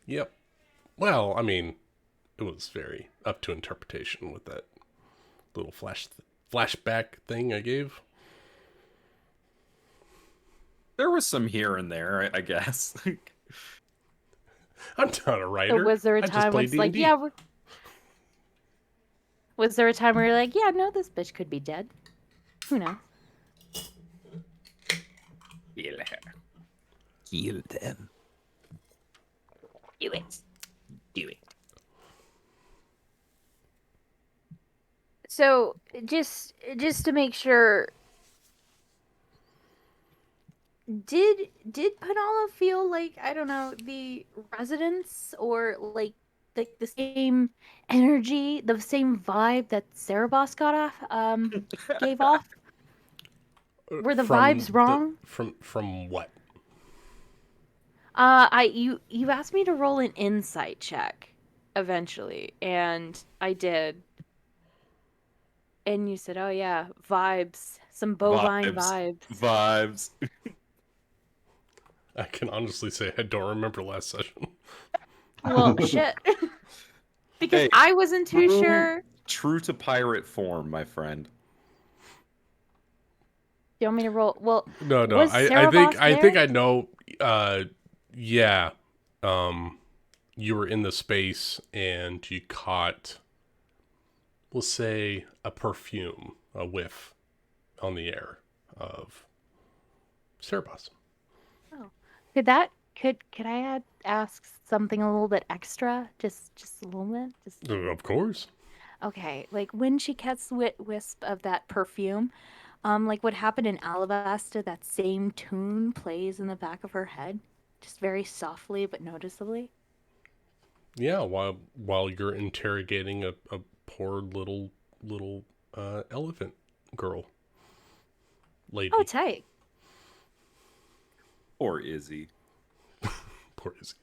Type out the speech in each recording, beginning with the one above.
Yep. Well, I mean, it was very up to interpretation with that little flashback thing I gave. There was some here and there, I guess. I'm not a So writer. was there a I just time when play it's like, D&D. was there a time where you're like, yeah, no, this bitch could be dead? Who knows? Kill her. Kill them. Do it. Do it. So just to make sure, did Panala feel like, I don't know, the residents or like the same energy, the same vibe that Cerebos got off gave off? Were the vibes wrong? From what? You asked me to roll an insight check eventually, and I did. And you said, "Oh yeah, vibes, some bovine Vibes. vibes." Vibes. I can honestly say I don't remember last session. Well, shit. Because Hey, I wasn't too true, sure. true to pirate form, my friend. Do you want me to roll? Well, No, no. was I Cerebos think there? I know. Yeah. Um, you were in the space and you caught, we'll say, a perfume, a whiff on the air of Cerebos. Oh, could that could I ask something a little bit extra? Just a little bit. Just Of course. okay. Like when she gets wisp of that perfume, like what happened in Alabasta, that same tune plays in the back of her head, just very softly but noticeably. Yeah. While you're interrogating a poor little elephant girl Oh, lady. tight. Or Izzy. Poor Izzy.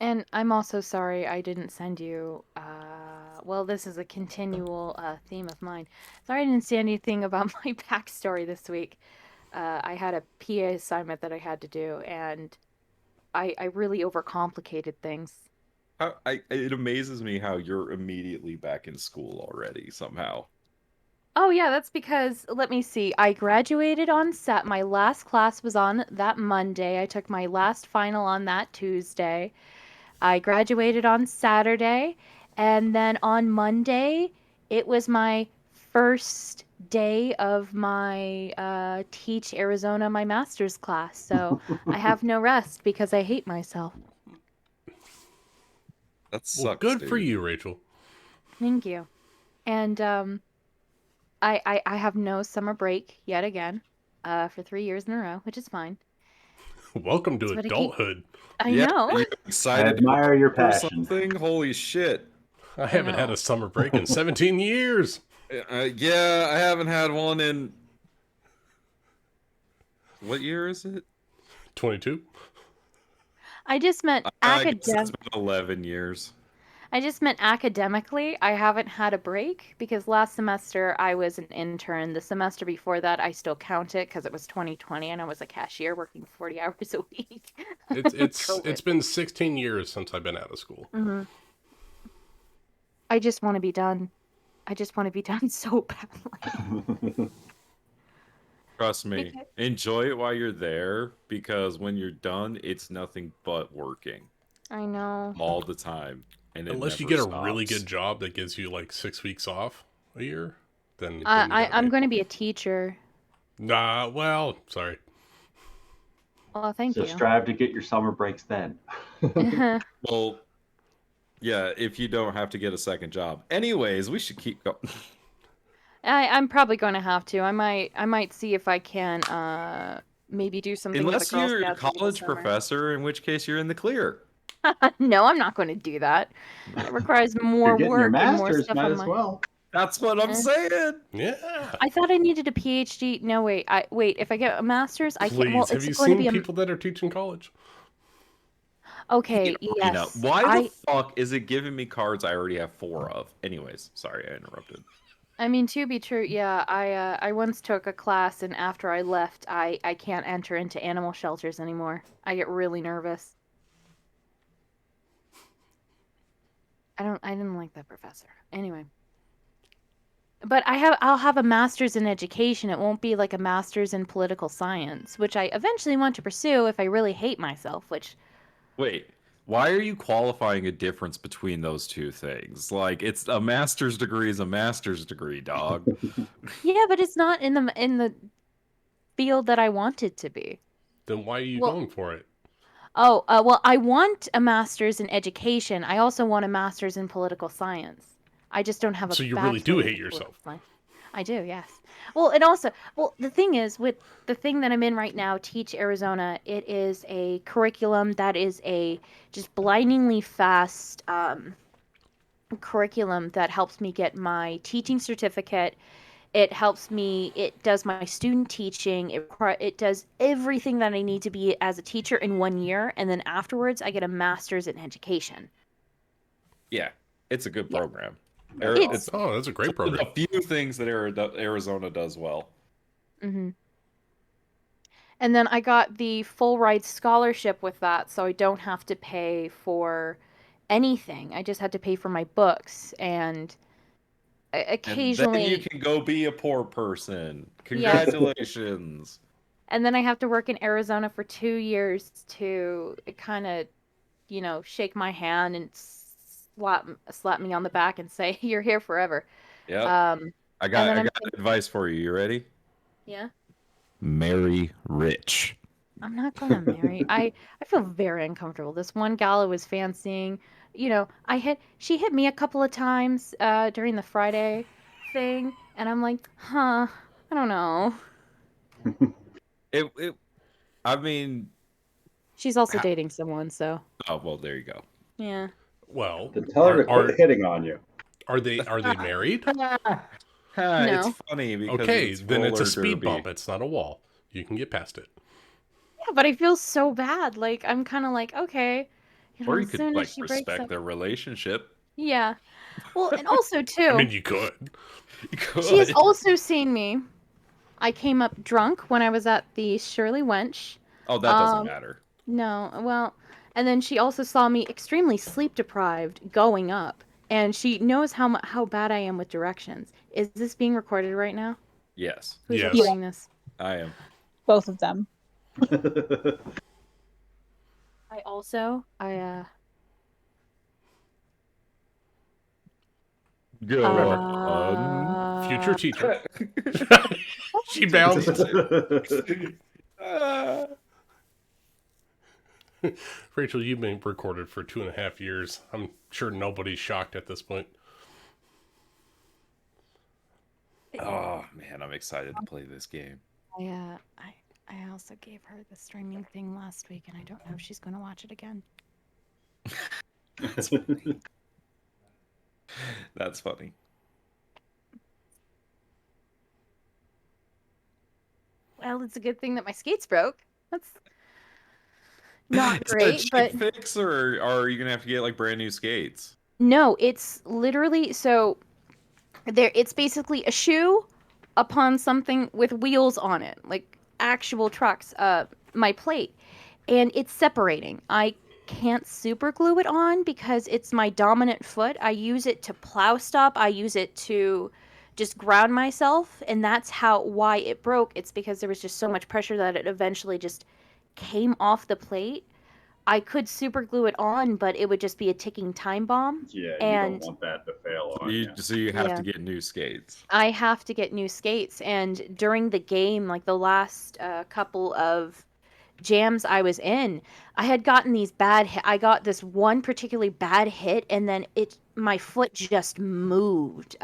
And I'm also sorry I didn't send you. Well, this is a continual theme of mine. Sorry I didn't see anything about my backstory this week. I had a PA assignment that I had to do, and I really overcomplicated things. It amazes me how you're immediately back in school already, somehow. Oh yeah, that's because let me see. I graduated on set. My last class was on that Monday. I took my last final on that Tuesday. I graduated on Saturday, and then on Monday, it was my first day of my Teach Arizona, my master's class. So I have no rest because I hate myself. That Well, sucks, good for dude. you, Rachel. Thank you. And I have no summer break yet again, for 3 years in a row, which is fine. Welcome to That's what I keep. adulthood. I Yeah, know. are you I excited to go admire your or passion. something? Holy shit. I I haven't had a know. summer break in 17 years. Yeah, I haven't had one in what year is it? 22. I just meant I guess it's academic. been 11 years. I just meant academically. I haven't had a break because last semester I was an intern. The semester before that, I still count it because it was 2020 and I was a cashier working 40 hours a week. It's COVID. been 16 years since I've been out of school. Hmm. I just want to be done. I just want to be done so badly. Trust me, Because enjoy it while you're there because when you're done, it's nothing but working I know. all the time and it Unless you never get a really stops. good job that gives you like 6 weeks off a year, I, then you I gotta I'm wait. going to be a teacher. Nah, well, sorry. Well, thank So you. strive to get your summer breaks then. Well, yeah, if you don't have to get a second job. Anyways, we should keep going. I'm probably going to have to. I might see if I can maybe do something with the Unless Girl you're a Scouts over the college summer. professor, in which case you're in the clear. No, I'm not going to do that. That requires You're more getting your work and more master's, stuff might on as my. well. That's what I'm Eh. saying. Yeah. I thought I needed a PhD. No, wait. I wait. If I get a master's, I can't. Well, Please, have it's you going to seen be a. people that are teaching college? Okay. Arena. Yes. Why the I. fuck is it giving me cards I already have 4 of? Anyways, sorry I interrupted. I mean, to be true, yeah. I once took a class, and after I left, I can't enter into animal shelters anymore. I get really nervous. I didn't like that professor. Anyway. But I'll have a master's in education. It won't be like a master's in political science, which I eventually want to pursue if I really hate myself, which Wait, why are you qualifying a difference between those two things? Like, it's a master's degree is a master's degree, dog. yeah, but it's not in the field that I want it to be. Then why are you Well, going for it? oh, well, I want a master's in education. I also want a master's in political science. I just don't have a So you really do bachelor's hate in political yourself. science. I do, yes. Well, and also, the thing is, with the thing that I'm in right now, Teach Arizona, it is a curriculum that is a just blindingly fast curriculum that helps me get my teaching certificate. It helps me. It does my student teaching. It does everything that I need to be as a teacher in 1 year, and then afterwards, I get a master's in education. Yeah, it's a good Yeah. program. It's- Oh, that's a great one of program. the few things that Arizona does well. Mm-hmm. And then I got the full ride scholarship with that, so I don't have to pay for anything. I just had to pay for my books and And occasionally. then you can go be a poor person. Yes. Congratulations. And then I have to work in Arizona for 2 years to kind of, shake my hand and slap me on the back and say, "You're here forever." Yep. Um, I and then got I'm advice for you. You ready? yeah. Marry rich. I'm not gonna marry. I feel very uncomfortable. This one gal I was fancying, she hit me a couple of times during the Friday thing, and I'm like, I don't know. I mean, She's also dating someone, so oh well, there you go. yeah. Well, Then tell her to quit hitting on you. are they married? It's No. funny because Okay, then it's a roller speed derby. bump. It's not a wall. You can get past it. Yeah, but I feel so bad. Like I'm kind of like, okay, Or you as could soon like as she breaks respect up. their relationship. Yeah. Well, and also too, I mean, you could. You could. she has also seen me. I came up drunk when I was at the Shirley Wench. Oh, that doesn't matter. No, well, and then she also saw me extremely sleep deprived going up, and she knows how bad I am with directions. Is this being recorded right now? Yes, Who's Yes. recording this? I am. Both of them. I Go on. Future teacher. She bounced. Rachel, you've been recorded for 2.5 years. I'm sure nobody's shocked at this point. Oh man, I'm excited to play this game. I also gave her the streaming thing last week, and I don't know if she's going to watch it again. That's funny. That's funny. Well, it's a good thing that my skates broke. That's not Is great, that a but cheap fix, or are you gonna have to get like brand new skates? no, it's literally so there it's basically a shoe upon something with wheels on it, like actual trucks, my plate. And it's separating. I can't super glue it on because it's my dominant foot. I use it to plow stop. I use it to just ground myself, and that's why it broke. It's because there was just so much pressure that it eventually just came off the plate. I could super glue it on, but it would just be a ticking time bomb. Yeah, you And don't want that to fail on you. So you have Yeah. to get new skates. I have to get new skates. And during the game, like the last couple of jams I was in, I had gotten these bad hit. I got this one particularly bad hit, and then my foot just moved.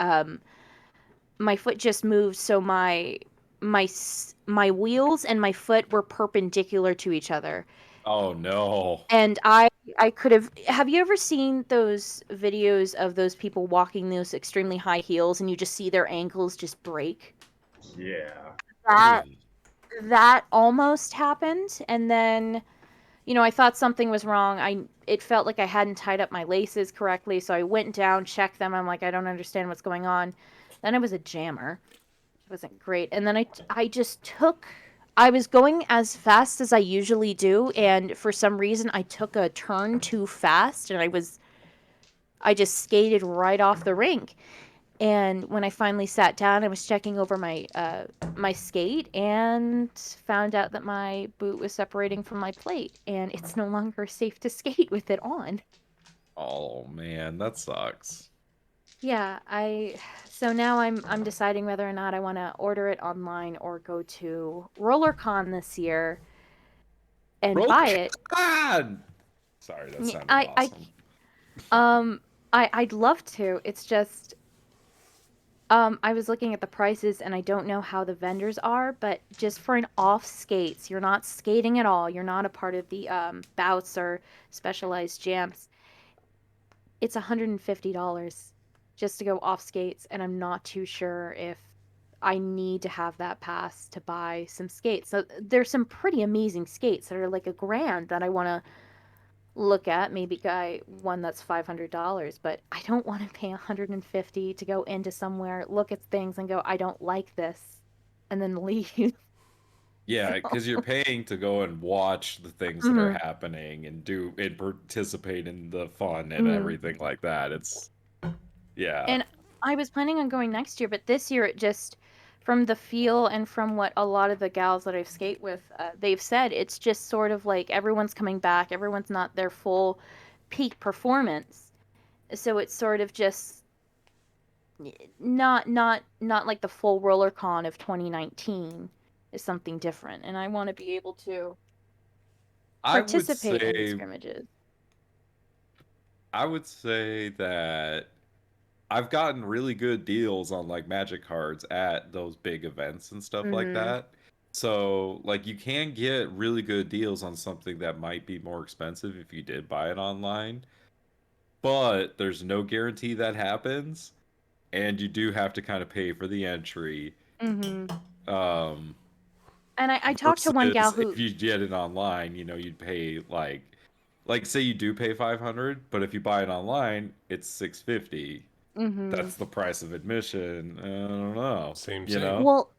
My foot just moved, so my wheels and my foot were perpendicular to each other. Oh no. And I could have you ever seen those videos of those people walking those extremely high heels and you just see their ankles just break? Yeah. That almost happened, and then I thought something was wrong. It felt like I hadn't tied up my laces correctly, so I went down, checked them. I'm like, I don't understand what's going on. Then it was a jammer. It wasn't great. And then I was going as fast as I usually do, and for some reason I took a turn too fast, and I was I just skated right off the rink. And when I finally sat down, I was checking over my skate and found out that my boot was separating from my plate, and it's no longer safe to skate with it on. Oh man, that sucks. Yeah, so now I'm deciding whether or not I want to order it online or go to RollerCon this year and Roll buy it. God! Sorry, that Y- sounded I awesome. I'd love to. It's just I was looking at the prices and I don't know how the vendors are, but just for an off skates, you're not skating at all. You're not a part of the bouts or specialized jams. It's $150 just to go off skates, and I'm not too sure if I need to have that pass to buy some skates. So there's some pretty amazing skates that are like $1,000 that I want to look at, maybe guy one that's $500, but I don't want to pay 150 to go into somewhere, look at things and go, I don't like this, and then leave. Yeah, So, because you're paying to go and watch the things that are mhm, happening and do and participate in the fun and mhm. everything like that. It's yeah. And I was planning on going next year, but this year it just, from the feel and from what a lot of the gals that I've skate with, they've said, it's just sort of like everyone's coming back, everyone's not their full peak performance. So it's sort of just not like the full RollerCon of 2019 is something different, and I want to be able to I would participate in these say scrimmages. I would say that I've gotten really good deals on like Magic cards at those big events and stuff like Mhm. that. So, like, you can get really good deals on something that might be more expensive if you did buy it online, but there's no guarantee that happens, and you do have to kind of pay for the entry. Mhm. Um, And I talked to one gal versus who. if you get it online, you'd pay like say you do pay 500, but if you buy it online, it's 650. Mhm. That's the price of admission. I don't know. Same, You same. know? Well,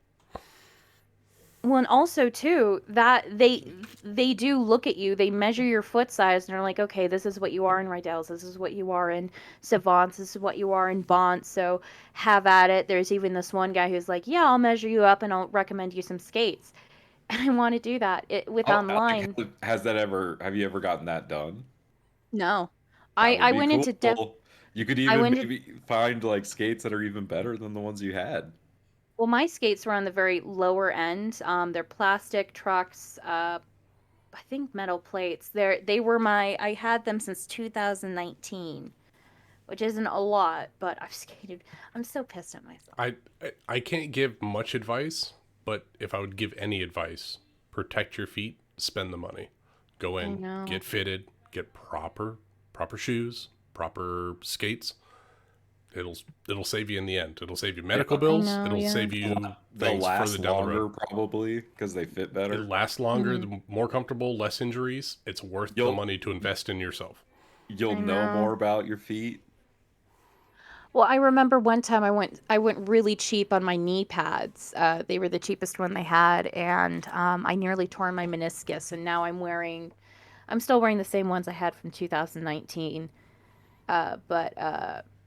and also too that they do look at you, they measure your foot size, and they're like, okay, this is what you are in Rydell's, this is what you are in Savants, this is what you are in Bont, so have at it. There's even this one guy who's like, yeah, I'll measure you up and I'll recommend you some skates. And I want to do that with Oh, online. have you ever gotten that done? No, That would I be went into cool. You could I even went to maybe find like skates that are even better than the ones you had. well, my skates were on the very lower end. They're plastic trucks, I think metal plates. They were I had them since 2019, which isn't a lot, but I've skated. I'm so pissed at myself. I can't give much advice, but if I would give any advice, protect your feet, spend the money. Go I in, know. get fitted, get proper shoes, proper skates. It'll save you in the end. It'll save you medical Yeah. I bills. know, It'll yeah. save you They'll things further last down the road. longer probably because they fit It better. lasts longer, Hmm. the more comfortable, less injuries. It's worth the You'll money to invest in yourself. you'll I know know. more about your feet. Well, I remember one time I went really cheap on my knee pads. They were the cheapest one they had, and I nearly tore my meniscus. And now I'm still wearing the same ones I had from 2019. But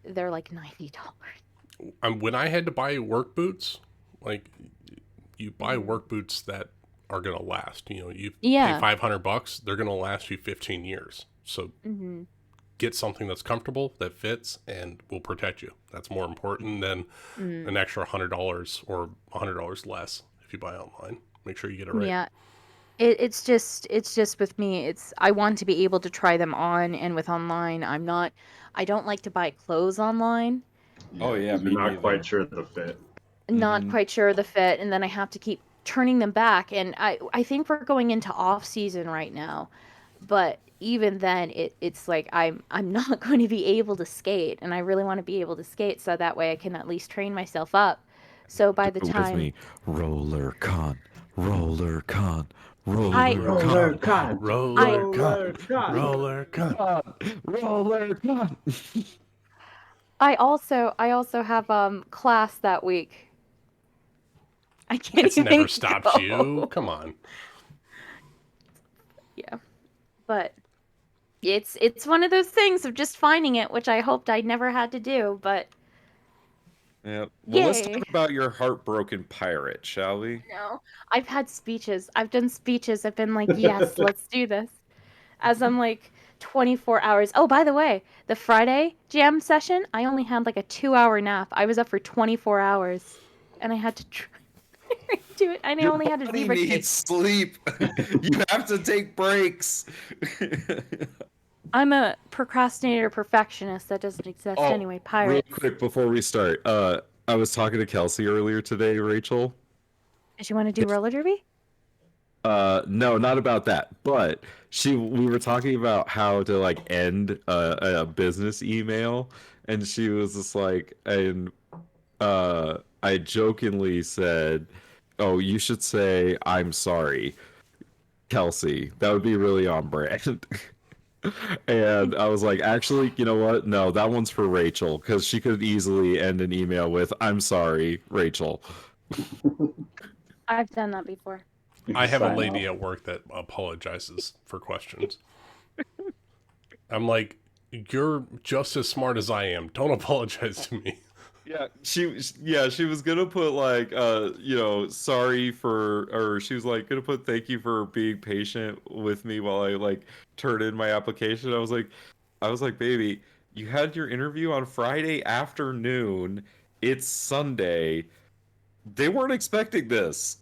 they're like $90. When I had to buy work boots, like you buy Mhm. work boots that are gonna last. You pay Yeah. $500, they're gonna last you 15 years. So Hmm. get something that's comfortable, that fits, and will protect you. That's more important than Mm. an extra $100 or $100 less if you buy online. Make sure you get it right. Yeah. It's just with me. I want to be able to try them on, and with online, I don't like to buy clothes online. Oh Yeah, yeah, because you're me not quite neither. sure of the fit. Not Hmm. quite sure of the fit, and then I have to keep turning them back. And I think we're going into off season right now, but even then, it's like I'm not going to be able to skate, and I really want to be able to skate so that way I can at least train myself up. So by Do the it with time me. Roller con, roller con, I roller Roller con, con, I roller con. Roller con. roller con. I also have class that week. I can't It's never even stopped you. go. Come on. Yeah, but It's one of those things of just finding it, which I hoped I never had to do, but Yeah. Well, let's yay. talk about your heartbroken pirate, shall we? No, I've had speeches. I've done speeches. I've been like, yes, let's do this. As I'm like 24 hours. Oh, by the way, the Friday jam session, I only had like a 2-hour nap. I was up for 24 hours, and I had to do it. And I Your only had a body zebra cake. needs sleep. You have to take breaks. I'm a procrastinator perfectionist. That doesn't exist Oh, anyway. Real Pirates. quick before we start, I was talking to Kelsey earlier today, Rachel. Did you want to do roller derby? No, not about that. But we were talking about how to like end a business email, and she was just like, and I jokingly said, "Oh, you should say I'm sorry, Kelsey. That would be really on brand." And I was like, actually, you know what? No, that one's for Rachel because she could easily end an email with, "I'm sorry, Rachel." I've done that before. I have a Sign lady off. at work that apologizes for questions. I'm like, you're just as smart as I am. Don't apologize to me. Yeah, she was gonna put like sorry for, or she was like gonna put thank you for being patient with me while I like turn in my application. I was like, baby, you had your interview on Friday afternoon. It's Sunday. They weren't expecting this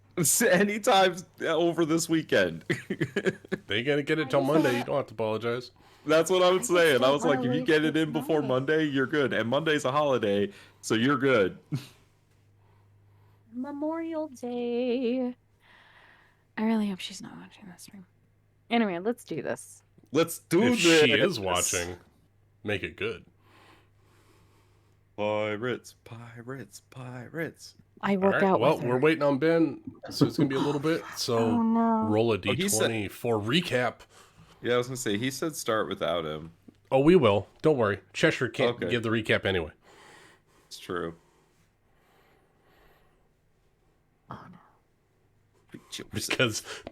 anytime over this weekend. They gotta get it till Monday. You don't have to apologize. That's what I I was just saying. I don't was like, wanna if you waste get it this in before night. Monday, you're good. And Monday's a holiday, so you're good. Memorial Day. I really hope she's not watching this stream. Anyway, let's do this. Let's do If this. she is watching, make it good. Pirates, pirates, pirates. I All work right. out Well, with her. we're waiting on Ben, so it's gonna be a little bit. So Oh no. roll a Oh, he said- d20 for recap. Yeah, I was gonna say he said start without him. Oh, we will. Don't worry. Cheshire can't Okay. give the recap anyway. It's true. Oh no.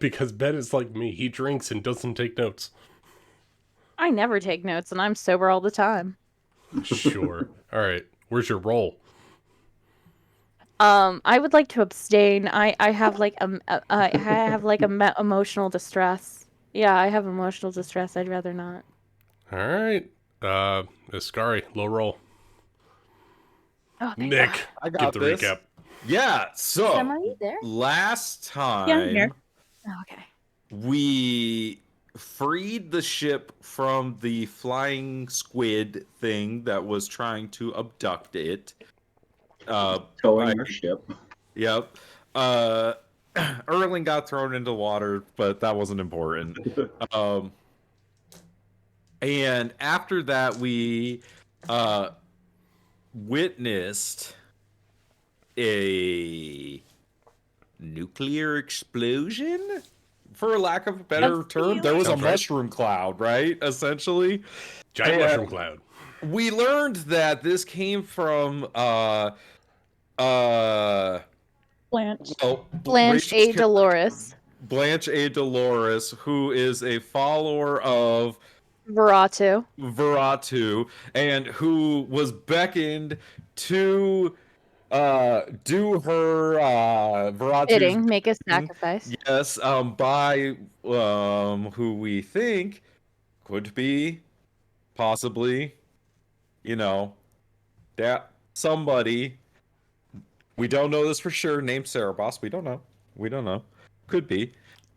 Because Ben is like me. He drinks and doesn't take notes. I never take notes and I'm sober all the time. Sure. All right. Where's your roll? I would like to abstain. I have like I have like emotional distress. Yeah, I have emotional distress. I'd rather not. All right. Ascari, low roll. Oh, thank Nick, God. I give got the this. recap. Yeah. So Sam, are you there? last time Yeah, I'm here. Oh, okay. we freed the ship from the flying squid thing that was trying to abduct it. Towing your ship. Yep. Erling got thrown into water, but that wasn't important. And after that, we witnessed a nuclear explosion, for lack of a better term. There was a Sounds right. mushroom cloud, right? Essentially. Giant And mushroom cloud. we learned that this came from Blanche. well, Blanche A. Rachel's char- Dolores. Blanche A. Dolores, who is a follower of Veratu. Veratu, and who was beckoned to do her Veratu's Bidding. Make a sacrifice. yes, by who we think could be possibly, that somebody, we don't know this for sure, named Cerebos. We don't know. Could be.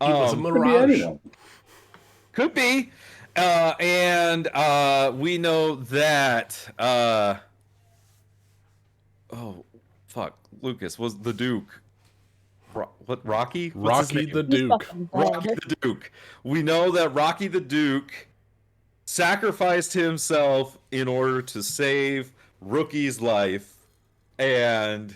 He was a Could be mirage. anyone. Could be. And we know that oh fuck, Lucas was the Duke. What, Rocky? What's his Rocky name? the Duke. Rocky the Duke. We know that Rocky the Duke sacrificed himself in order to save Rookie's life, and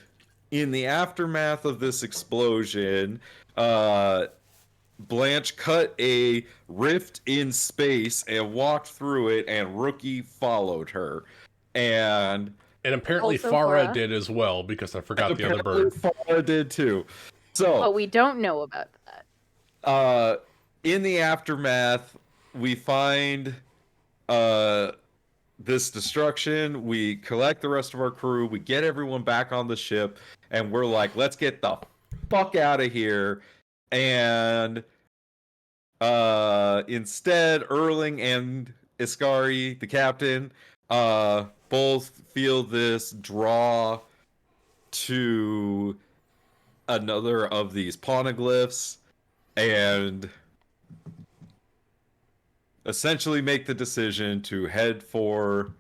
in the aftermath of this explosion, Blanche cut a rift in space and walked through it, and Rookie followed her. And apparently Also Farah Farah. did as well, because I forgot the other apparently bird. Farah did too. So But we don't know about that. in the aftermath, we find this destruction. We collect the rest of our crew. We get everyone back on the ship, and we're like, let's get the fuck out of here. And instead, Erling and Iskari, the captain, both feel this draw to another of these poneglyphs and essentially make the decision to head for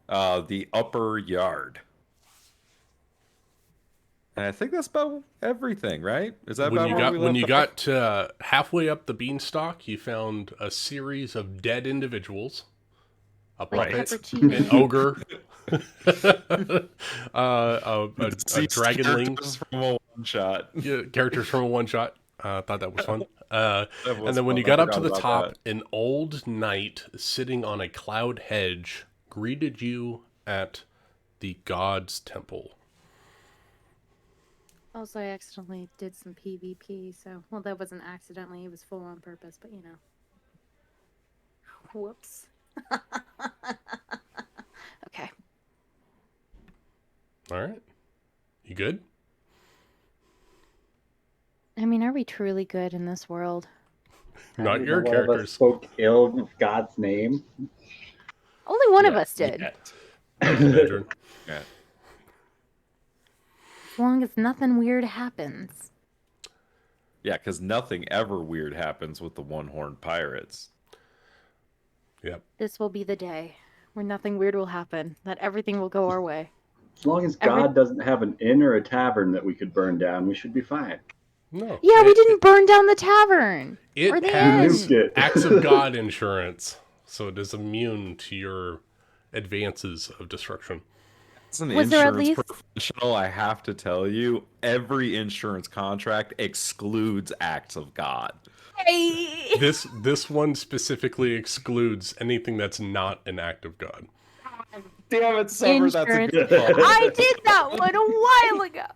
the upper yard. And I think that's about everything, right? Is that When about you where got we when left you off? got halfway up the beanstalk, you found a series of dead individuals, a Like puppet, Peppercini. an ogre, a Deceased dragonling. characters from a one shot. Yeah, characters from a one shot. Thought that was fun. And was then when fun. you I got up to forgot the about top, that. an old knight sitting on a cloud hedge greeted you at the god's temple. Also, I accidentally did some PvP, so... Well, that wasn't accidentally, it was full on purpose, but you know. Whoops. Okay. All right, you good? I mean, are we truly good in this world? Not Neither your one of us characters. spoke ill of God's name. Only one of Yeah, us did. yet. Mandarin. Yeah. As long as nothing weird happens. Yeah, because nothing ever weird happens with the one-horned pirates. Yep. This will be the day where nothing weird will happen. That everything will go our way. As long as Every- God doesn't have an inn or a tavern that we could burn down, we should be fine. No. Yeah, we didn't burn down the tavern. It or the has inn. Nuked it. acts of God insurance, so it is immune to your advances of destruction. As an Was there at insurance least- professional, I have to tell you, every insurance contract excludes acts of God. Hey! This one specifically excludes anything that's not an act of God. Damn it, Summer, that's a Insurance. good call. I did that one a while ago.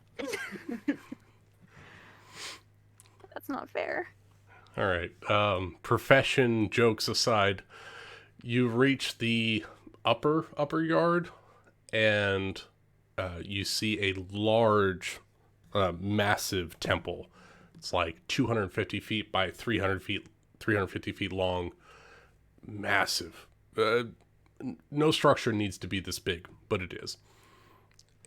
That's not fair. All right. Profession jokes aside, you reach the upper yard, and you see a large, massive temple. It's like 250 feet by 350 feet long. Massive. No structure needs to be this big, but it is.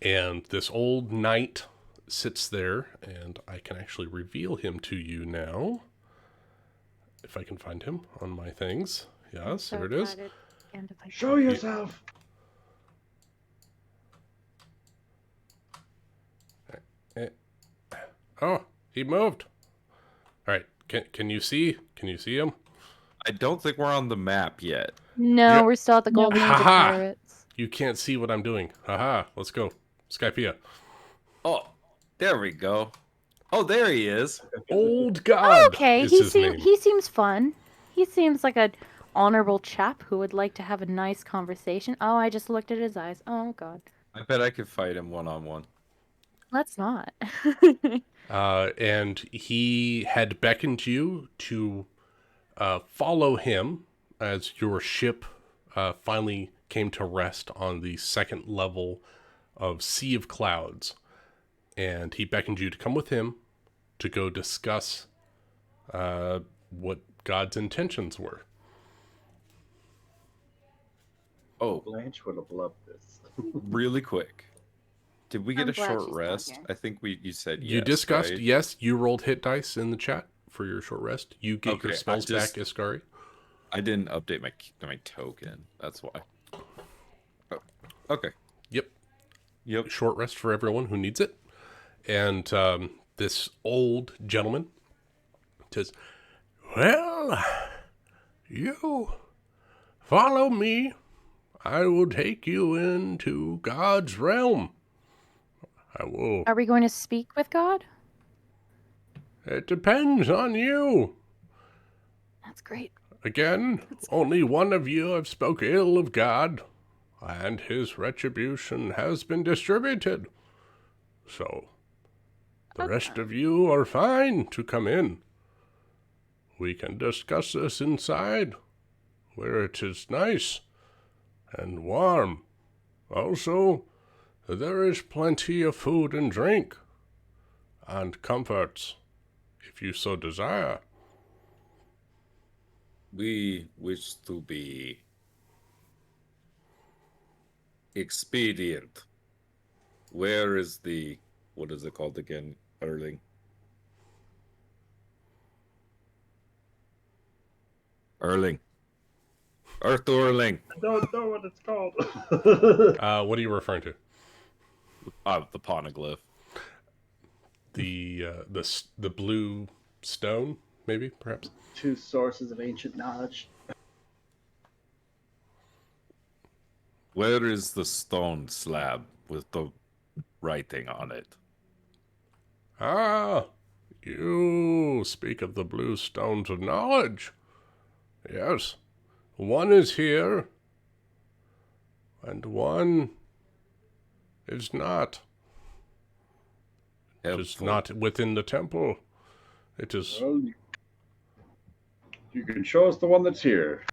And this old knight sits there, and I can actually reveal him to you now. If I can find him on my things. Yes, there it is. Show yourself. Oh, he moved. All right, can you see? Can you see him? I don't think we're on the map yet. No, Yeah. we're still at the Golden Age of Haha. Pirates. You can't see what I'm doing. Haha, let's go. Skypea. Oh, there we go. Oh, there he is. Old God. Okay, is he his name. seems fun. He seems like a honorable chap who would like to have a nice conversation. Oh, I just looked at his eyes. Oh God, I bet I could fight him one-on-one. let's not. And he had beckoned you to follow him as your ship finally came to rest on the second level of Sea of Clouds. And he beckoned you to come with him to go discuss what God's intentions were. Oh, Blanche would have loved this. really quick. Did we get I'm a glad short she's not rest? here. I think you said yes. You discussed, right? yes, you rolled hit dice in the chat for your short rest. You get Okay, your I spells just- back, Iskari. I didn't update my token. That's why. Oh, okay. Yep. Short rest for everyone who needs it. And this old gentleman says, "Well, you follow me. I will take you into God's realm. I will. Are we going to speak with God? It depends on you. That's great. Again, only one of you have spoke ill of God, and his retribution has been distributed. So, the rest of you are fine to come in. We can discuss this inside where it is nice and warm. Also, there is plenty of food and drink, and comforts, if you so desire. We wish to be expedient. Where is the, what is it called again, Erling? Erling. Arthur Erling. I don't know what it's called. What are you referring to? The poneglyph. The blue stone, maybe, perhaps? Two sources of ancient knowledge. Where is the stone slab with the writing on it? Ah, you speak of the blue stones of knowledge. Yes, one is here, and one is not. It is Helpful. not within the temple. It is... Well, you can show us the one that's here.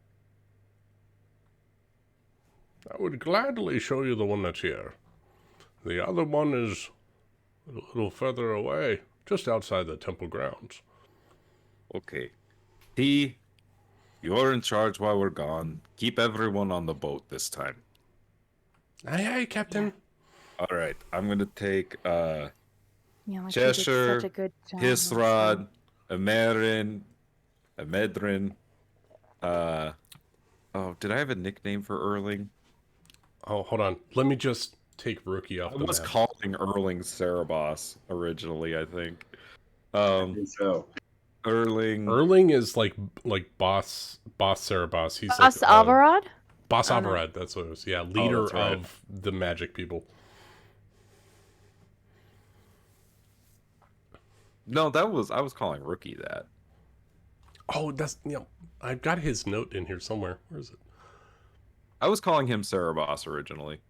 I would gladly show you the one that's here. The other one is a little further away, just outside the temple grounds. Okay. You're in charge while we're gone. Keep everyone on the boat this time. Aye, aye, Captain. All right. I'm going to take Yeah, like Cheshire, you did such a good job. Hisrod, Amerin, Amedrin. Oh, did I have a nickname for Erling? Oh, hold on. Let me just take Rookie off I the was map. calling Erling Cerebos originally, I think. I think so. Erling. Erling is like boss Cerebos. He's Boss like Alvarad? Boss Oh, no. Alvarad, that's what it was. Yeah, leader that's right. of the magic people. No, I was calling Rookie that. Oh, that's I've got his note in here somewhere. Where is it? I was calling him Cerebos originally.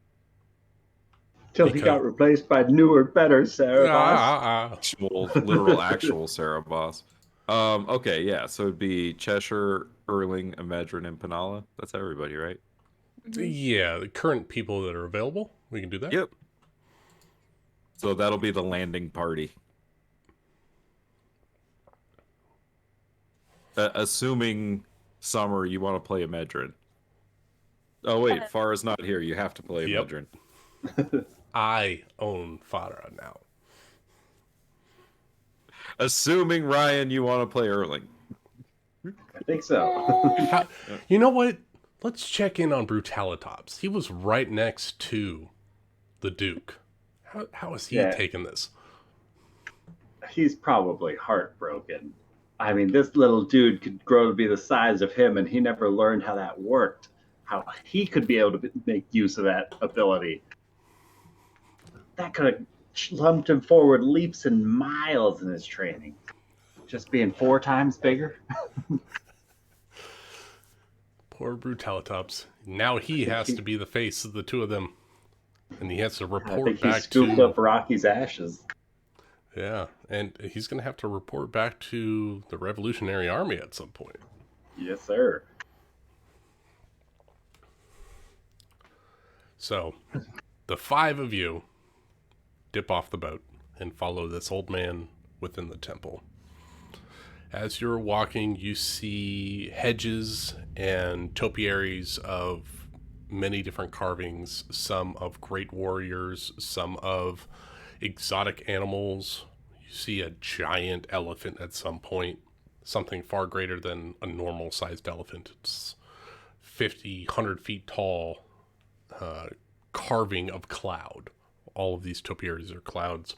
Till he Because- got replaced by newer, better Cerebos. Literal actual Cerebos. Okay, yeah, so it'd be Cheshire, Erling, Amedrin, and Penala. That's everybody, right? Yeah, the current people that are available. We can do that. Yep. So that'll be the landing party. Assuming, Summer, you want to play Amedrin. Oh wait, Farah's not here. You have to play Yep. Amedrin. I own Farah now. Assuming, Ryan, you want to play Erling. I think so. You know what? Let's check in on Brutalitops. He was right next to the Duke. How is he Yeah. taking this? He's probably heartbroken. I mean, this little dude could grow to be the size of him, and he never learned how that worked. How he could be able to make use of that ability. That could have lumped him forward leaps and miles in his training. Just being 4 times bigger. Poor Brutalitops. Now he has to be the face of the two of them. And he has to I report think he back scooped to... up Rocky's ashes. Yeah, and he's going to have to report back to the Revolutionary Army at some point. Yes, sir. So, the 5 of you dip off the boat and follow this old man within the temple. As you're walking, you see hedges and topiaries of many different carvings, some of great warriors, some of exotic animals. You see a giant elephant at some point, something far greater than a normal sized elephant. It's 50, 100 feet tall, carving of cloud. All of these topiaries are clouds.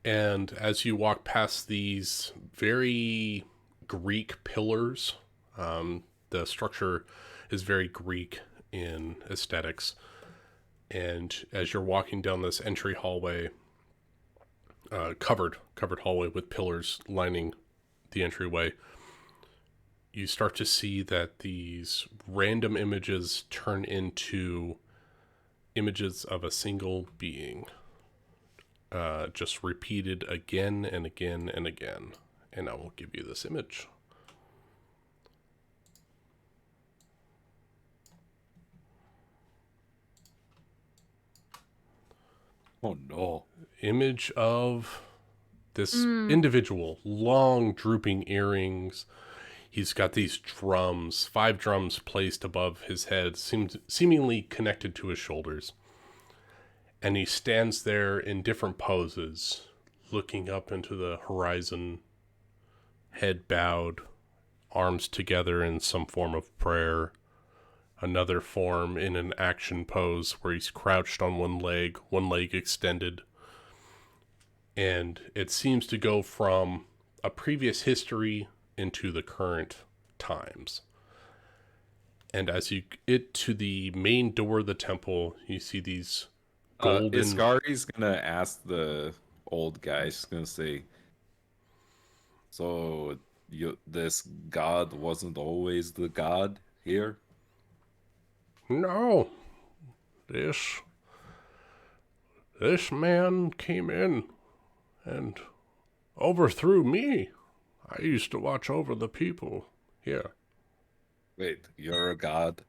And as you walk past these very Greek pillars, the structure is very Greek in aesthetics. And as you're walking down this entry hallway, covered hallway with pillars lining the entryway, you start to see that these random images turn into images of a single being, just repeated again and again and again. And I will give you this image. Oh no. image of this individual, long drooping earrings. He's got these drums, 5 drums placed above his head, seemingly connected to his shoulders. And he stands there in different poses, looking up into the horizon, head bowed, arms together in some form of prayer. Another form in an action pose where he's crouched on one leg extended. And it seems to go from a previous history into the current times. And as you get to the main door of the temple, you see these golden... Iskari's gonna ask the old guy, he's gonna say, so this god wasn't always the god here? No, this man came in and overthrew me. I used to watch over the people here. Wait, you're a god?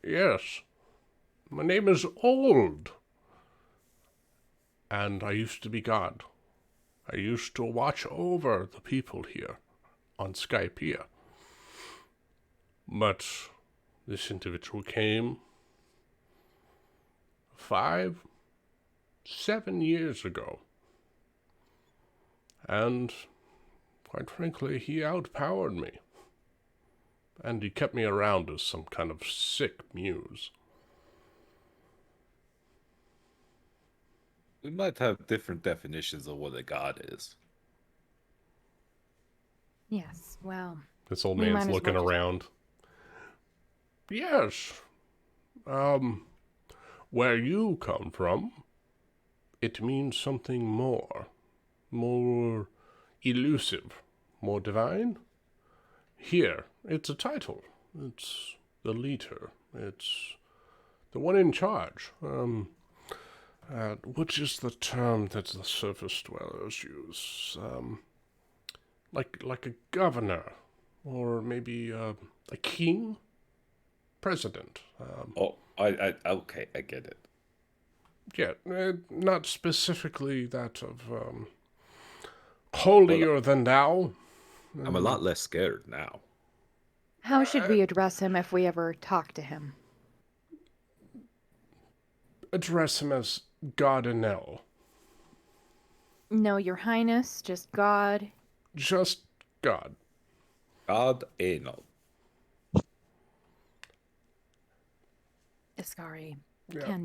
Yes, my name is Old, and I used to be God. I used to watch over the people here on Skypiea. But this individual came 5, 7 years ago. And, quite frankly, he outpowered me. And he kept me around as some kind of sick muse. We might have different definitions of what a god is. Yes, well, This old We man's might as looking well just- around. Yes. Where you come from, it means something more. More elusive. More divine. Here, it's a title. It's the leader. It's the one in charge. Which is the term that the surface dwellers use? Like a governor. Or maybe a king? President. Okay, I get it. Yeah, not specifically that of holier than thou. I'm a lot less scared now. how should we address him if we ever talk to him? Address him as God Enel. No, Your Highness, just God. Just God. God Enel. Iskari, Yeah.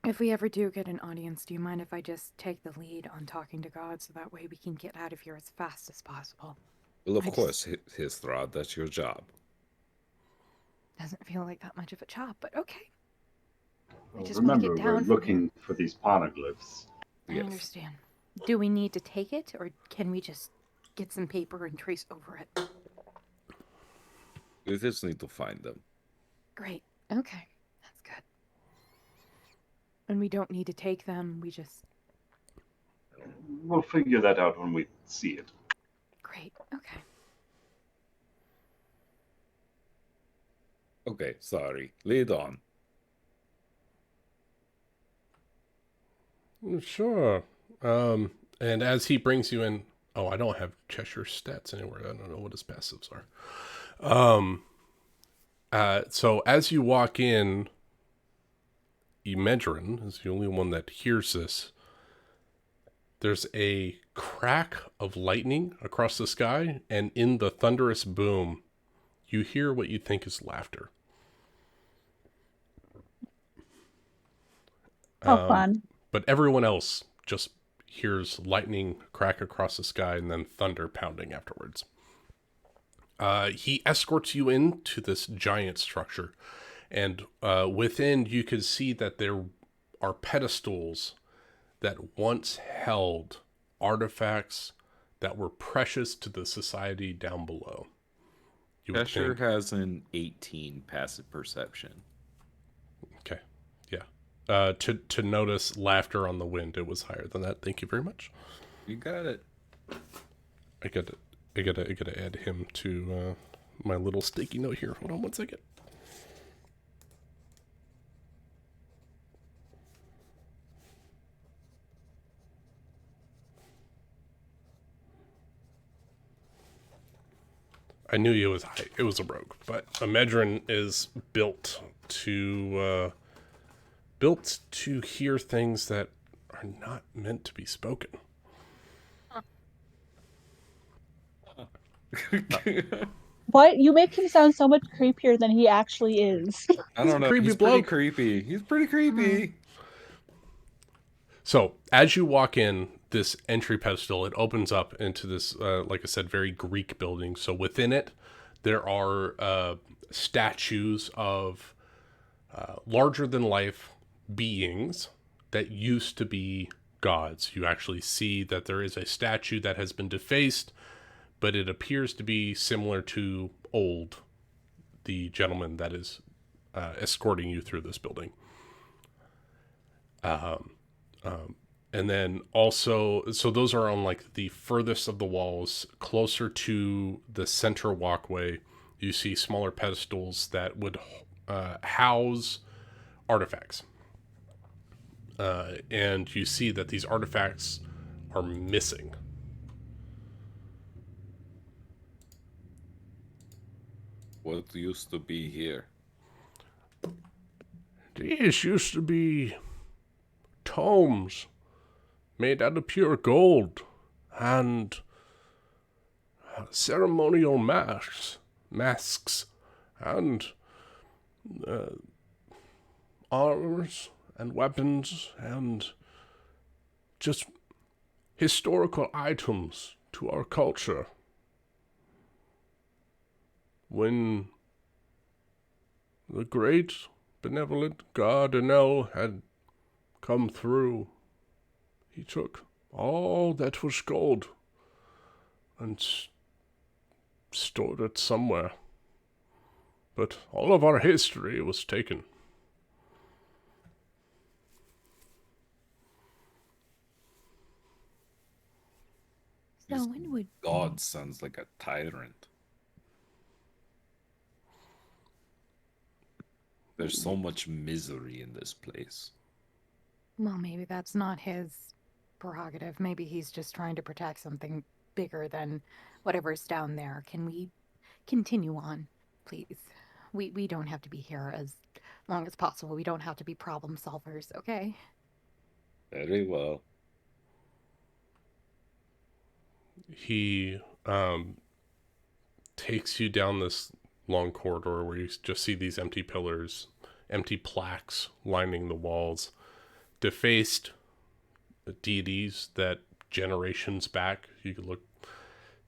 if we ever do get an audience, do you mind if I just take the lead on talking to God so that way we can get out of here as fast as possible? Well, of I course, Histhrod, that's your job. Doesn't feel like that much of a job, but okay. Well, just wanna remember, get we're down from looking for these poneglyphs. I Yes. understand. Do we need to take it, or can we just get some paper and trace over it? We just need to find them. Great. Okay. That's good. And we don't need to take them. We just... We'll figure that out when we see it. Great. Okay. Okay, sorry. Lead on. Sure. And as he brings you in, I don't have Cheshire stats anywhere. I don't know what his passives are. So as you walk in, Emedrin is the only one that hears this. There's a crack of lightning across the sky, and in the thunderous boom, you hear what you think is laughter. Fun. But everyone else just hears lightning crack across the sky and then thunder pounding afterwards. He escorts you into this giant structure, and within you can see that there are pedestals that once held artifacts that were precious to the society down below. You would Cheshire think- has an 18 passive perception. Okay, yeah. To notice laughter on the wind, it was higher than that. Thank you very much. You got it. I gotta add him to my little sticky note here. Hold on one second. I knew it was a rogue, but a Medrin is built to hear things that are not meant to be spoken. What? You make him sound so much creepier than he actually is. I He's don't a know. creepy He's pretty bloke. creepy. He's pretty creepy. So as you walk in this entry pedestal, it opens up into this, like I said, very Greek building. So within it, there are statues of larger than life beings that used to be gods. You actually see that there is a statue that has been defaced, but it appears to be similar to the gentleman that is escorting you through this building. And then also, so those are on like the furthest of the walls, closer to the center walkway. You see smaller pedestals that would house artifacts. And you see that these artifacts are missing. What used to be here? These used to be tomes made out of pure gold and ceremonial masks and armors and weapons and just historical items to our culture. When the great benevolent god Enel had come through, he took all that was gold and stored it somewhere. But all of our history was taken. So when would God sounds like a tyrant. There's so much misery in this place. Well, maybe that's not his prerogative. Maybe he's just trying to protect something bigger than whatever's down there. Can we continue on, please? We don't have to be here as long as possible. We don't have to be problem solvers, okay? Very well. He takes you down this long corridor where you just see these empty pillars, empty plaques lining the walls, defaced deities that generations back, you could look,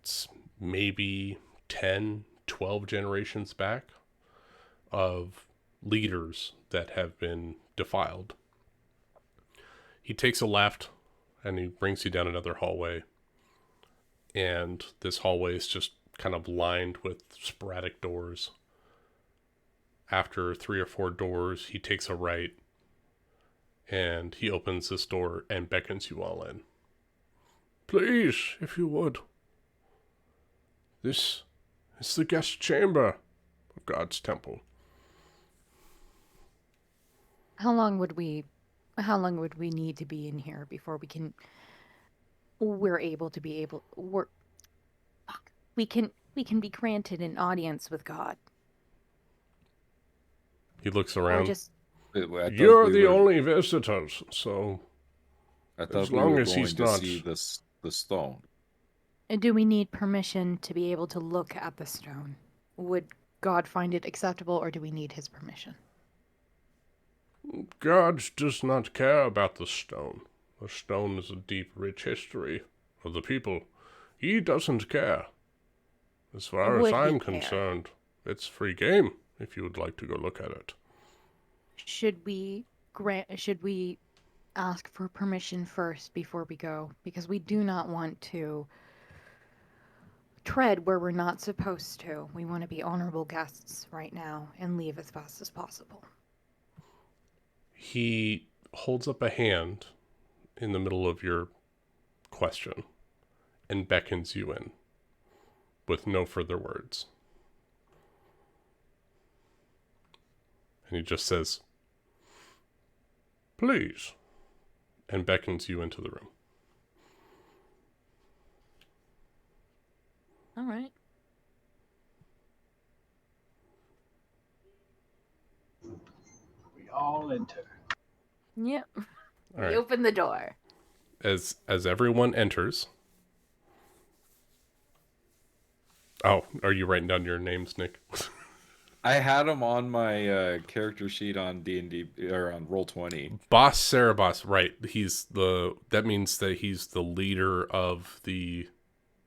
it's maybe 10, 12 generations back, of leaders that have been defiled. He takes a left and he brings you down another hallway. And this hallway is just kind of lined with sporadic doors. After 3 or 4 doors, he takes a right and he opens this door and beckons you all in. Please, if you would. This is the guest chamber of God's temple. How long would we need to be in here before we can be granted an audience with God? He looks Or around. just Wait, I thought You're we the were- only visitors, so I thought as we long were as going he's to not- see the stone. do we need permission to be able to look at the stone? Would God find it acceptable, or do we need his permission? God does not care about the stone. The stone is a deep, rich history of the people. He doesn't care. As far as Would he I'm care? concerned, it's free game if you would like to go look at it. Should we ask for permission first before we go? Because we do not want to tread where we're not supposed to. We want to be honorable guests right now and leave as fast as possible. He holds up a hand in the middle of your question and beckons you in with no further words. And he just says, please, and beckons you into the room. All right. all enter. Yep. All We right. open the door. As everyone enters. Oh, are you writing down your names, Nick? I had him on my character sheet on D&D or on Roll20. Boss Cerebos, right? That means that he's the leader of the.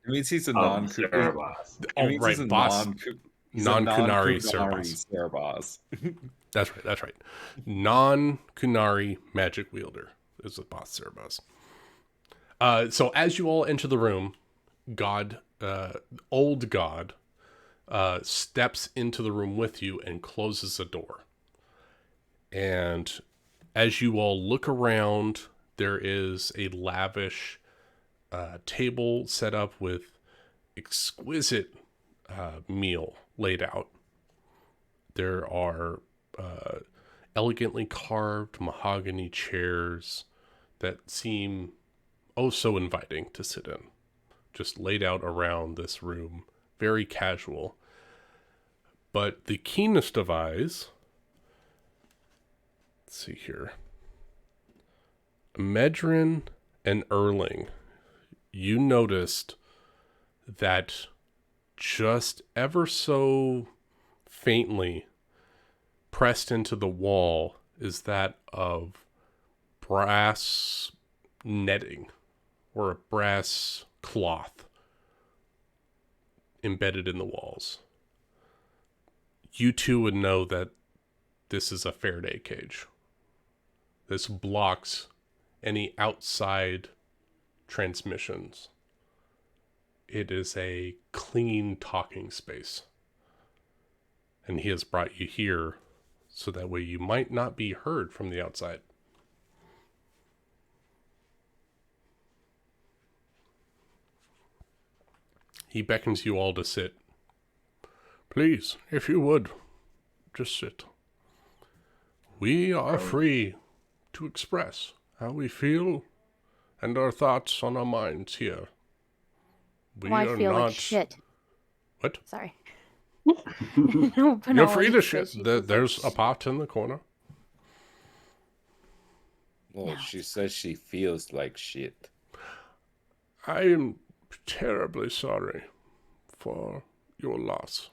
It means he's a Oh, non. Cerebos. It Oh, means right, he's a boss. Non-Kunari Cerebos. That's right. Non-Kunari magic wielder is the boss Cerebos. So as you all enter the room, old God, steps into the room with you and closes the door. And as you all look around, there is a lavish table set up with exquisite meal laid out. There are elegantly carved mahogany chairs that seem oh so inviting to sit in, just laid out around this room, very casual. But the keenest of eyes, let's see here, Medrin and Erling, you noticed that just ever so faintly pressed into the wall is that of brass netting or a brass cloth embedded in the walls. You two would know that this is a Faraday cage. This blocks any outside transmissions. It is a clean talking space. And he has brought you here so that way you might not be heard from the outside. He beckons you all to sit. Please, if you would, just sit. We are free to express how we feel and our thoughts on our minds here. We I are feel not... like shit. What? Sorry. No, You're free to Penelope shit. says she feels There's a like pot in the corner. Well, she says she feels like shit. I am terribly sorry for your loss.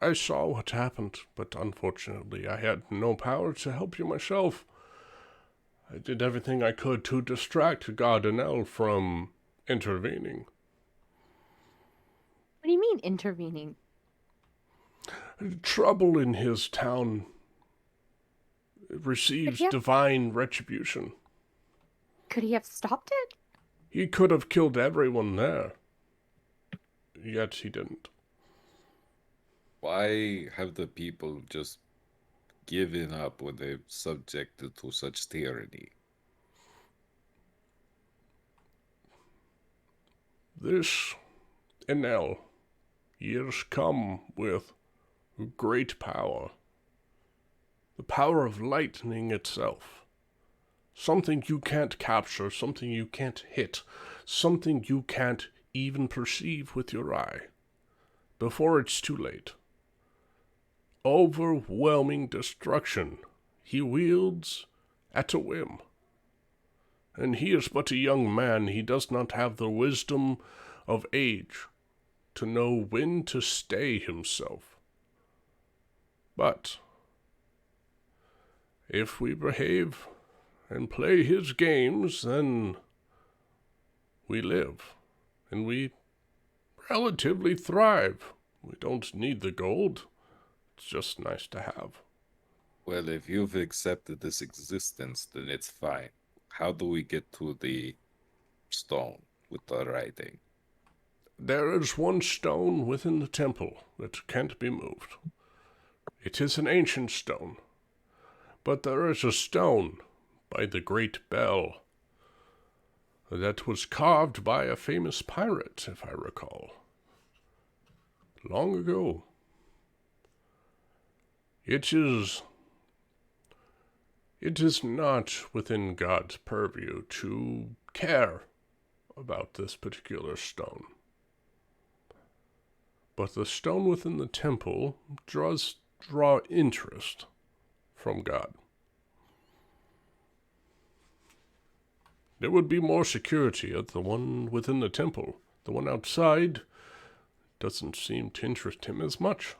I saw what happened, but unfortunately I had no power to help you myself. I did everything I could to distract Gardanel from intervening. What do you mean intervening? Trouble in his town receives Yeah. divine retribution. Could he have stopped it? He could have killed everyone there. Yet he didn't. Why have the people just given up when they're subjected to such tyranny? This, Enel, years come with great power. The power of lightning itself. Something you can't capture, something you can't hit, something you can't even perceive with your eye. Before it's too late. Overwhelming destruction he wields at a whim. And he is but a young man, he does not have the wisdom of age to know when to stay himself. But if we behave and play his games, then we live, and we relatively thrive. We don't need the gold. It's just nice to have. Well, if you've accepted this existence, then it's fine. How do we get to the stone with the writing? There is one stone within the temple that can't be moved. It is an ancient stone, but there is a stone by the Great Bell that was carved by a famous pirate, if I recall, long ago. It is not within God's purview to care about this particular stone. But the stone within the temple draw interest from God. There would be more security at the one within the temple. The one outside doesn't seem to interest him as much.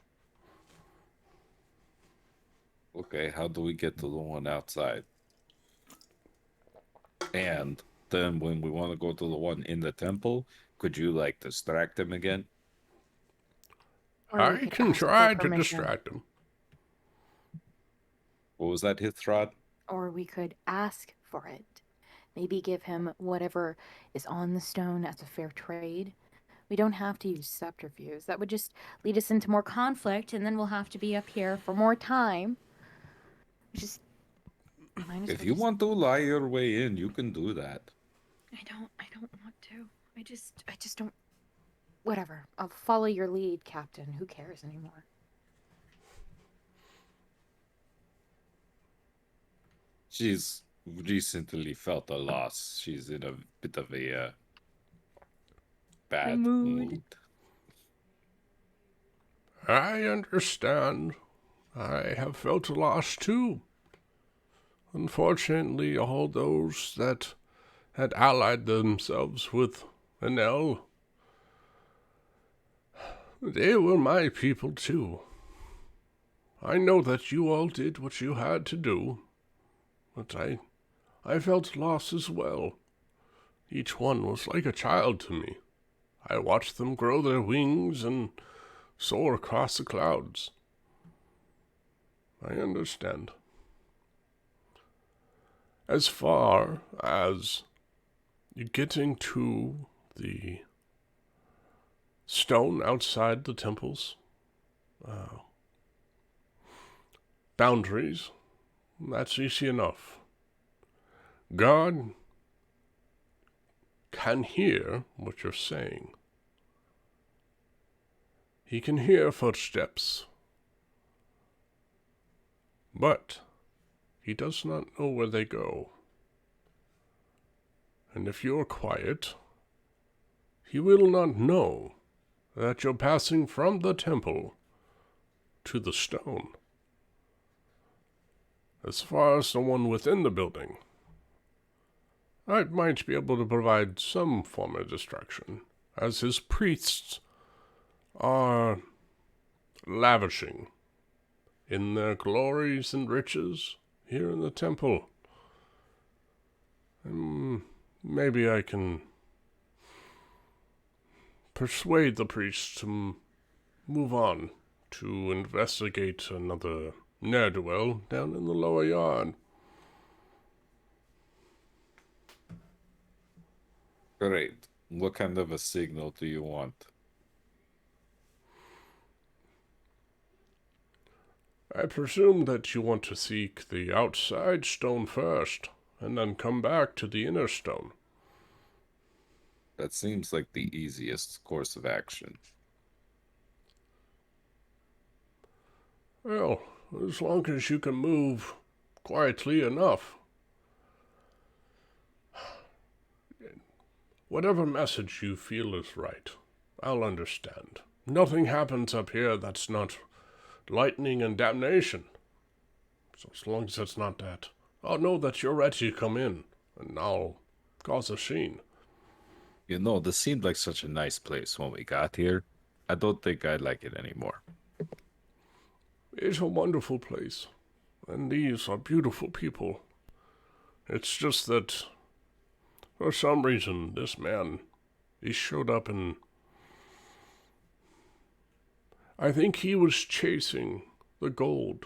Okay, how do we get to the one outside? And then when we want to go to the one in the temple, could you like distract him again? Or we I could can ask for try to permission. distract him. What was that, Hithrod? Or we could ask for it. Maybe give him whatever is on the stone as a fair trade. We don't have to use subterfuge. That would just lead us into more conflict, and then we'll have to be up here for more time. Just might as If well you just- want to lie your way in, you can do that. I don't want to. I just don't. Whatever. I'll follow your lead, Captain. Who cares anymore? She's recently felt a loss. She's in a bit of a bad mood. I understand. I have felt a loss too. Unfortunately, all those that had allied themselves with Enel, they were my people too. I know that you all did what you had to do, but I felt loss as well. Each one was like a child to me. I watched them grow their wings and soar across the clouds. I understand. As far as getting to the stone outside the temple's boundaries, that's easy enough. God can hear what you're saying. He can hear footsteps, but he does not know where they go. And if you're quiet, he will not know that you're passing from the temple to the stone. As far as the one within the building, I might be able to provide some form of distraction, as his priests are lavishing in their glories and riches here in the temple. Maybe I can persuade the priests to move on to investigate another ne'er-do-well down in the lower yard. Great. What kind of a signal do you want? I presume that you want to seek the outside stone first, and then come back to the inner stone. That seems like the easiest course of action. Well, as long as you can move quietly enough. Whatever message you feel is right, I'll understand. Nothing happens up here that's not lightning and damnation. So as long as it's not that, I'll know that you're ready to come in, and I'll cause a scene. You know, this seemed like such a nice place when we got here. I don't think I like it anymore. It's a wonderful place, and these are beautiful people. It's just that, for some reason, this man, he showed up and I think he was chasing the gold.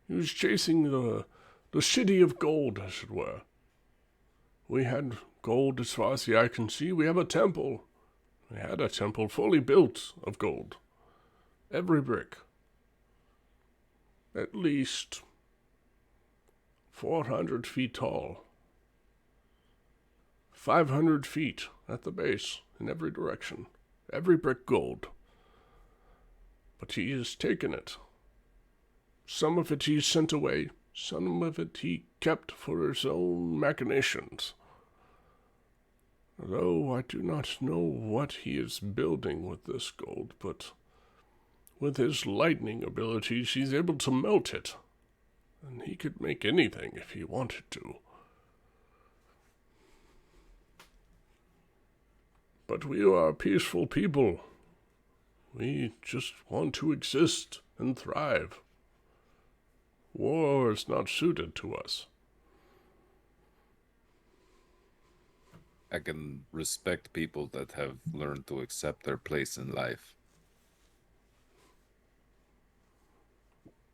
He was chasing the city of gold, as it were. We had gold as far as the eye can see. We have a temple. We had a temple fully built of gold. Every brick. At least 400 feet tall. 500 feet at the base in every direction. Every brick gold. But he has taken it. Some of it he sent away. Some of it he kept for his own machinations. Though I do not know what he is building with this gold, but with his lightning abilities, he's able to melt it. And he could make anything if he wanted to. But we are peaceful people. We just want to exist and thrive. War is not suited to us. I can respect people that have learned to accept their place in life.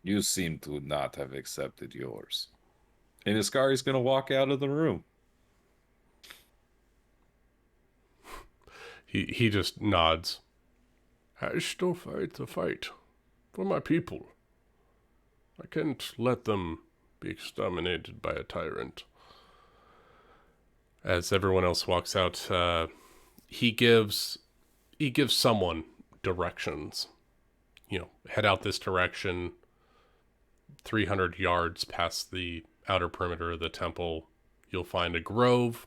You seem to not have accepted yours. And Iskari's gonna walk out of the room. He just nods. I still fight the fight for my people. I can't let them be exterminated by a tyrant. As everyone else walks out, he gives someone directions. You know, head out this direction, 300 yards past the outer perimeter of the temple, you'll find a grove,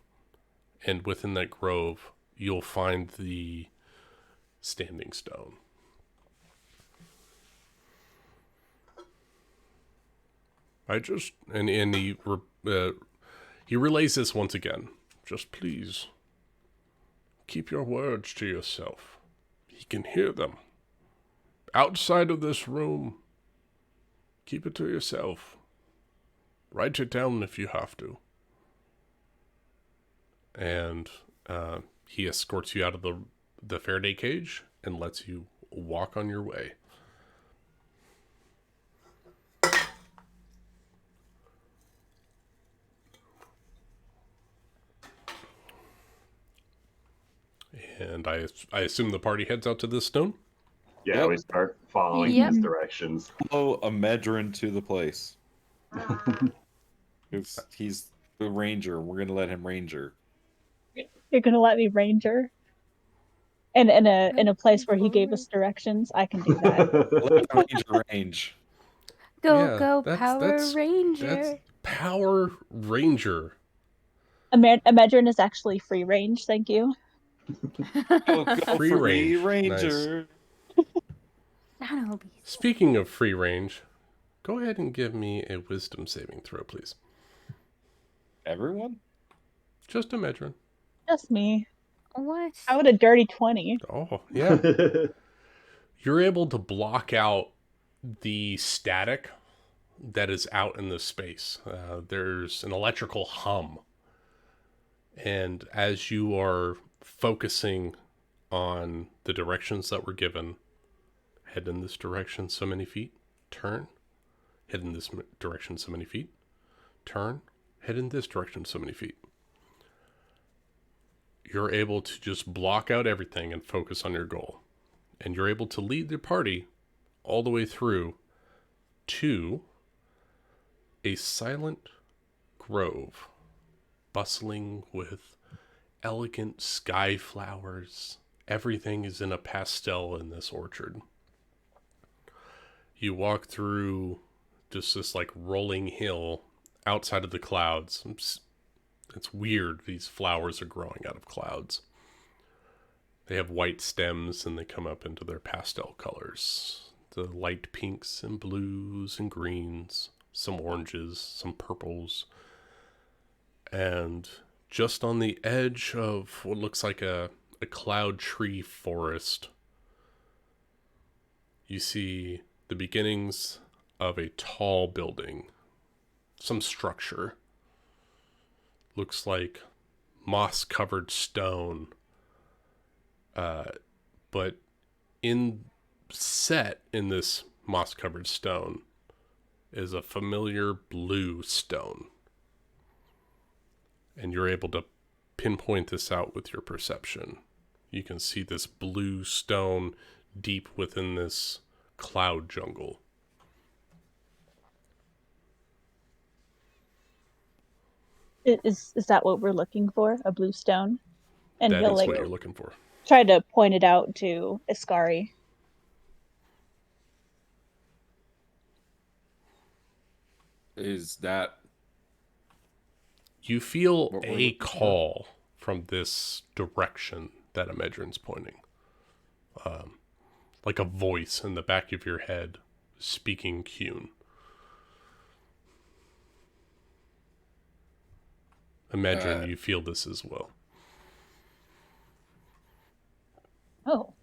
and within that grove, you'll find the standing stone. He relays this once again. Just please, keep your words to yourself. He can hear them. Outside of this room, keep it to yourself. Write it down if you have to. And he escorts you out of the Faraday cage and lets you walk on your way. And I assume the party heads out to this stone? Yeah, Yep. we start following Yep. these directions. Follow a Medrin to the place. He's the ranger. We're gonna let him ranger. You're gonna let me ranger? And in a place where he gave us directions, I can do that. Let ranger range. Go, Yeah, go, that's- Power that's- Ranger. That's Power Ranger. Imagine is actually free range, thank you. Go, go Free free range. ranger. Not obese. Speaking of free range, go ahead and give me a wisdom saving throw, please. Everyone? Just a Medrin. Just me. What? How would a dirty 20? Oh, yeah. You're able to block out the static that is out in the space. There's an electrical hum. And as you are focusing on the directions that were given, head in this direction so many feet, turn, head in this direction so many feet, turn, head in this direction so many feet. You're able to just block out everything and focus on your goal. And you're able to lead the party all the way through to a silent grove, bustling with elegant sky flowers. Everything is in a pastel in this orchard. You walk through just this like rolling hill outside of the clouds. It's weird. These flowers are growing out of clouds. They have white stems and they come up into their pastel colors. The light pinks and blues and greens, some oranges, some purples. And just on the edge of what looks like a cloud tree forest, you see the beginnings of a tall building, some structure. Looks like moss-covered stone. But set in this moss-covered stone is a familiar blue stone. And you're able to pinpoint this out with your perception. You can see this blue stone deep within this cloud jungle. Is that what we're looking for? A blue stone? And That he'll is like what you're looking for. try to point it out to Iskari. Is that You feel What we're a looking for? call from this direction that Amedrin's pointing. like a voice in the back of your head speaking Qun. Imagine you feel this as well. Oh.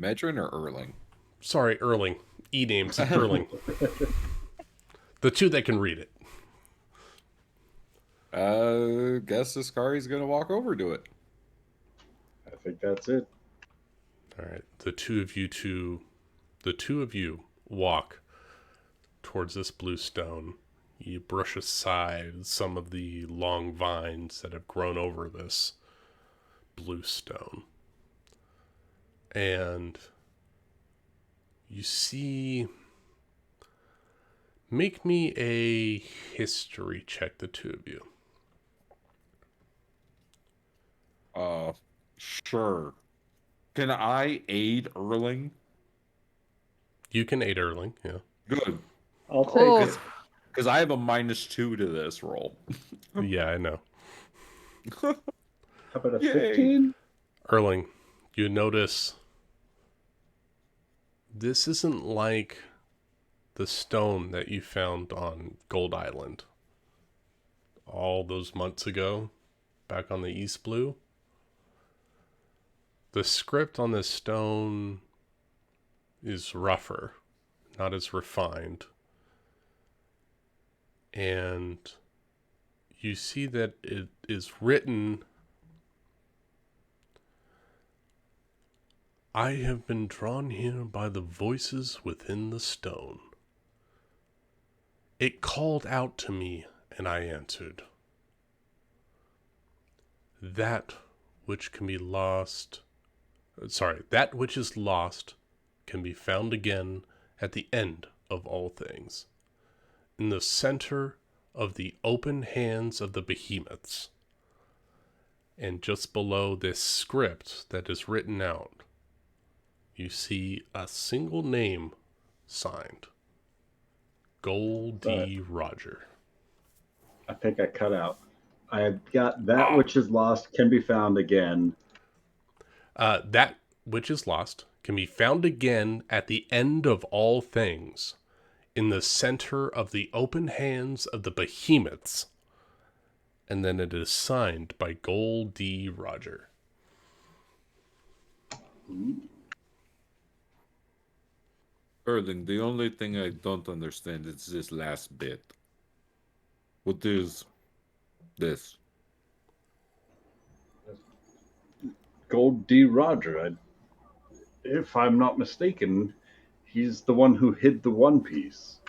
Medrin or Erling? Sorry, Erling. E-names, Erling. The two that can read it. Guess Askari's gonna walk over to it. I think that's it. All right, the two of you walk towards this blue stone. You brush aside some of the long vines that have grown over this blue stone. And you see... Make me a history check, the two of you. Sure. Can I aid Erling? You can aid Erling, yeah. Good. I'll take Oh. it. Because I have a -2 to this roll. Yeah, I know. How about a Yay. 15? Erling, you notice this isn't like the stone that you found on Gold Island all those months ago, back on the East Blue. The script on this stone is rougher, not as refined. And you see that it is written, "I have been drawn here by the voices within the stone. It called out to me, and I answered. That which can be lost... that which is lost can be found again at the end of all things, in the center of the open hands of the behemoths." And just below this script that is written out, you see a single name signed. Goldie Roger. I think I cut out. I got that which is lost can be found again. That which is lost can be found again at the end of all things, in the center of the open hands of the behemoths. And then it is signed by Goldie Roger. Erling, the only thing I don't understand is this last bit. What is this? Gold D. Roger. If I'm not mistaken, he's the one who hid the One Piece.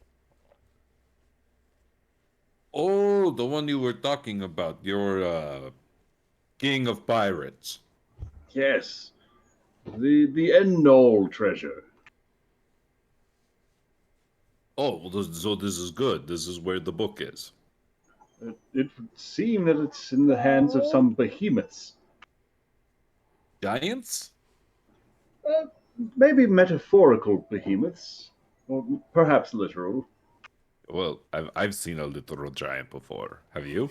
Oh, the one you were talking about. Your king of pirates. Yes. The Endnol treasure. Oh, so this is good. This is where the book is. It would seem that it's in the hands of some behemoths. Giants? Maybe metaphorical behemoths, or perhaps literal. Well, I've seen a literal giant before. Have you?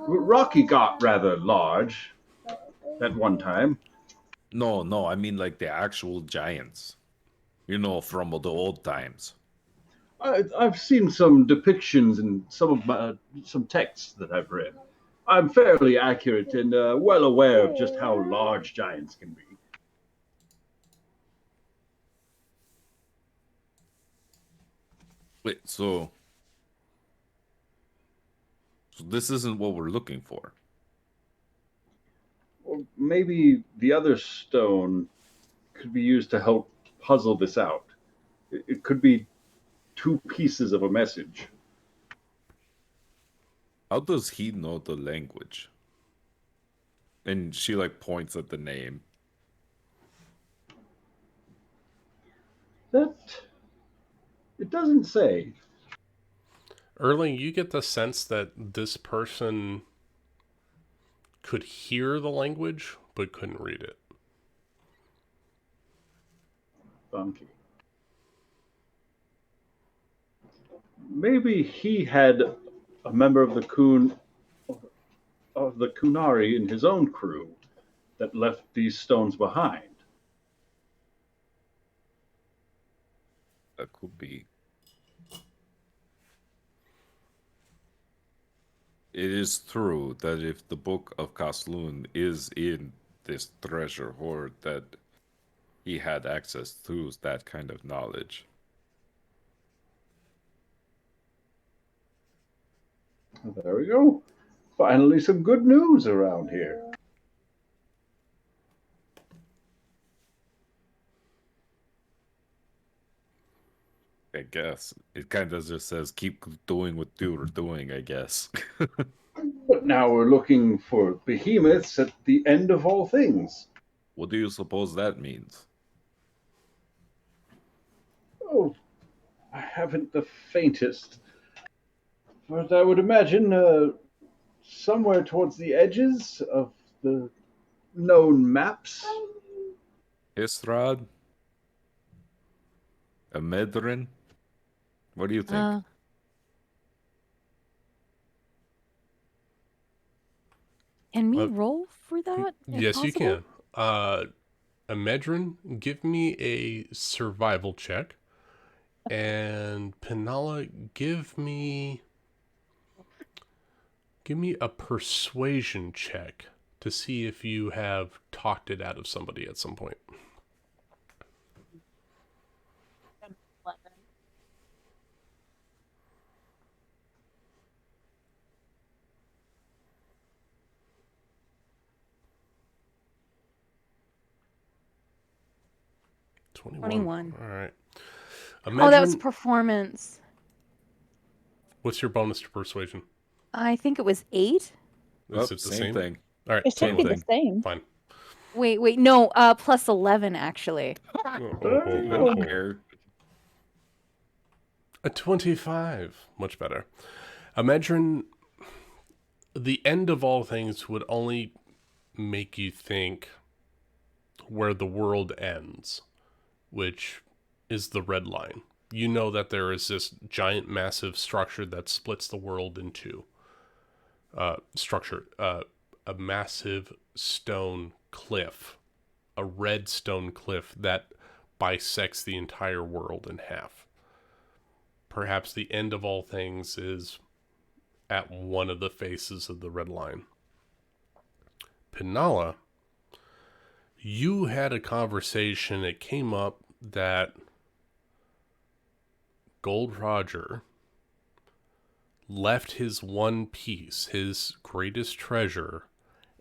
Rocky got rather large at one time. No, I mean like the actual giants. You know, from the old times. I've seen some depictions in some texts that I've read. I'm fairly accurate and well aware of just how large giants can be. Wait, so this isn't what we're looking for. Or maybe the other stone could be used to help puzzle this out. It could be two pieces of a message. How does he know the language? And she like points at the name. That it doesn't say. Erling, you get the sense that this person could hear the language, but couldn't read it. Funky. Maybe he had a member of the Kunari in his own crew that left these stones behind. That could be. It is true that if the Book of Kasloon is in this treasure hoard, that he had access to that kind of knowledge. There we go. Finally, some good news around here. I guess it kind of just says keep doing what you're doing, I guess. But now we're looking for behemoths at the end of all things. What do you suppose that means? Oh, I haven't the faintest. But I would imagine somewhere towards the edges of the known maps. Istrad? A Medrin? What do you think? Can we Uh, roll for that? if Yes, you possible? can. Amedrin, give me a survival check. And Penala, give me a persuasion check to see if you have talked it out of somebody at some point. $21. 21. All right. Oh, that was Amedrin, performance. what's your bonus to persuasion? I think it was 8. Is it the same? thing. All right. It should Same be the thing. same. Fine. Wait, no, plus 11 actually. I don't care. A 25. Much better. Imagine the end of all things would only make you think where the world ends, which is the red line. You know that there is this giant, massive structure that splits the world in two. A massive stone cliff, a red stone cliff that bisects the entire world in half. Perhaps the end of all things is at one of the faces of the red line. Penala, you had a conversation. It came up that Gold Roger left his one piece, his greatest treasure,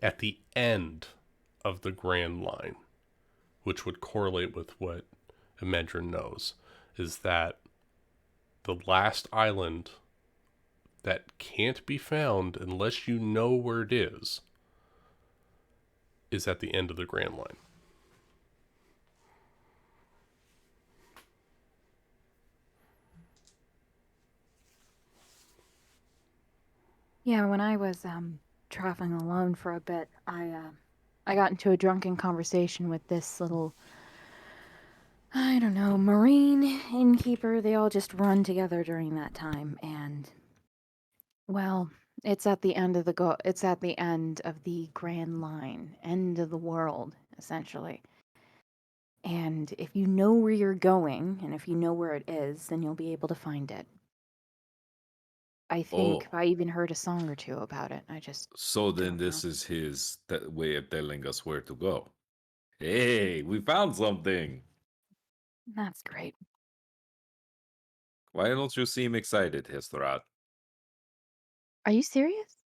at the end of the Grand Line, which would correlate with what Amedrin knows, is that the last island that can't be found unless you know where it is at the end of the Grand Line. Yeah, when I was traveling alone for a bit, I got into a drunken conversation with this little, I don't know, marine innkeeper. They all just run together during that time, and well, it's at the end of it's at the end of the Grand Line, end of the world, essentially. And if you know where you're going, and if you know where it is, then you'll be able to find it. I think I even heard a song or two about it. I just So then don't this know. is his way of telling us where to go. Hey, we found something. That's great. Why don't you seem excited, Histrat? Are you serious?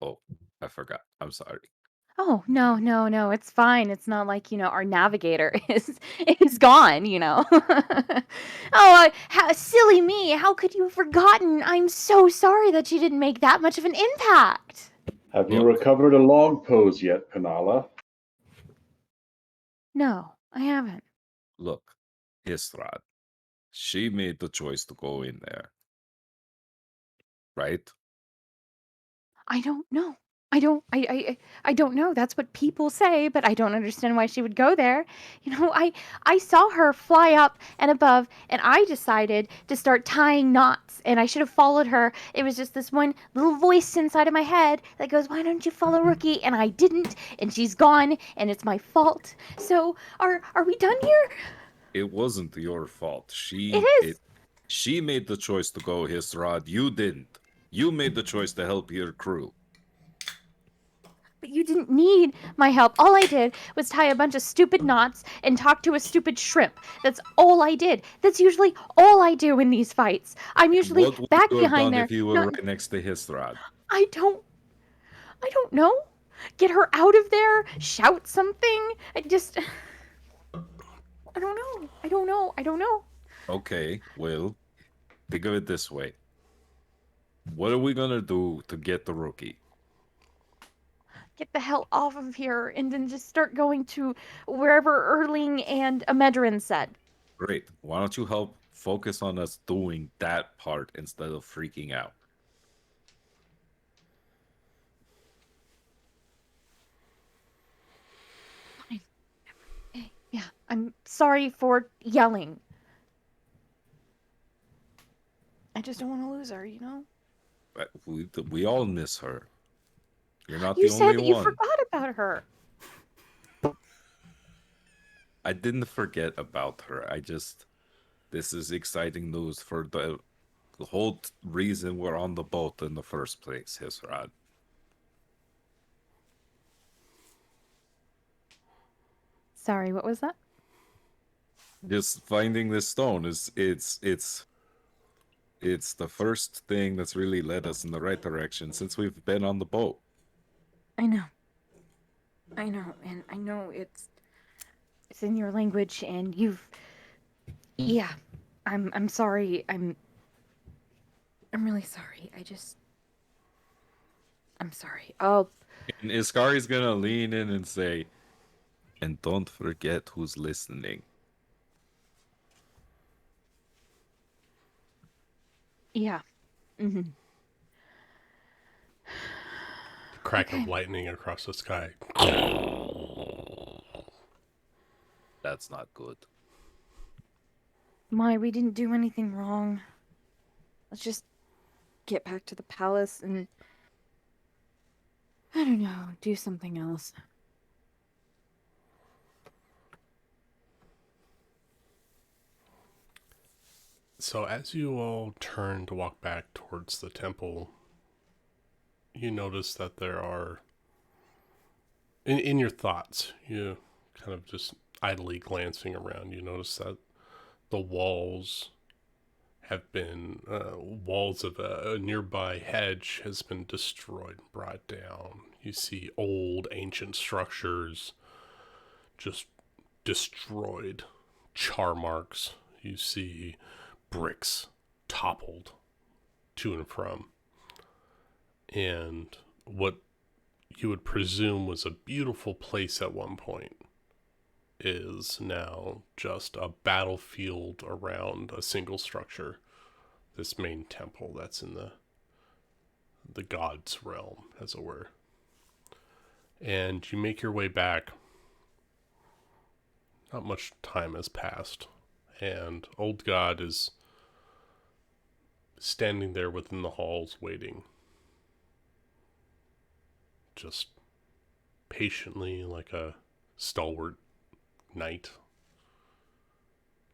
Oh, I forgot. I'm sorry. Oh, no, it's fine. It's not like, our navigator is gone, Oh, silly me. How could you have forgotten? I'm so sorry that you didn't make that much of an impact. Have you Look. recovered a long pose yet, Penala? No, I haven't. Look, Histrat. She made the choice to go in there. Right? I don't know. I don't know. That's what people say, but I don't understand why she would go there. I saw her fly up and above, and I decided to start tying knots, and I should have followed her. It was just this one little voice inside of my head that goes, "Why don't you follow Rookie?" And I didn't, and she's gone, and it's my fault. So, are we done here? It wasn't your fault. It is. She made the choice to go Hisrad. You didn't. You made the choice to help your crew. But you didn't need my help. All I did was tie a bunch of stupid knots and talk to a stupid shrimp. That's all I did. That's usually all I do in these fights. I'm usually What would back you have behind done there. if you were not- right next to Hisrad? I don't know. Get her out of there? Shout something? I don't know. I don't know. Okay, well, think of it this way. What are we gonna do to get the Rookie? Get the hell off of here and then just start going to wherever Erling and Amedrin said. Great. Why don't you help focus on us doing that part instead of freaking out? Yeah, I'm sorry for yelling. I just don't want to lose her, you know? But we all miss her. You're not You the said only that you one. forgot about her. I didn't forget about her. This is exciting news for the whole reason we're on the boat in the first place, Hisrad. Sorry, what was that? Just finding this stone it's the first thing that's really led us in the right direction since we've been on the boat. I know, and I know it's in your language, and yeah. I'm sorry. I'm really sorry. I'm sorry. Oh, And Iskari's gonna lean in and say, and don't forget who's listening. yeah. Mm-hmm. Crack Okay. of lightning across the sky. That's not good. We didn't do anything wrong. Let's just get back to the palace and I don't know, do something else. So as you all turn to walk back towards the temple, you notice that there are, in your thoughts, you kind of just idly glancing around, you notice that the walls have been, walls of a nearby hedge has been destroyed, brought down. You see old ancient structures just destroyed, char marks. You see bricks toppled to and from. And what you would presume was a beautiful place at one point is now just a battlefield around a single structure, this main temple that's in the god's realm, as it were. And you make your way back. Not much time has passed, and Old God is standing there within the halls waiting. Just patiently, like a stalwart knight.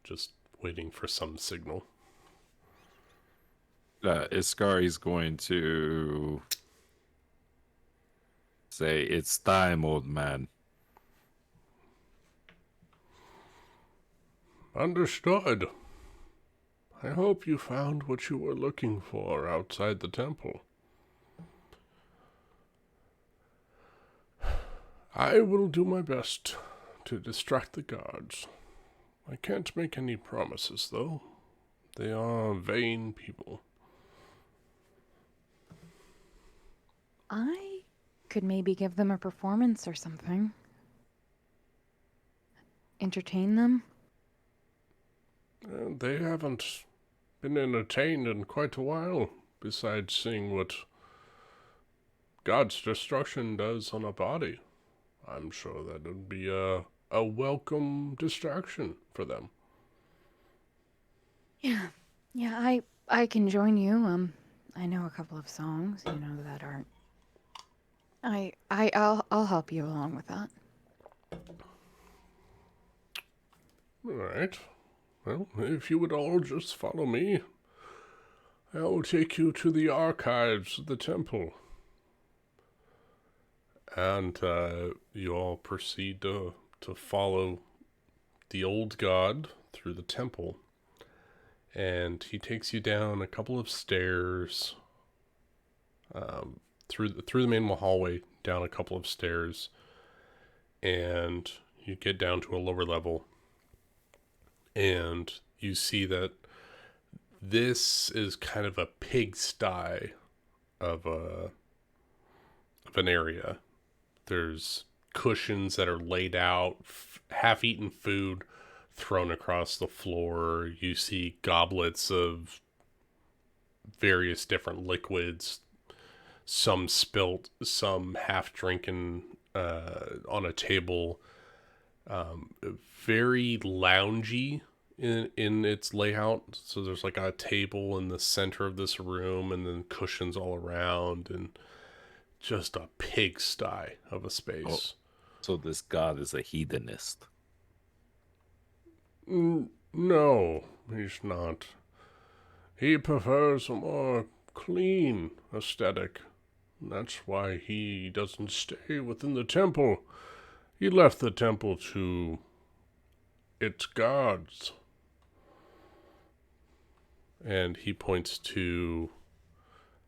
Just waiting for some signal. Iskari's going to say, "It's time, old man." Understood. I hope you found what you were looking for outside the temple. I will do my best to distract the guards. I can't make any promises, though. They are vain people. I could maybe give them a performance or something. Entertain them. They haven't been entertained in quite a while, besides seeing what God's destruction does on a body, I'm sure that would be a welcome distraction for them. Yeah. Yeah, I can join you. I know a couple of songs, that aren't. I'll help you along with that. All right. Well, if you would all just follow me, I will take you to the archives of the temple. And you all proceed to follow the old god through the temple. And he takes you down a couple of stairs, through the main hallway, down a couple of stairs, and you get down to a lower level. And you see that this is kind of a pigsty of an area. There's cushions that are laid out, half-eaten food thrown across the floor. You see goblets of various different liquids, some spilt, some half-drinking on a table. Very loungy in its layout. So there's like a table in the center of this room and then cushions all around and just a pigsty of a space. Oh, so this god is a heathenist. No, he's not. He prefers a more clean aesthetic. That's why he doesn't stay within the temple. He left the temple to its guards. And he points to,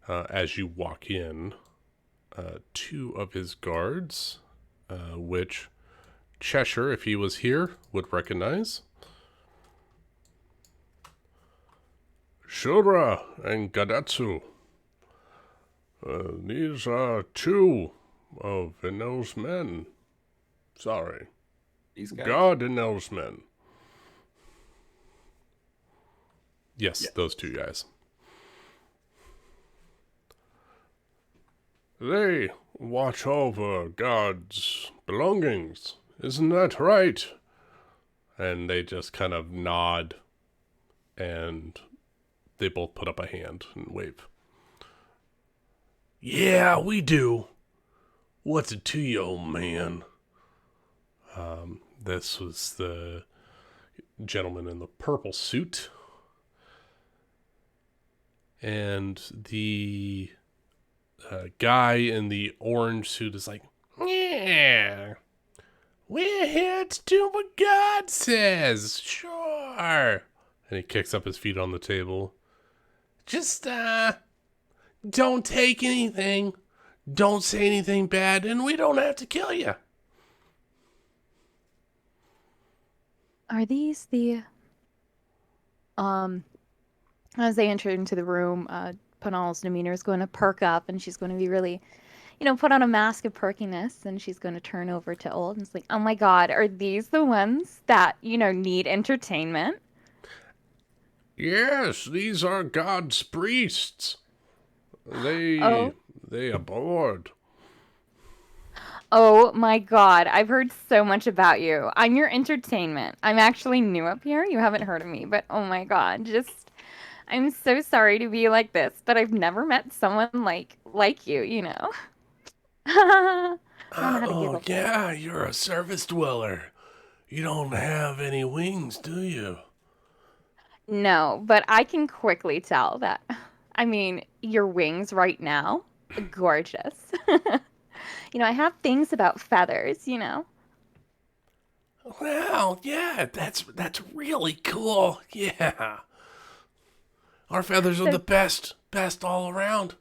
as you walk in, two of his guards, which Cheshire, if he was here, would recognize. Shura and Gadatsu. These are two of Enel's men. Sorry. These guys. God Enel's men. Yes, those two guys. They watch over God's belongings. Isn't that right? And they just kind of nod, and they both put up a hand and wave. Yeah, we do. What's it to you, old man? This was the gentleman in the purple suit. And the guy in the orange suit is like, yeah, we're here to do what God says, sure. And he kicks up his feet on the table. Just, don't take anything. Don't say anything bad, and we don't have to kill you. Are these the as they enter into the room, Panal's demeanor is going to perk up and she's going to be really, put on a mask of perkiness, and she's going to turn over to Old and it's like, oh my god, are these the ones that, need entertainment? Yes, these are God's priests. They are bored. Oh my god, I've heard so much about you. I'm your entertainment. I'm actually new up here. You haven't heard of me, but oh my god, I'm so sorry to be like this, but I've never met someone like you, I don't know how to Oh, giggle. yeah, you're a surface dweller. You don't have any wings, do you? No, but I can quickly tell that. I mean, your wings right now, gorgeous. I have things about feathers, Well, yeah, that's really cool. Yeah. Our feathers are the best all around.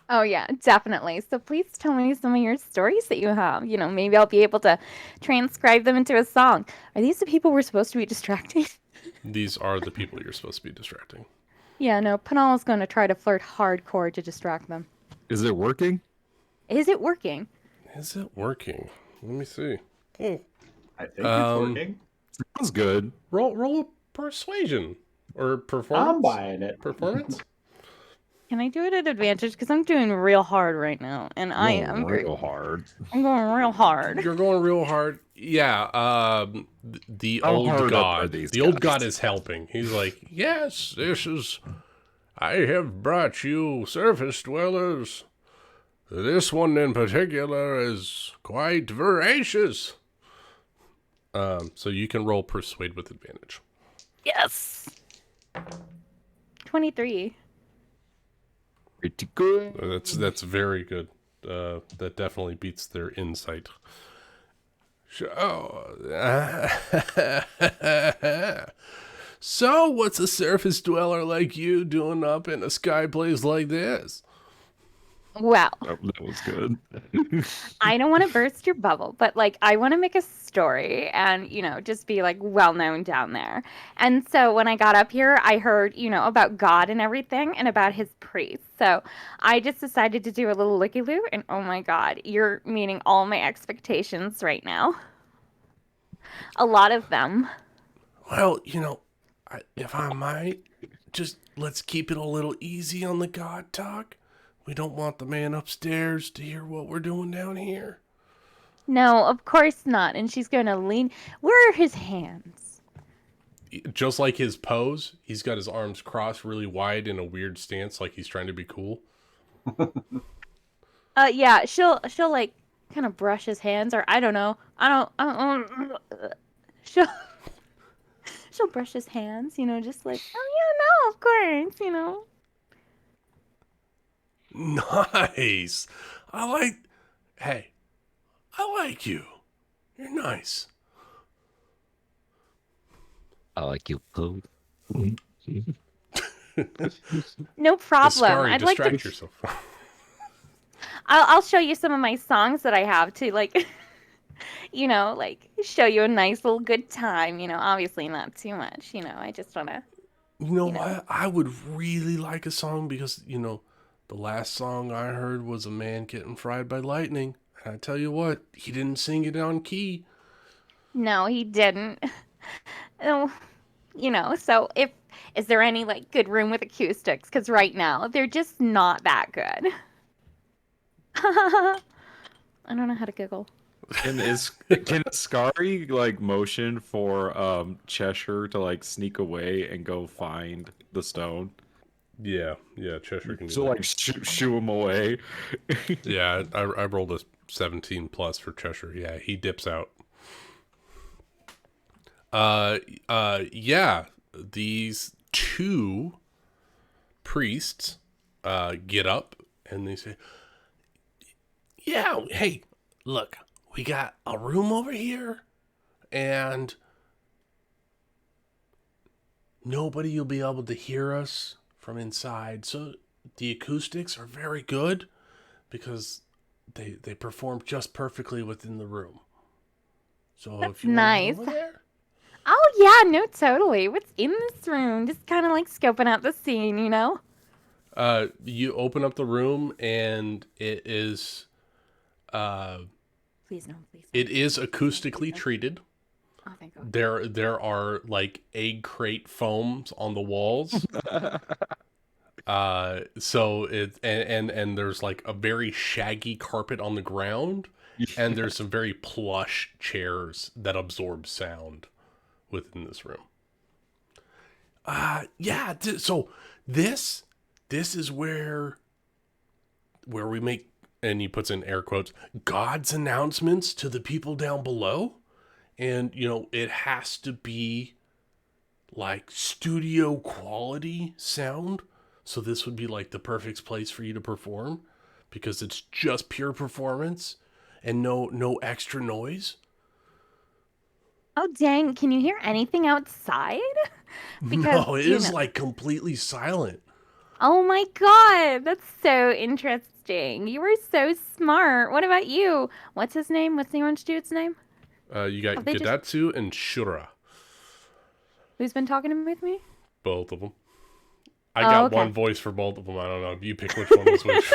Oh, yeah, definitely. So please tell me some of your stories that you have. Maybe I'll be able to transcribe them into a song. Are these the people we're supposed to be distracting? These are the people you're supposed to be distracting. Yeah, no, Panala's going to try to flirt hardcore to distract them. Is it working? Is it working? Is it working? Let me see. Oh. I think it's working. Sounds good. Roll a persuasion or performance. I'm buying it. Performance? Can I do it at advantage? Because I'm doing real hard right now, and I'm real hard. I'm going real hard. You're going real hard. Yeah. The How old hard up are god. these The old guys? god is helping. He's like, yes, this is. I have brought you surface dwellers. This one in particular is quite voracious. So you can roll persuade with advantage. Yes. 23. Pretty good. That's very good. That definitely beats their insight. So, what's a surface dweller like you doing up in a sky place like this? Well, Oh, that was good. I don't want to burst your bubble, but like I want to make a story and, just be like well known down there. And so when I got up here, I heard, about God and everything and about his priests. So I just decided to do a little looky-loo and oh my God, you're meeting all my expectations right now. A lot of them. Well, if I might, just let's keep it a little easy on the God talk. We don't want the man upstairs to hear what we're doing down here. No, of course not. And she's going to lean. Where are his hands? Just like his pose, he's got his arms crossed really wide in a weird stance, like he's trying to be cool. Yeah, she'll like kind of brush his hands, or I don't know. She'll brush his hands, just like, oh yeah, no, of course, Nice. Hey, I like you. You're nice. I like you, Poe. No problem. Ascari, I'd like to. distract yourself. I'll show you some of my songs that I have to like, like show you a nice little good time. Obviously not too much. I just wanna. I would really like a song because the last song I heard was a man getting fried by lightning. And I tell you what, he didn't sing it on key. No, he didn't. Oh, so is there any like good room with acoustics? Because right now they're just not that good. I don't know how to giggle. Can Ascari like motion for Cheshire to like sneak away and go find the stone? Yeah, Cheshire can do So that. like shoo him away. Yeah, I rolled a 17 plus for Cheshire. Yeah, he dips out. Yeah, these two priests get up and they say, yeah, hey, look, we got a room over here and nobody will be able to hear us from inside. So the acoustics are very good because they perform just perfectly within the room. So That's if you nice. want to go over there, Oh yeah, no, totally. What's in this room? Just kind of like scoping out the scene, you open up the room and it is Please no, please. it is acoustically treated. Oh, thank God. There are like egg crate foams on the walls. So and there's like a very shaggy carpet on the ground, and there's some very plush chairs that absorb sound within this room. Yeah. So this is where we make, and he puts in air quotes, God's announcements to the people down below. And, it has to be like studio quality sound. So this would be like the perfect place for you to perform because it's just pure performance and no extra noise. Oh dang! Can you hear anything outside? No, it is like completely silent. Oh my God, that's so interesting. You were so smart. What about you? What's his name? What's the orange dude's name? You got They just- Gadatsu and Shura, Who's been talking with me? both of them. I got okay. one voice for both of them. I don't know. You pick which one was which.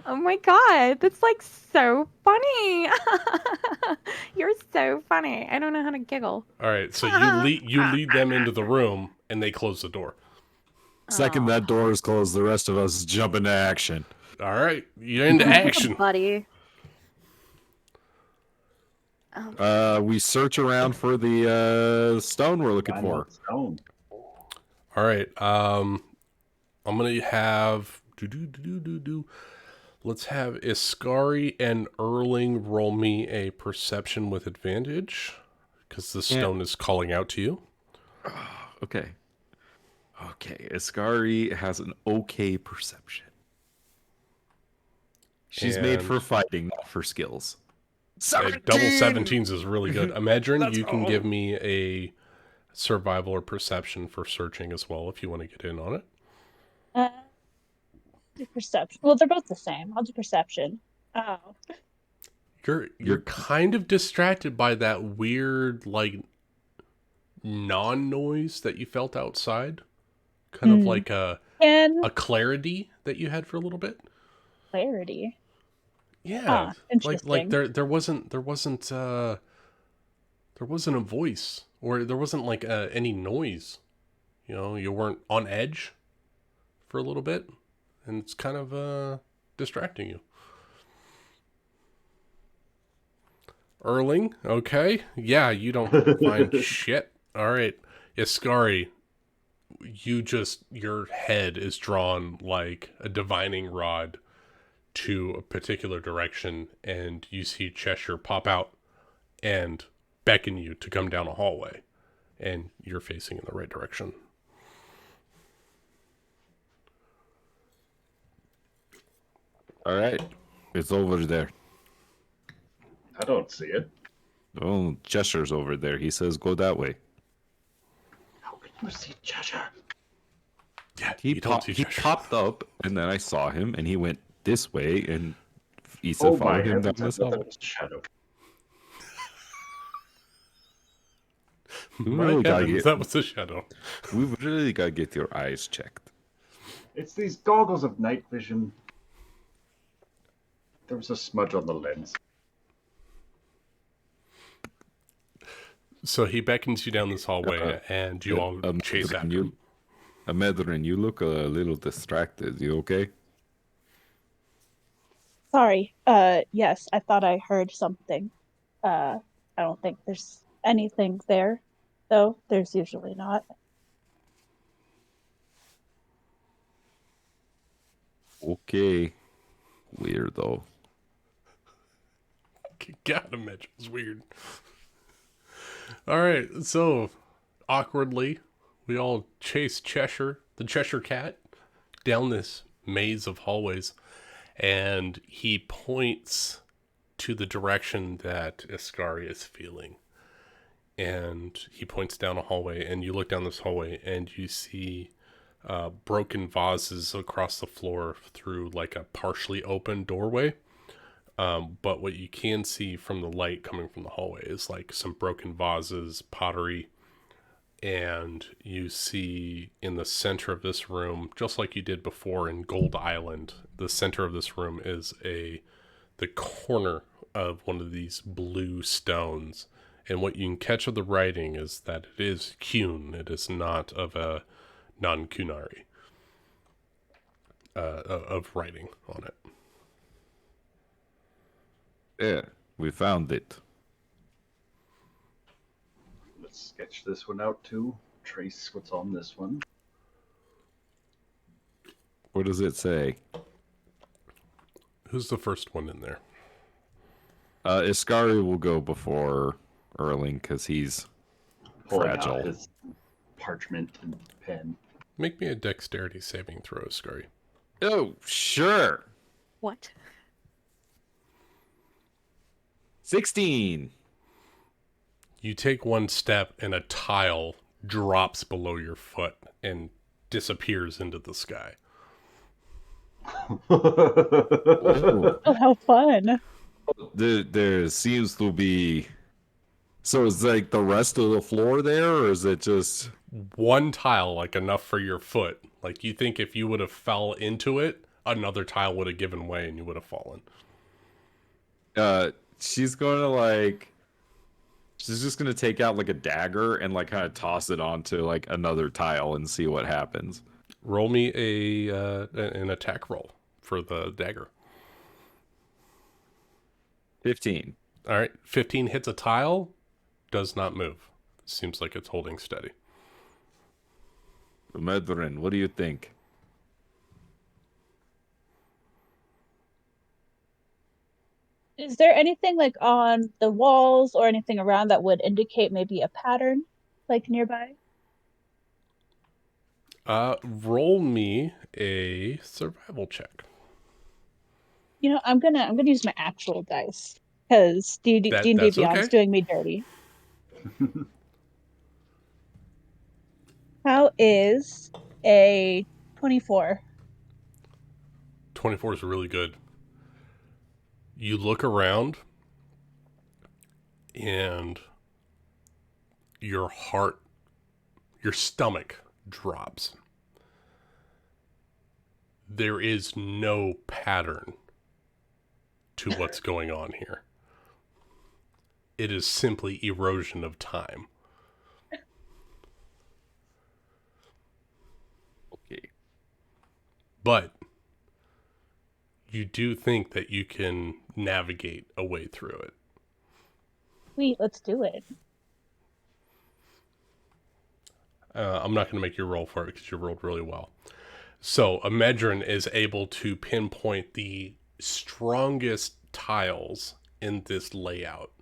Oh my God, that's like so funny. You're so funny. I don't know how to giggle. All right, so you lead them into the room, and they close the door. Second Aw. that door is closed, the rest of us jump into action. All right, you're into action. Buddy. Oh, We search around for the stone we're looking Find for. that stone. All right. I'm gonna have Let's have Iskari and Erling roll me a perception with advantage, because the stone is calling out to you. Okay. Okay. Iskari has an okay perception. She's made And- for fighting, not for skills. Double 17s is really good. Imagine Let's you can go. give me a survival or perception for searching as well if you want to get in on it. Do perception. Well, they're both the same. I'll do perception. Oh. You're kind of distracted by that weird like non-noise that you felt outside. Kind of like a clarity that you had for a little bit. Clarity. Yeah. Interesting. Like there wasn't a voice, or there wasn't like any noise. You know, you weren't on edge for a little bit, and it's kind of distracting you. Erling, okay. Yeah, you don't find shit. All right. Iskari, your head is drawn like a divining rod to a particular direction, and you see Cheshire pop out and beckon you to come down a hallway, and you're facing in the right direction. All right. It's over there. I don't see it. Oh, Chester's over there. He says go that way. How can you see Cheshire? Yeah, He, you don't see he Cheshire. popped up, and then I saw him, and he went this way, and Issa Oh my followed him down heavens! this I thought hall. that was Shadow. We My really gotta heavens, get, that was a shadow. we really gotta get your eyes checked. It's these goggles of night vision. There was a smudge on the lens. So he beckons you down this hallway, and you all chase after him. Amedrin, you look a little distracted. You okay? Sorry. Yes, I thought I heard something. I don't think there's anything there, though. There's usually not. Okay. Weirdo. Gotta imagine it's weird. All right, so awkwardly, we all chase Cheshire, the Cheshire Cat, down this maze of hallways, and he points to the direction that Iskari is feeling. And he points down a hallway, and you look down this hallway, and you see broken vases across the floor through like a partially open doorway. But what you can see from the light coming from the hallway is like some broken vases, pottery, and you see in the center of this room, just like you did before in Gold Island, the center of this room is the corner of one of these blue stones. And what you can catch of the writing is that it is Qun. It is not of a non-Qunari of writing on it. Yeah, we found it. Let's sketch this one out too. Trace what's on this one. What does it say? Who's the first one in there? Iskari will go before Erling because he's Pulling fragile. out his parchment and pen. Make me a dexterity saving throw, Scurry. Oh, sure. What? 16. You take one step and a tile drops below your foot and disappears into the sky. Oh. Oh, how fun! There seems to be. So is like the rest of the floor there, or is it just? One tile, like enough for your foot. Like you think if you would have fell into it, another tile would have given way and you would have fallen. She's going to like. She's just going to take out like a dagger and like kind of toss it onto like another tile and see what happens. roll me an attack roll for the dagger. 15. All right, 15 hits a tile, does not move. Seems like it's holding steady. Medrin, what do you think? Is there anything like on the walls or anything around that would indicate maybe a pattern, like nearby? Roll me a survival check. You know, I'm gonna use my actual dice because D&D That's Beyond's okay. doing me dirty. How is a 24? 24 is really good. You look around and your stomach drops. There is no pattern to what's going on here. It is simply erosion of time. Okay. But you do think that you can navigate a way through it. Sweet, let's do it. I'm not going to make you roll for it because you rolled really well. So, Medrin is able to pinpoint the strongest tiles in this layout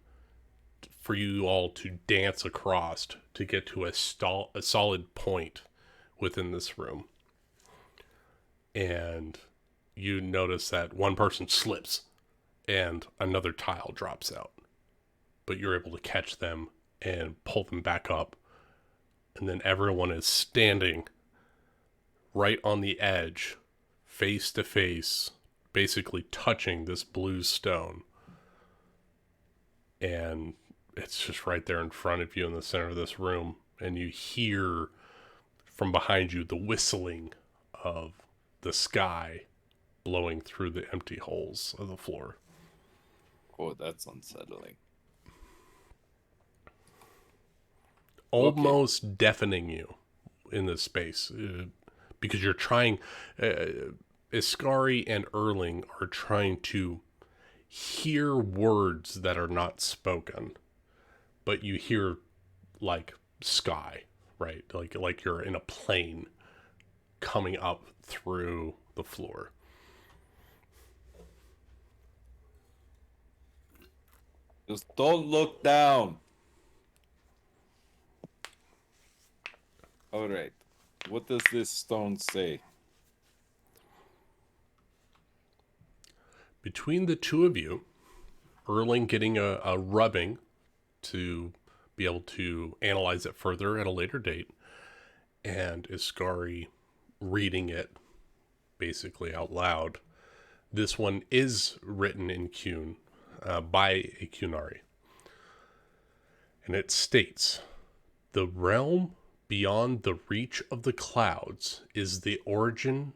for you all to dance across to get to a solid point within this room. And you notice that one person slips and another tile drops out. But you're able to catch them and pull them back up. And then everyone is standing right on the edge, face to face, basically touching this blue stone. And it's just right there in front of you in the center of this room. And you hear from behind you the whistling of the sky blowing through the empty holes of the floor. Oh, that's unsettling. Almost deafening you in this space because you're trying, Iskari and Erling are trying to hear words that are not spoken, but you hear like sky, right? Like you're in a plane coming up through the floor. Just don't look down. All right. What does this stone say? Between the two of you, Erling getting a rubbing to be able to analyze it further at a later date, and Iskari reading it basically out loud. This one is written in Qun by a Qunari. And it states, "The realm beyond the reach of the clouds is the origin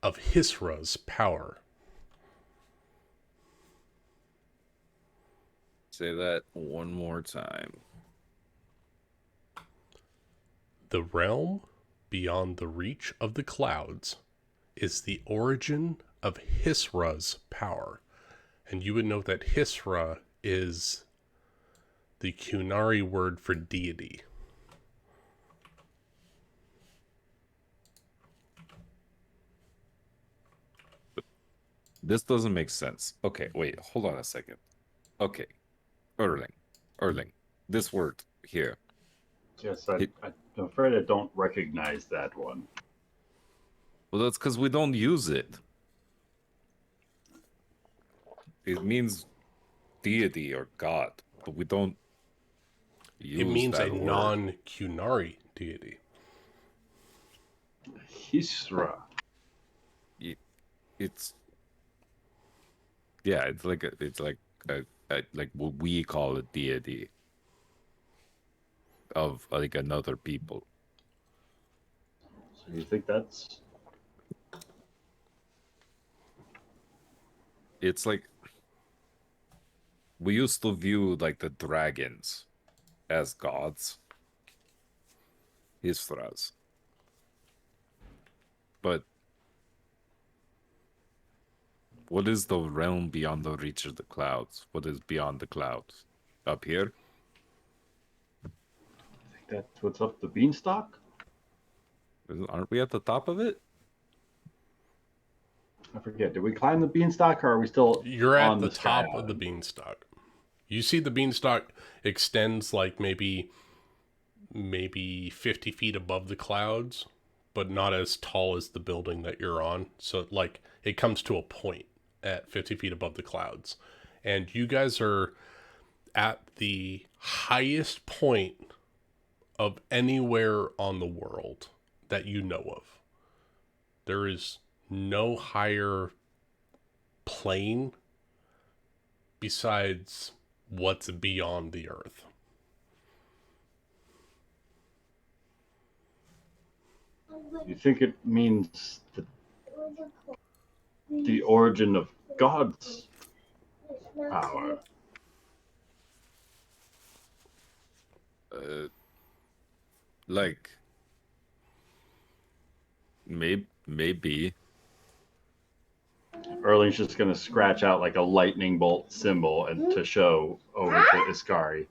of Hisra's power." Say that one more time. The realm beyond the reach of the clouds is the origin of Hisra's power. And you would know that Hisra is the Qunari word for deity. This doesn't make sense. Okay, wait, hold on a second. Okay. Erling. This word here. Yes, I'm afraid I don't recognize that one. Well, that's because we don't use it. It means deity or god, but we don't use It means a that word. non-Qunari deity. Hisra. It's yeah, it's like like what we call a deity of like another people. So you think that's... It's like we used to view like the dragons as gods. Hisras. but what is the realm beyond the reach of the clouds? What is beyond the clouds? Up here? I think that's what's up the beanstalk. Aren't we at the top of it? I forget. Did we climb the beanstalk, or are we still You're at on the Sky top of the Island? beanstalk. You see the beanstalk extends like maybe 50 feet above the clouds, but not as tall as the building that you're on. So like it comes to a point at 50 feet above the clouds. And you guys are at the highest point of anywhere on the world that you know of. There is no higher plane besides what's beyond the earth. You think it means the origin of God's power? Like, maybe. Erling's just gonna scratch out like a lightning bolt symbol and to show over to Iskari.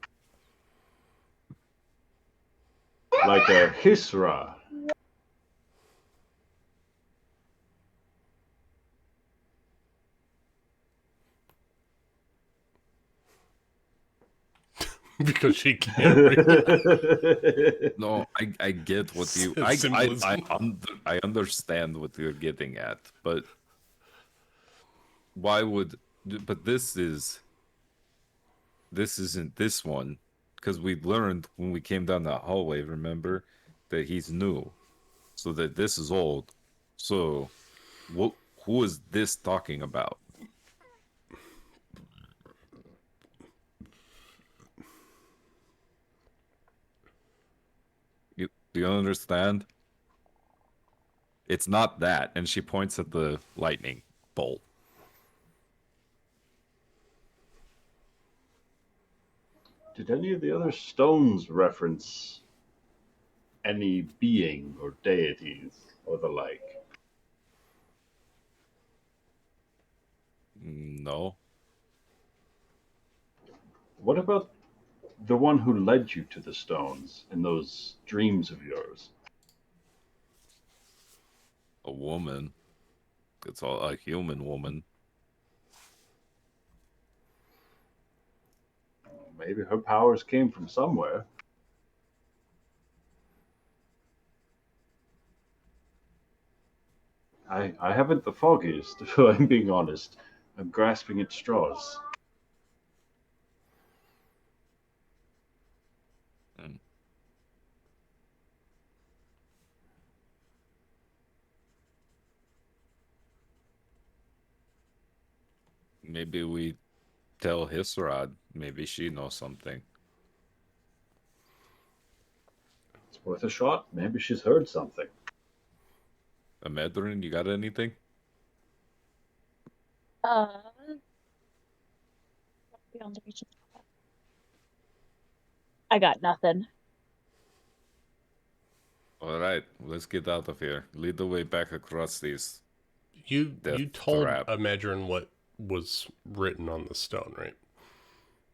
Like a Hisra. Because she can't read. No, I get what you. Symbolism. I understand what you're getting at, but why would? But this isn't this one, because we learned when we came down that hallway. Remember that he's new, so that this is old. So, what? Who is this talking about? Do you understand? It's not that. And she points at the lightning bolt. Did any of the other stones reference any being or deities or the like? No. What about the one who led you to the stones in those dreams of yours? A woman. It's all a human woman. Maybe her powers came from somewhere. I haven't the foggiest, if I'm being honest. I'm grasping at straws. Maybe we tell Hisrod. Maybe she knows something. It's worth a shot. Maybe she's heard something. Amedrin, you got anything? Beyond the reach of the cloud. I got nothing. All right, let's get out of here. Lead the way back across these. You Death told trap. Imagine what was written on the stone, right?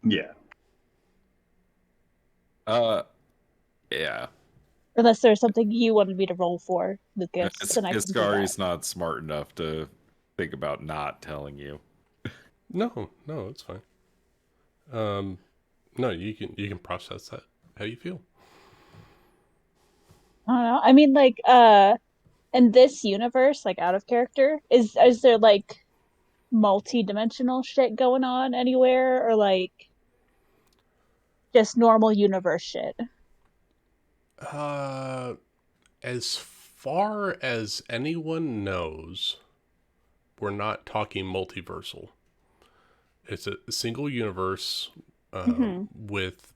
Yeah. Yeah. Unless there's something you wanted me to roll for, Lucas, then I can do Iskari's that. not smart enough to think about not telling you. No, it's fine. No, you can process that how you feel. I don't know. I mean, like, in this universe, like out of character, is there like multi-dimensional shit going on anywhere, or like just normal universe shit? As far as anyone knows, we're not talking multiversal. It's a single universe with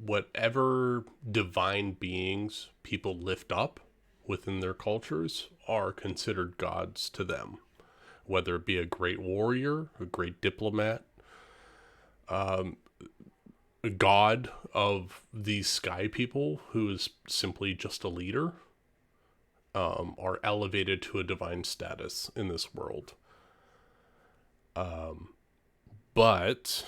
whatever divine beings people lift up within their cultures are considered gods to them. Whether it be a great warrior, a great diplomat, a god of these sky people who is simply just a leader. are elevated to a divine status in this world. But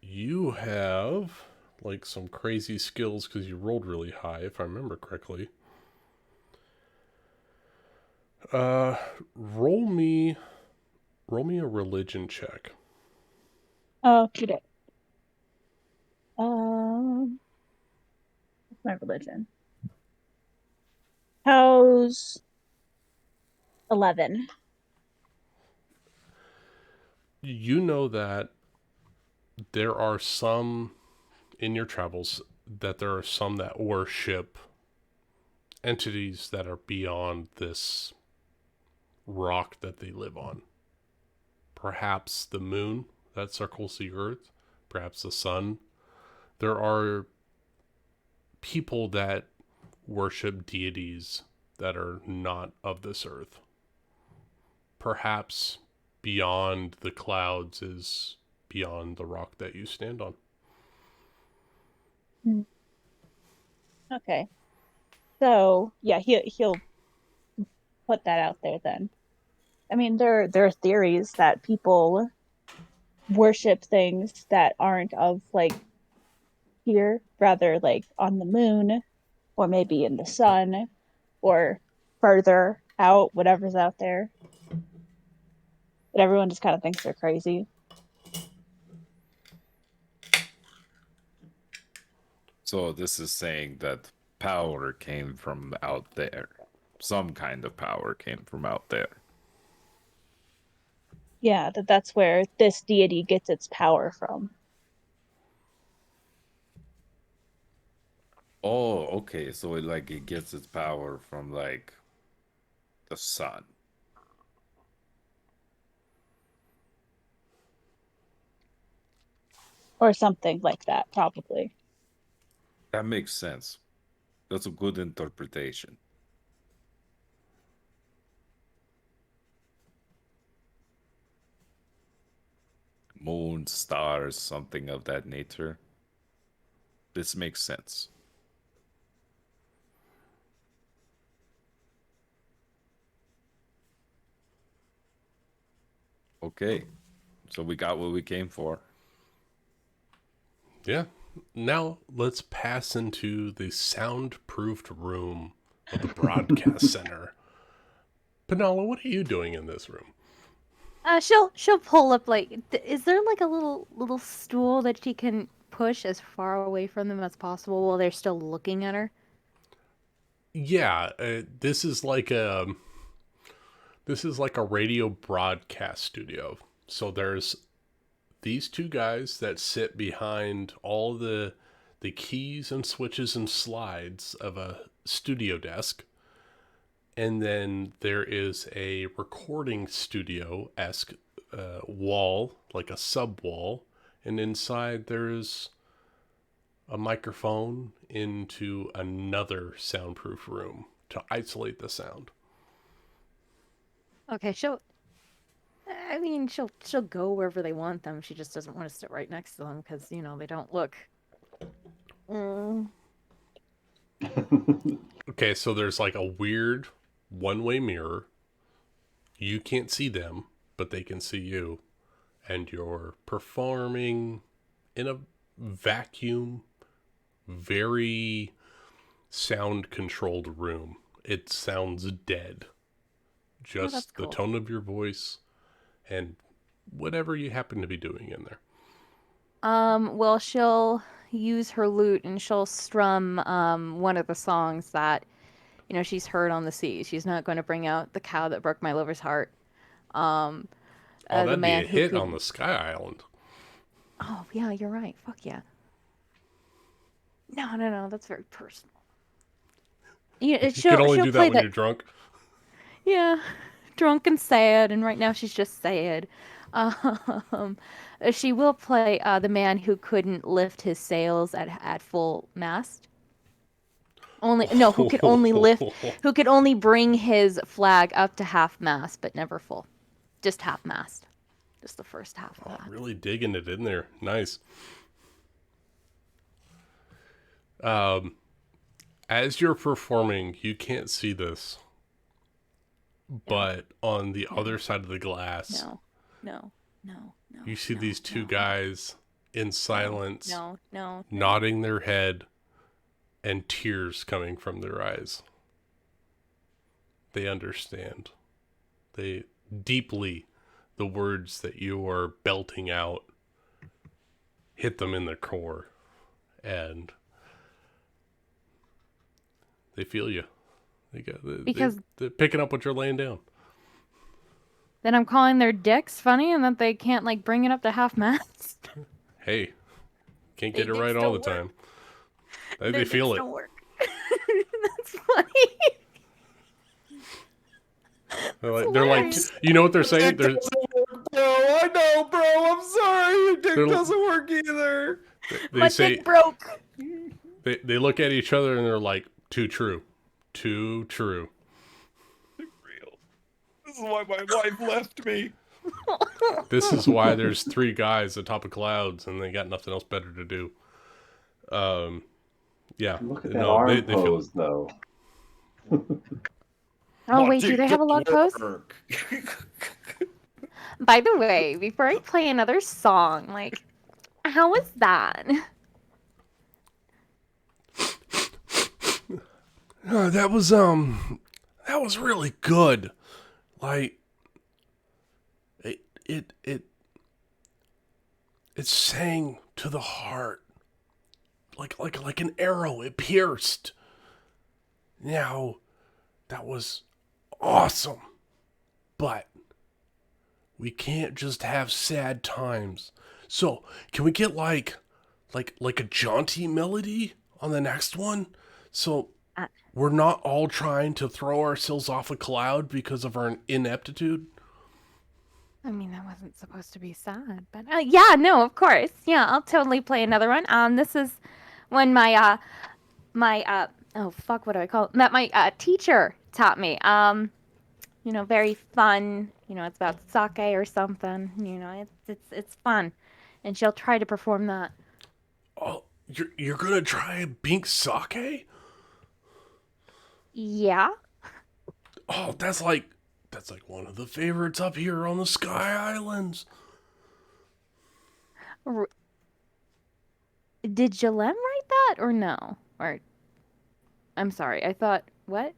you have like some crazy skills because you rolled really high, if I remember correctly. Roll me a religion check. Oh, today. What's my religion? How's 11? You know that there are some in your travels that there are some that worship entities that are beyond this rock that they live on. Perhaps the moon that circles the earth, perhaps the sun. There are people that worship deities that are not of this earth. Perhaps beyond the clouds is beyond the rock that you stand on. Okay. So yeah, he'll put that out there then. I mean, there are theories that people worship things that aren't of like here, rather like on the moon, or maybe in the sun, or further out, whatever's out there. But everyone just kind of thinks they're crazy. So this is saying that power came from out there. Some kind of power came from out there. Yeah, that's where this deity gets its power from. Oh, okay. So it gets its power from like the sun. Or something like that, probably. That makes sense. That's a good interpretation. Moon, stars, something of that nature. This makes sense. Okay. So we got what we came for. Yeah. Now let's pass into the soundproofed room of the broadcast center. Penala, what are you doing in this room? She'll pull up like. Is there like a little stool that she can push as far away from them as possible while they're still looking at her? Yeah, this is like a radio broadcast studio. So there's these two guys that sit behind all the keys and switches and slides of a studio desk. And then there is a recording studio-esque wall, like a sub wall. And inside there's a microphone into another soundproof room to isolate the sound. Okay, she'll go wherever they want them. She just doesn't want to sit right next to them because they don't look. Okay, so there's like a weird one-way mirror. You can't see them, but they can see you. And you're performing in a vacuum, very sound-controlled room. It sounds dead. Just that's cool. the tone of your voice and whatever you happen to be doing in there. Well, she'll use her lute and she'll strum one of the songs that she's heard on the sea. She's not going to bring out The Cow That Broke My Lover's Heart. Oh, The that'd be Man a Who hit Could... on the Sky Island. Oh, yeah, you're right. Fuck yeah. No, that's very personal. Yeah, You can only she'll do play that when you're drunk. Yeah, drunk and sad, and right now she's just sad. Um, she will play The Man Who Couldn't Lift His Sails at full mast. Who could only bring his flag up to half mast, but never full. Just half mast. Just the first half of that. Really digging it in there. Nice. As you're performing, you can't see this, but on the other side of the glass, No. you see no, these two no, guys in silence, No. nodding their head, and tears coming from their eyes. They understand. They deeply, the words that you are belting out hit them in their core, and they feel you. Because they're picking up what you're laying down. then I'm calling their dicks funny and that they can't like bring it up to half mast. Hey, can't They get it dicks right all the don't work. time. They feel it. Don't work. That's funny. They're like, you know what they're saying? Bro, I know, bro. I'm sorry. Your dick They're- doesn't work either. They My say dick broke. they look at each other and they're like, too true. Too true. Real. This is why my wife left me. This is why there's three guys atop of clouds and they got nothing else better to do. Yeah. Look at that No, arm they feel pose, though. Oh wait, do they have a log post? By the way, before I play another song, like, how was that? that was really good. Like it sang to the heart. Like an arrow, it pierced. Now that was awesome. But we can't just have sad times. So, can we get like a jaunty melody on the next one? So we're not all trying to throw ourselves off a cloud because of our ineptitude. I mean, that wasn't supposed to be sad, but yeah, no, of course. Yeah, I'll totally play another one. This is when my oh fuck, what do I call it? That my teacher taught me. You know, very fun. You know, it's about sake or something. You know, it's fun, and she'll try to perform that. Oh, you're gonna try Bink Sake? Yeah. Oh, that's like one of the favorites up here on the Sky Islands. Did Jalem write that or no? Or I'm sorry, I thought what?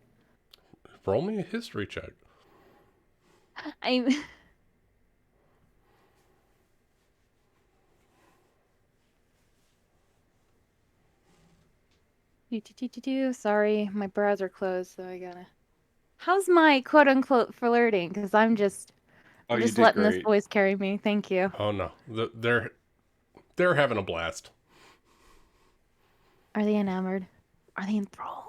Roll me a history check. I Sorry, my browser closed, so I gotta. How's my quote unquote flirting? Because I'm just You did letting this great. voice carry me. Thank you. Oh no, they're having a blast. Are they enamored? Are they enthralled?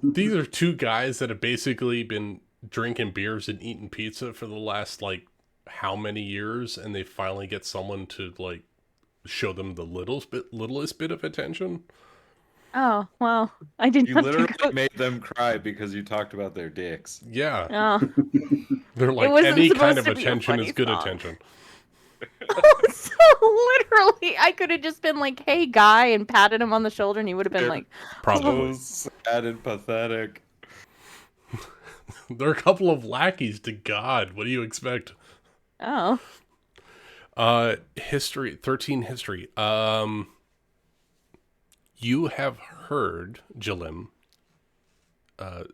These are two guys that have basically been drinking beers and eating pizza for the last like how many years, and they finally get someone to like show them the littlest bit of attention. Oh well, I did You not literally think. made them cry because you talked about their dicks. Yeah, Oh, they're like wasn't any kind supposed of to be a attention funny is good song. attention. so literally, I could have just been like, "Hey, guy," and patted him on the shoulder, and he would have been like, Probably. So sad and pathetic. They're a couple of lackeys to God. What do you expect? "Oh, History 13 history. You have heard Jalem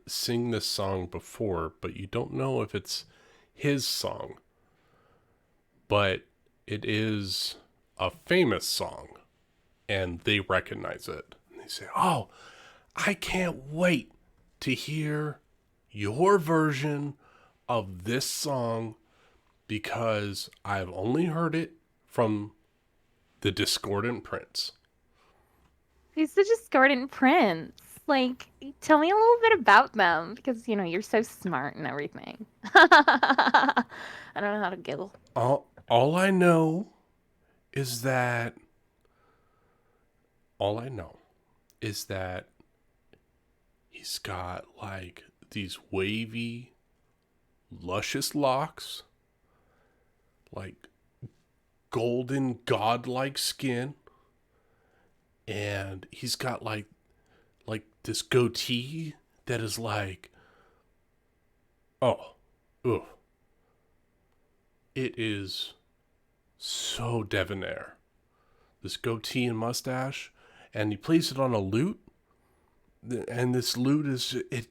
sing this song before, but you don't know if it's his song. But it is a famous song, and they recognize it. And they say, "Oh, I can't wait to hear your version of this song because I've only heard it from the Discordant Prince." he's the discordant prince." Like, tell me a little bit about them because you know you're so smart and everything. I don't know how to giggle. All I know is that he's got like these wavy, luscious locks, like golden godlike skin, and he's got like this goatee that is like, oh, ooh. It is so debonair. This goatee and mustache, and he plays it on a lute, and this lute is it.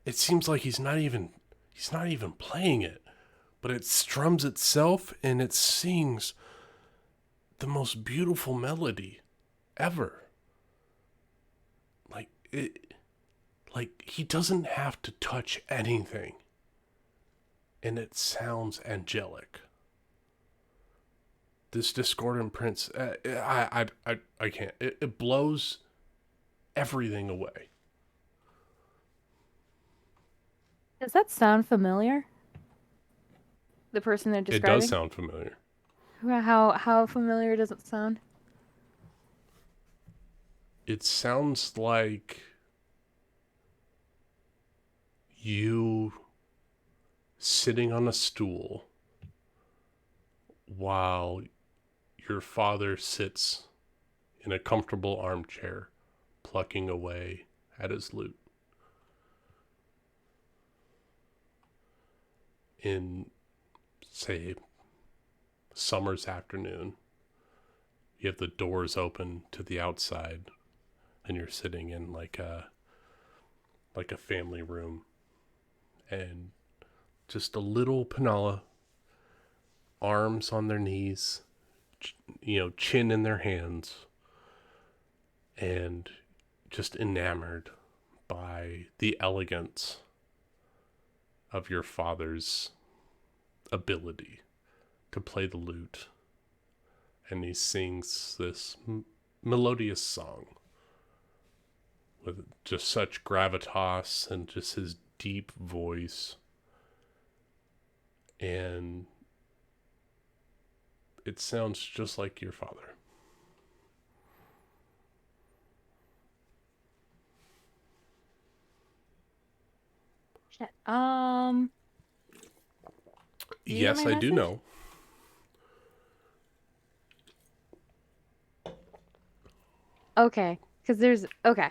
It seems like he's not even playing it, but it strums itself and it sings the most beautiful melody ever. Like he doesn't have to touch anything, and it sounds angelic. This Discordant Prince, I can't. It blows everything away. Does that sound familiar? The person they're It describing? does sound familiar. How familiar does it sound? It sounds like you sitting on a stool while your father sits in a comfortable armchair plucking away at his lute. In, say, summer's afternoon, you have the doors open to the outside, and you're sitting in like a family room, and just a little Penala, arms on their knees, chin in their hands, and just enamored by the elegance of your father's ability to play the lute. And he sings this melodious song with just such gravitas and just his deep voice. And it sounds just like your father. Shit. you hear Yes, my I do message? know. Okay, because there's okay.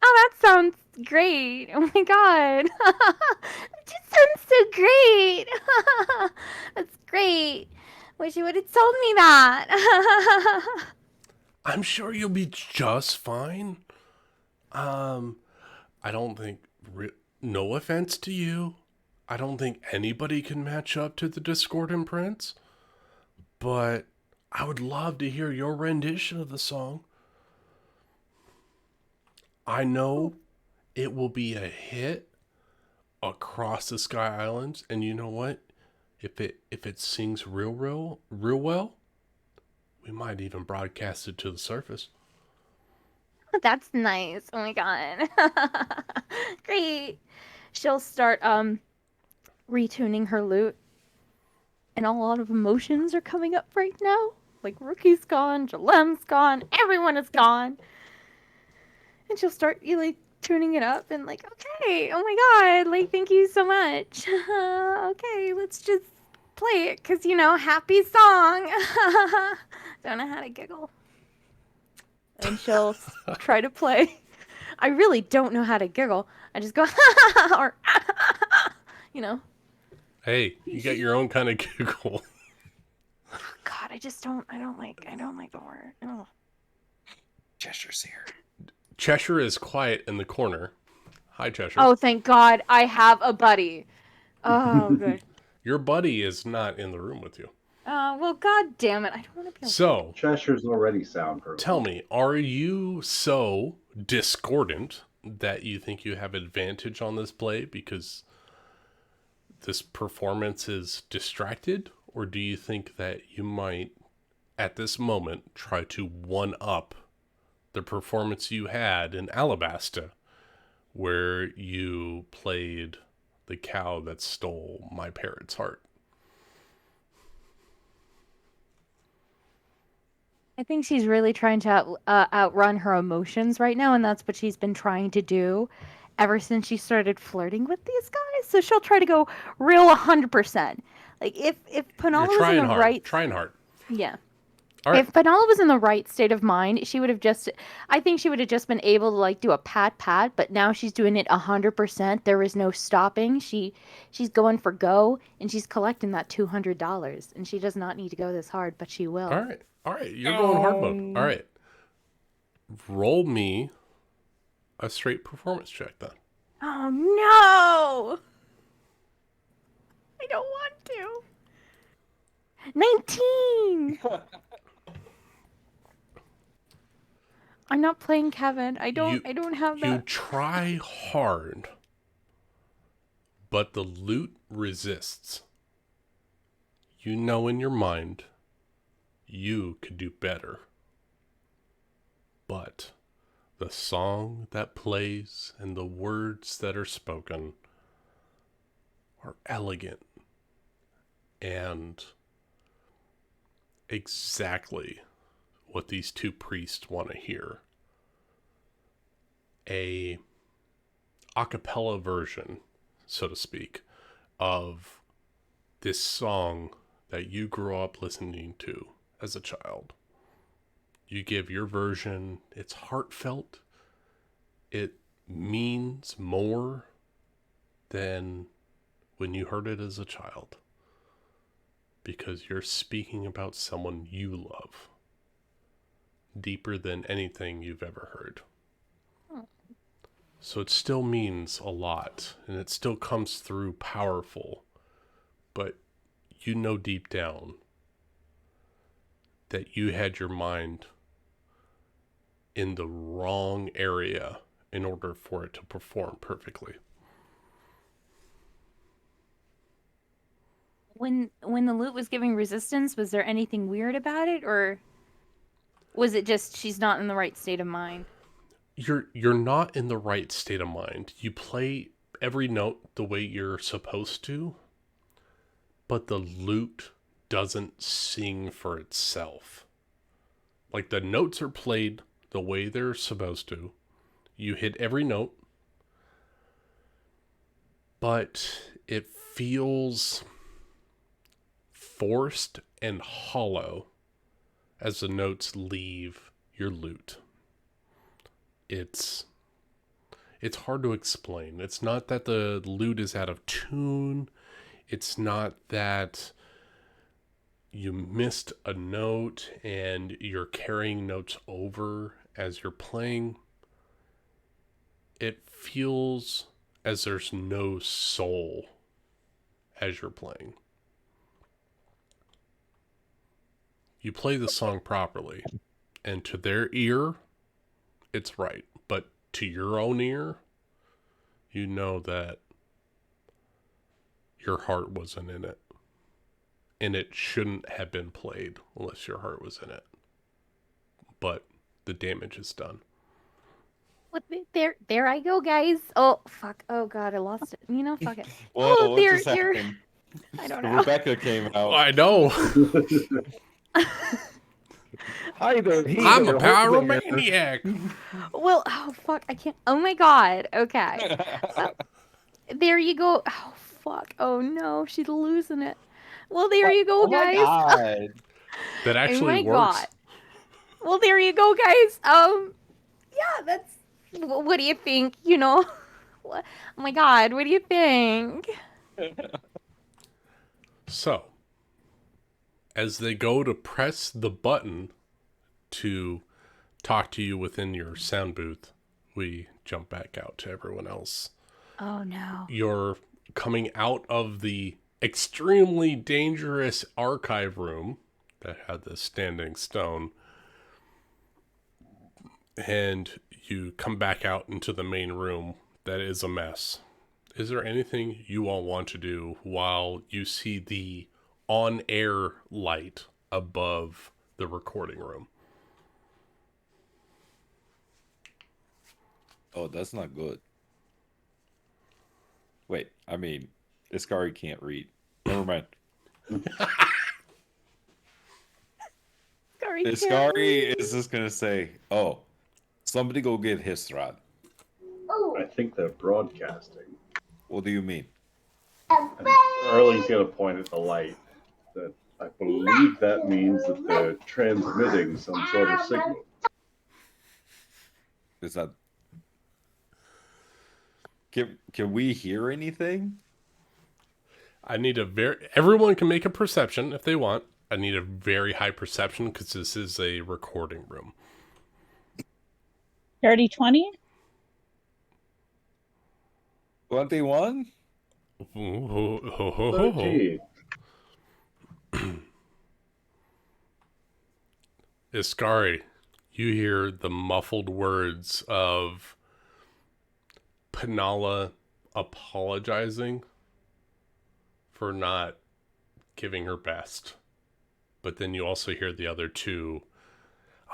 Oh, that sounds great! Oh my god, it just sounds so great. That's great. Wish you would have told me that. I'm sure you'll be just fine. I don't think, no offense to you, I don't think anybody can match up to the Discordant Prince, but I would love to hear your rendition of the song. I know it will be a hit across the Sky Islands, and you know what? If it sings real well, we might even broadcast it to the surface. That's nice. Oh my god. Great. She'll start retuning her lute. And a lot of emotions are coming up right now. Like Rookie's gone, Jalem's gone, everyone is gone. And she'll start tuning it up and like, okay, oh my god, like thank you so much. Okay, let's just play it cuz happy song. Don't know how to giggle. And she'll try to play. I really don't know how to giggle. I just go or Hey, you got your own kind of giggle. God, I don't like the word. Oh. Cheshire's here. Cheshire is quiet in the corner. Hi, Cheshire. Oh, thank God, I have a buddy. Oh, good. Your buddy is not in the room with you. Well, God damn it, I don't want to be. So, Cheshire's already soundproof. tell me, are you so discordant that you think you have advantage on this play because this performance is distracted? Or do you think that you might, at this moment, try to one-up the performance you had in Alabasta, where you played the cow that stole my parrot's heart? I think she's really trying to outrun her emotions right now, and that's what she's been trying to do ever since she started flirting with these guys. So she'll try to go real 100%. Like if Penala You're was in trying the hard. right, Trying hard. yeah. All right. If Finola was in the right state of mind, she would have just. I think she would have just been able to like do a pat, but now she's doing it 100%. There is no stopping. She's going for go, and she's collecting that $200, and she does not need to go this hard, but she will. All right. All right. You're going hard mode. All right. Roll me a straight performance check then. Oh no! I don't want to. 19. I'm not playing Kevin. I don't have You that. try hard, but the loot resists. You know in your mind you could do better. But the song that plays and the words that are spoken are elegant and exactly what these two priests want to hear. A cappella version, so to speak, of this song that you grew up listening to as a child. You give your version, it's heartfelt. It means more than when you heard it as a child. Because you're speaking about someone you love. Deeper than anything you've ever heard. So it still means a lot. And it still comes through powerful. But you know deep down that you had your mind in the wrong area in order for it to perform perfectly. When the loot was giving resistance, was there anything weird about it, or was it just she's not in the right state of mind? You're not in the right state of mind. You play every note the way you're supposed to, but the lute doesn't sing for itself. Like, the notes are played the way they're supposed to. You hit every note, but it feels forced and hollow as the notes leave your lute. It's hard to explain. It's not that the lute is out of tune. It's not that you missed a note and you're carrying notes over as you're playing. It feels as there's no soul as you're playing. You play the song properly, and to their ear, it's right. But to your own ear, you know that your heart wasn't in it. And it shouldn't have been played unless your heart was in it. But the damage is done. What, there I go, guys. Oh fuck. Oh god, I lost it. You know, fuck it. Whoa, Oh, what there, just there. happened? I don't know. Rebecca came out. I know. Hi there. I'm a pyromaniac. Well, oh fuck, I can't. Oh my god. Okay. So, there you go. Oh fuck. Oh no, she's losing it. Well, there you go, guys. Oh my God. That actually oh my works. god. Well, there you go, guys. Yeah, that's. What do you think? You know. Oh my god, what do you think? So, as they go to press the button to talk to you within your sound booth, we jump back out to everyone else. Oh no. You're coming out of the extremely dangerous archive room that had the standing stone, and you come back out into the main room that is a mess. Is there anything you all want to do while you see the on-air light above the recording room? Oh, that's not good. Wait, I mean, Iskari can't read. Never mind. Iskari is just gonna say, "Oh, somebody go get Hisrod." I think they're broadcasting. What do you mean? And Early's gonna point at the light that I believe that means that they're transmitting some sort of signal. Is that? Can we hear anything? I need everyone can make a perception if they want. I need a very high perception because this is a recording room. 30, 20? 21? Ooh. 13. Iskari, you hear the muffled words of Penala apologizing for not giving her best. But then you also hear the other two,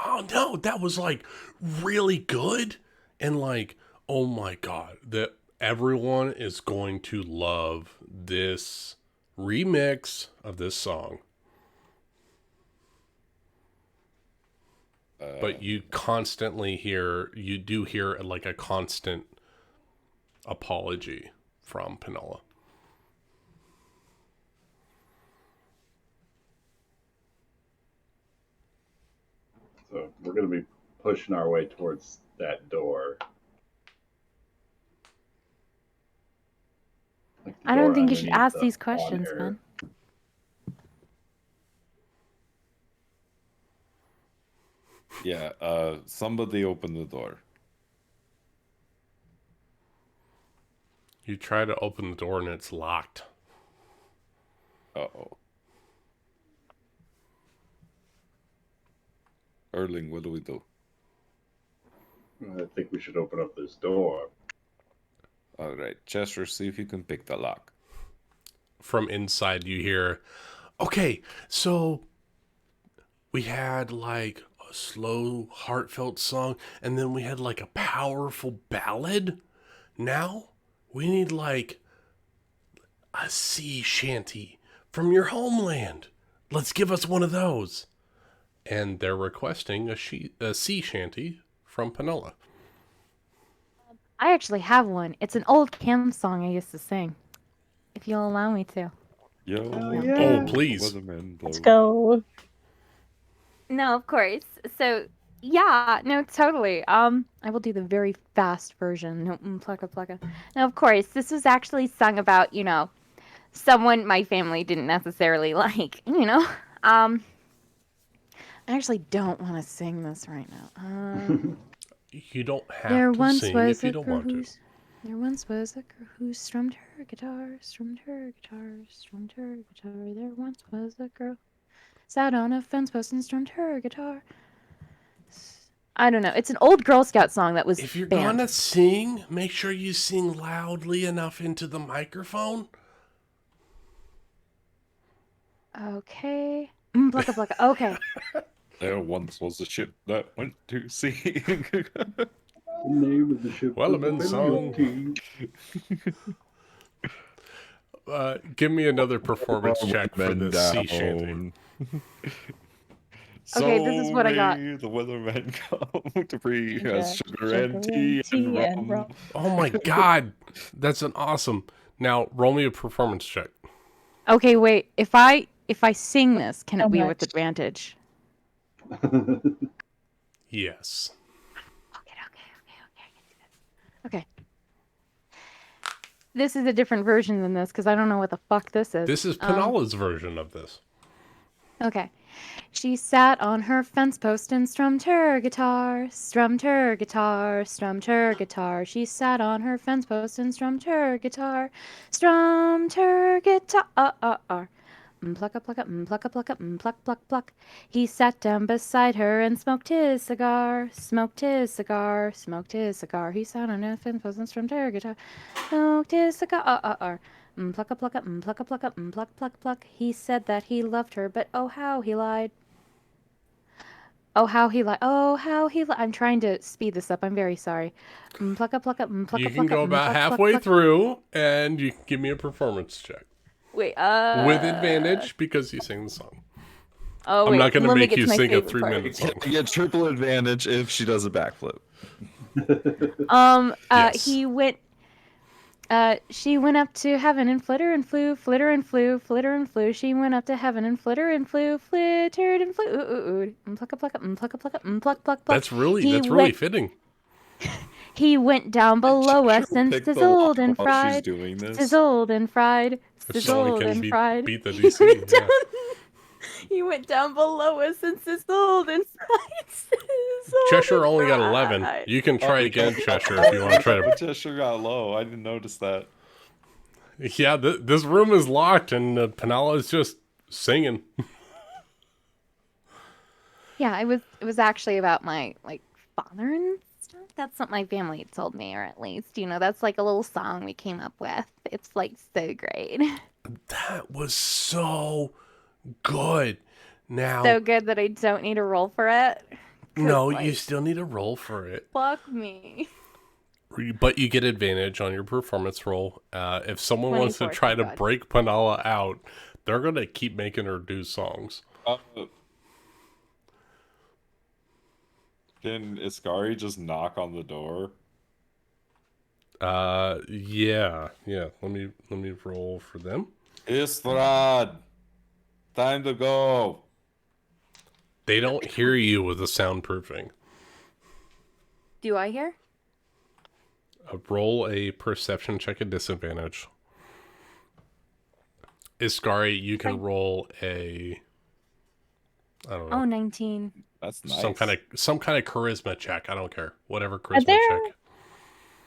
oh no, that was like really good. And like, oh my God, that everyone is going to love this remix of this song. But you do hear like a constant apology from Penala. So we're going to be pushing our way towards that door. Like the I don't door think you should underneath ask the these questions, on-air. man. Yeah, somebody open the door. You try to open the door and it's locked. Uh-oh. Erling, what do we do? I think we should open up this door. All right, Chester, see if you can pick the lock. From inside you hear, okay, so we had like a slow, heartfelt song, and then we had like a powerful ballad. Now we need like a sea shanty from your homeland. Let's give us one of those. And they're requesting a sea shanty from Penala. I actually have one. It's an old Cam song I used to sing. If you'll allow me to. Yo, yeah. Oh, please. Weatherman, Let's blow. go. No, of course. So, yeah, no, totally. I will do the very fast version. No, plucka plucka. Now, of course, this was actually sung about, someone my family didn't necessarily like, I actually don't want to sing this right now. You don't have There to once sing was if you a don't girl want to. There once was a girl who strummed her guitar, strummed her guitar, strummed her guitar. There once was a girl sat on a fence post and strummed her guitar. I don't know. It's an old Girl Scout song that was If you're banned. gonna sing, make sure you sing loudly enough into the microphone. Okay. Plucka plucka. Okay. There once was a ship that went to sea. The name of the ship Wellerman was song. Give me another performance check for Weatherman this sea shanty. down. Okay, this is what I got. may the weathermen come to bring Yeah, us sugar and tea and rum. Oh my God, that's an awesome. Now roll me a performance check. Okay, wait. If I sing this, can How it be much? with advantage? Yes. Okay. This is a different version than this because I don't know what the fuck this is. This is Penala's version of this. Okay. She sat on her fence post and strummed her guitar, strummed her guitar, strummed her guitar. She sat on her fence post and strummed her guitar, strummed her guitar. Plucka plucka, plucka plucka, pluck pluck pluck. He sat down beside her and smoked his cigar, smoked his cigar, smoked his cigar. He sat on her fence post and strummed her guitar, smoked his cigar. Plucka plucka, plucka plucka, pluck pluck pluck. He said that he loved her, but oh how he lied. Oh how he lied. Oh how he lied. I'm trying to speed this up. I'm very sorry. Plucka plucka, plucka You can plucka, go about pluck, pluck, halfway pluck. through, and you can give me a performance check Wait. with advantage because you sing the song. Oh I'm wait. not going to let me make get you to my sing a favorite 3-minute song. You get triple advantage if she does a backflip. part. Yes. He went. She went up to heaven and flitter and flew, flitter and flew, flitter and flew. She went up to heaven and flitter and flew, flittered and flew. Ooh, ooh, ooh. Plucka, plucka, plucka, plucka, pluck, pluck, pluck. That's really He went, fitting. he went down below us and Pick the sizzled lock and while she's fried, doing this. sizzled and fried, If someone sizzled can and fried. beat the He DC. went Yeah. down- He went down below us and sizzled and fried. Sizzled Cheshire and only got fried. 11. You can try again, Cheshire, if you want to try to. Cheshire got low. I didn't notice that. Yeah, this room is locked, and Penala is just singing. Yeah, it was actually about my father and stuff. That's what my family told me, or at least, that's like a little song we came up with. It's like so great. That was so good. Now, So good that I don't need to roll for it. 'Cause, no, you like, still need to roll for it. fuck me. But you get advantage on your performance roll. If someone wants to 24, try to thank God. break Penala out, they're going to keep making her do songs. Can Iskari just knock on the door? Yeah. Let me roll for them. Istrad, time to go. They don't hear you with the soundproofing. Do I hear? Roll a perception check at disadvantage. Iskari, you can roll a, I don't know, Oh, 19. That's nice. some kind of charisma check. I don't care. Whatever charisma there- check.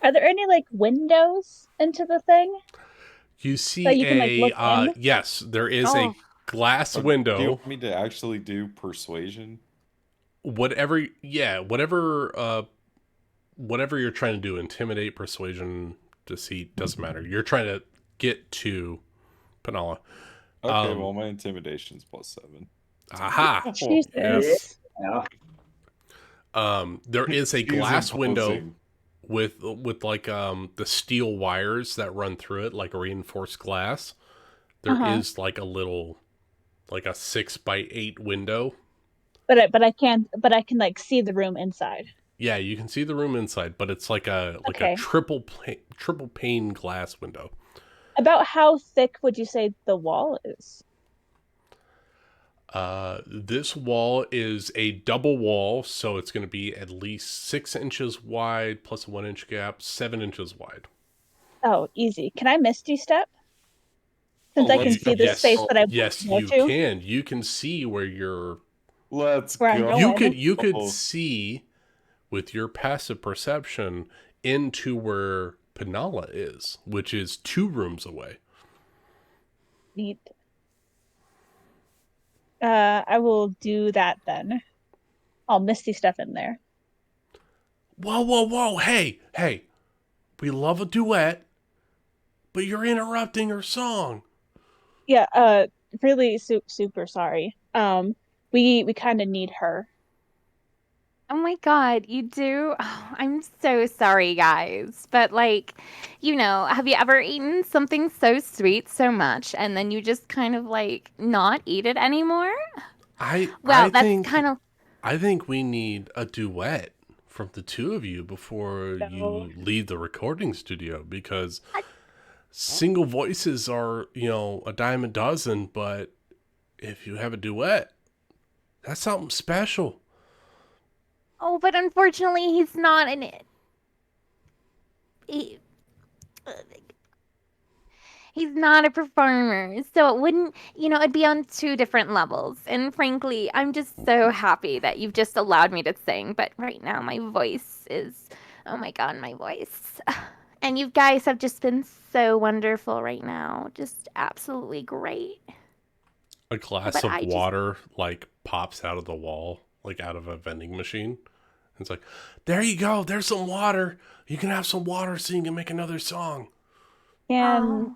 Are there any like windows into the thing? You see that you can, like, look in? yes, there is a Oh. glass Do you window. want me to actually do persuasion? Whatever you're trying to do, intimidate, persuasion, deceit, doesn't matter. You're trying to get to Penala. Okay, well, my intimidation's +7. Aha. Jesus. Yes. Yeah. There is a He's glass window imposing. with like the steel wires that run through it, like a reinforced glass. There is like a little, like a 6x8 window. But I can like see the room inside. Yeah, you can see the room inside, but it's like a Okay. triple pane glass window. About how thick would you say the wall is? This wall is a double wall, so it's going to be at least 6 inches wide plus a 1 inch gap, 7 inches wide. Oh, easy. Can I Misty Step? Since I can let's see the yes, space that I yes, go you to. can. You can see where you're. Let's Where I'm go. going. You could Oh. see with your passive perception into where Penala is, which is 2 rooms away. Neat. I will do that then. I'll Misty Step in there. Whoa! Hey! We love a duet, but you're interrupting her song. Yeah. Really super sorry. We kind of need her. Oh my God, you do? Oh, I'm so sorry, guys. But have you ever eaten something so sweet so much and then you just kind of not eat it anymore? I That's think kind of. I think we need a duet from the two of you before No. you leave the recording studio, because single voices are, a dime a dozen, but if you have a duet, that's something special. Oh, but unfortunately, he's not in it. He's not a performer, so it wouldn't, it'd be on 2 different levels. And frankly, I'm just so happy that you've just allowed me to sing. But right now, my voice is, oh my God, my voice. And you guys have just been so wonderful right now. Just absolutely great. A glass But of I just- water pops out of the wall, out of a vending machine. It's like, there you go. There's some water. You can have some water so you can make another song. Oh.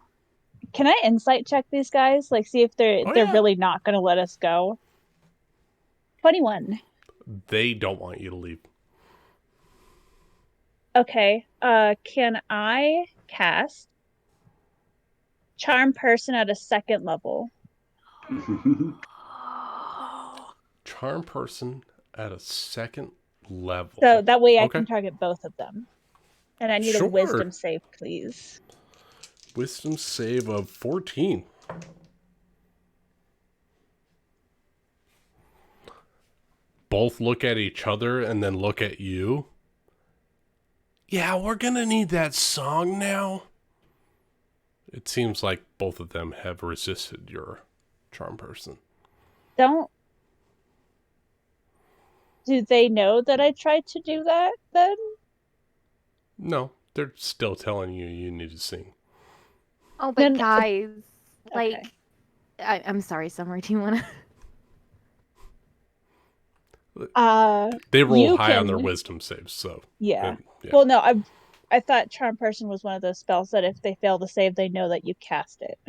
Can I insight check these guys? See if they're Oh, yeah. really not gonna let us go. 21. They don't want you to leave. Okay. Can I cast Charm Person at a 2nd level? Charm person at a 2nd level. So that way I Okay. can target both of them. And I need Sure. a wisdom save, please. Wisdom save of 14. Both look at each other and then look at you. Yeah, we're gonna need that song now. It seems like both of them have resisted your charm person. Do they know that I tried to do that then? No, they're still telling you you need to sing. Oh, but Then- guys, like, Okay. I'm sorry, Summer. Do you want to? They roll You high on their can- wisdom saves, so Yeah. yeah. Well, no, I thought Charm Person was one of those spells that if they fail to save, they know that you cast it.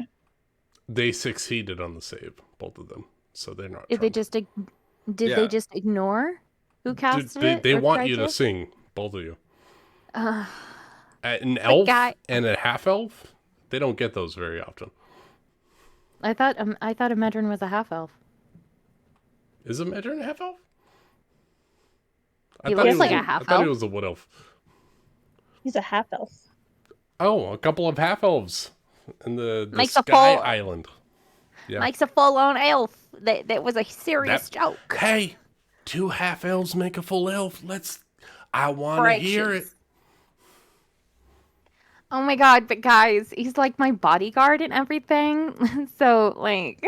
They succeeded on the save, both of them, so they're not. Did they charmed. just did Yeah. they just ignore who cast it? They or want tried you to sing, both of you. Uh, An elf guy- and a half elf, they don't get those very often. I thought a Medrin was a half elf. Is a Medrin a half elf? He thought looks like was a half I thought he elf. was a wood elf. He's a half elf. Oh, a couple of half elves in the Makes a Sky full- Island. Yeah. Mike's a full-on elf. That was a serious joke. Hey, 2 half elves make a full elf. I want to hear it. Gracious. Oh my god, but guys, he's like my bodyguard and everything. So, like,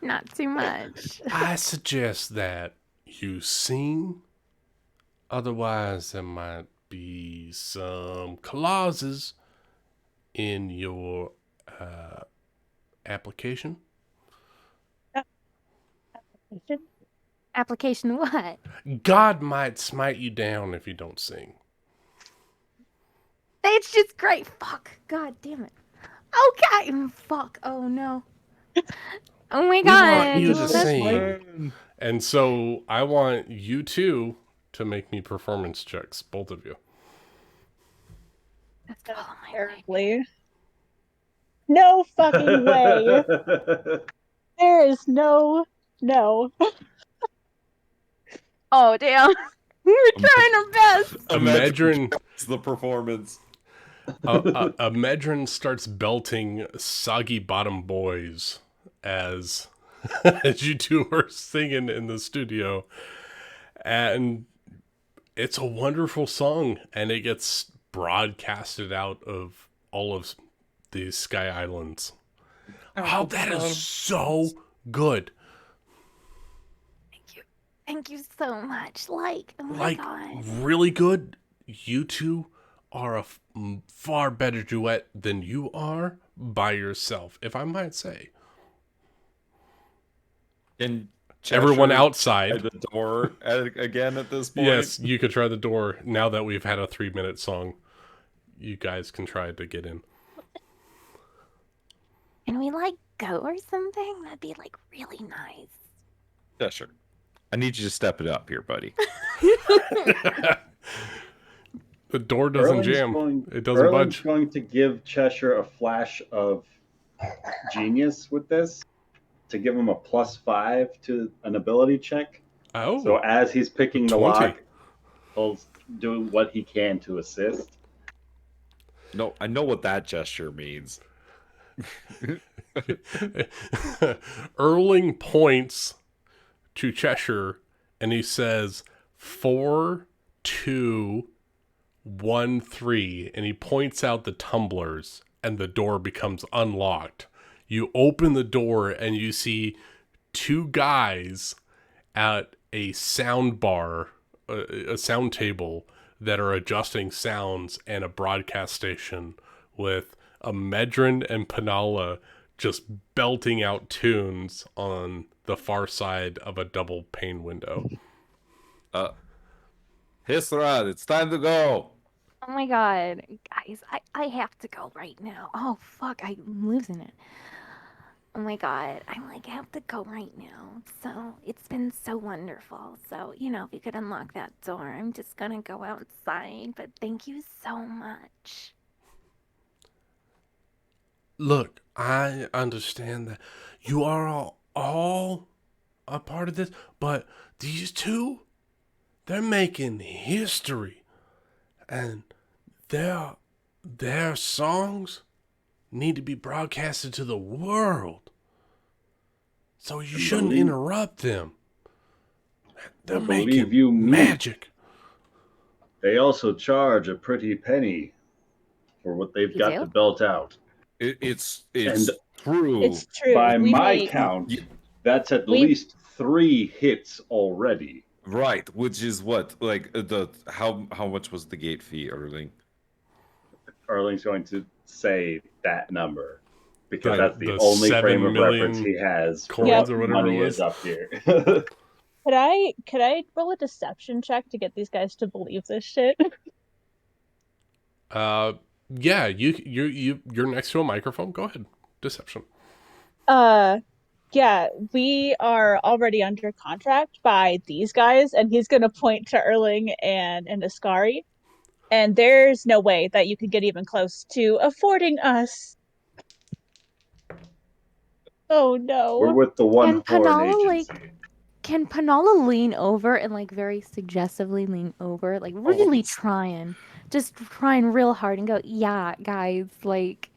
not too much. I suggest that you sing. Otherwise, there might be some clauses in your application. Application what? God might smite you down if you don't sing. It's just great. Fuck. God damn it. Okay. Fuck. Oh no. Oh my We god. want you to That's- sing. And so I want you two to make me performance checks, both of you. Oh my god. Terribly. No fucking way. There is no. Oh damn. We're trying our best. A Medrin, It's the performance. a Medrin starts belting Soggy Bottom Boys as as you two are singing in the studio. And it's a wonderful song, and it gets broadcasted out of all of these Sky Islands. Oh, that is so good. Thank you so much. Like, oh my Like, god. really good. You two are a far better duet than you are by yourself, if I might say. And Everyone Cheshire outside. at the door again at this point. Yes, you could try the door. Now that we've had a 3-minute song, you guys can try to get in. Can we like go or something? That'd be like really nice. Cheshire, I need you to step it up here, buddy. The door doesn't jam. It doesn't Erlin's budge. going to give Cheshire a flash of genius with this to give him a +5 to an ability check. Oh, So as he's picking the 20. lock, he'll do what he can to assist. No, I know what that gesture means. Erling points to Cheshire and he says 4, 2, 1, 3, and he points out the tumblers and the door becomes unlocked. You open the door and you see 2 guys at a sound bar, a sound table that are adjusting sounds, and a broadcast station with a Medrin and Penala just belting out tunes on the far side of a double pane window. Hisrad, it's time to go. Oh my god. Guys, I have to go right now. Oh fuck, I'm losing it. Oh my god, I have to go right now. So it's been so wonderful. So, if you could unlock that door, I'm just gonna go outside. But thank you so much. Look, I understand that you are all a part of this, but these two, they're making history. And their songs, need to be broadcasted to the world. So you And shouldn't believe- interrupt them. They're Well, believe making you me. magic. They also charge a pretty penny for what they've They got do? to belt out. It's And true. It's true. By we my make, count, You- that's at we- least 3 hits already. Right, which is what like the how much was the gate fee, Erling? Erling's going to say that number because The- that's the the only 7 frame of million reference he has. for coins what or whatever it money was. is up here. could I roll a deception check to get these guys to believe this shit? Yeah, you're next to a microphone. Go ahead. Deception. Yeah, we are already under contract by these guys, and he's gonna point to Erling and Ascari. And there's no way that you could get even close to affording us. Oh We're no. with the one And horn Panala, agency. like, can Panala lean over and like very suggestively lean over, like really just trying real hard and go, yeah, guys, like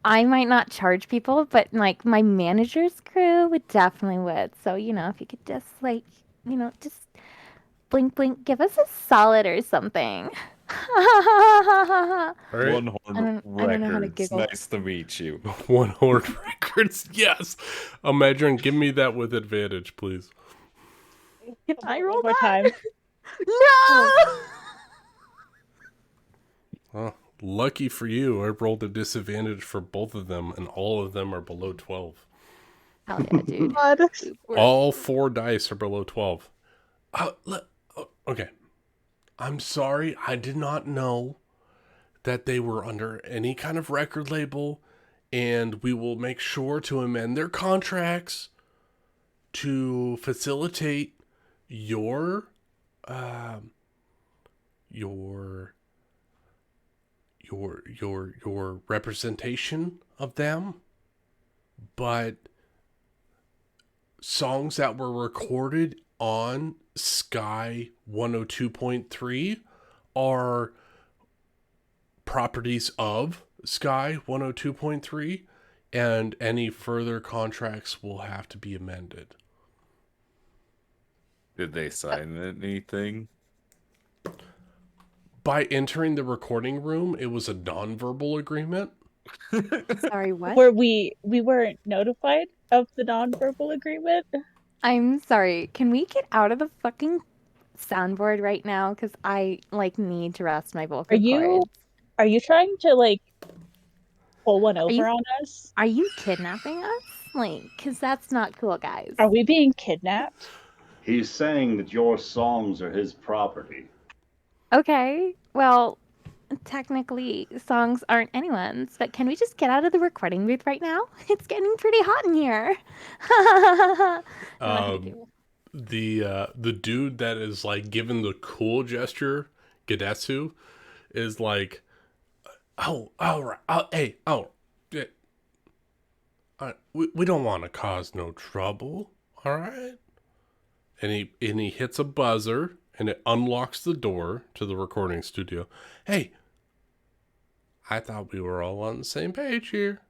I might not charge people, but like my manager's crew would. So, if you could just like, just blink, blink, give us a solid or something. All right. One Horn I don't know how to Records. giggle. Nice to meet you. One Horn Records. Yes. Imagine. Give me that with advantage, please. Can I roll One more that? time. No! Well, lucky for you, I rolled a disadvantage for both of them, and all of them are below 12. Hell yeah, dude. God. All 4 dice are below 12. Okay. I'm sorry. I did not know that they were under any kind of record label, and we will make sure to amend their contracts to facilitate your representation of them. But songs that were recorded on Sky 102.3 are properties of Sky 102.3, and any further contracts will have to be amended. Did they sign anything? By entering the recording room, it was a non-verbal agreement. Sorry, what? We weren't notified of the nonverbal agreement. I'm sorry. Can we get out of the fucking soundboard right now? Because I need to rest my vocal cords. Are you trying to like pull one over you- on us? Are you kidnapping us? Because that's not cool, guys. Are we being kidnapped? He's saying that your songs are his property. Okay. Well, technically, songs aren't anyone's, but can we just get out of the recording booth right now? It's getting pretty hot in here. I don't know how to do. The dude that is like given the cool gesture, Gadetsu, is like, oh, all right, hey, yeah. We don't want to cause no trouble, all right? And he hits a buzzer, and it unlocks the door to the recording studio. Hey, I thought we were all on the same page here.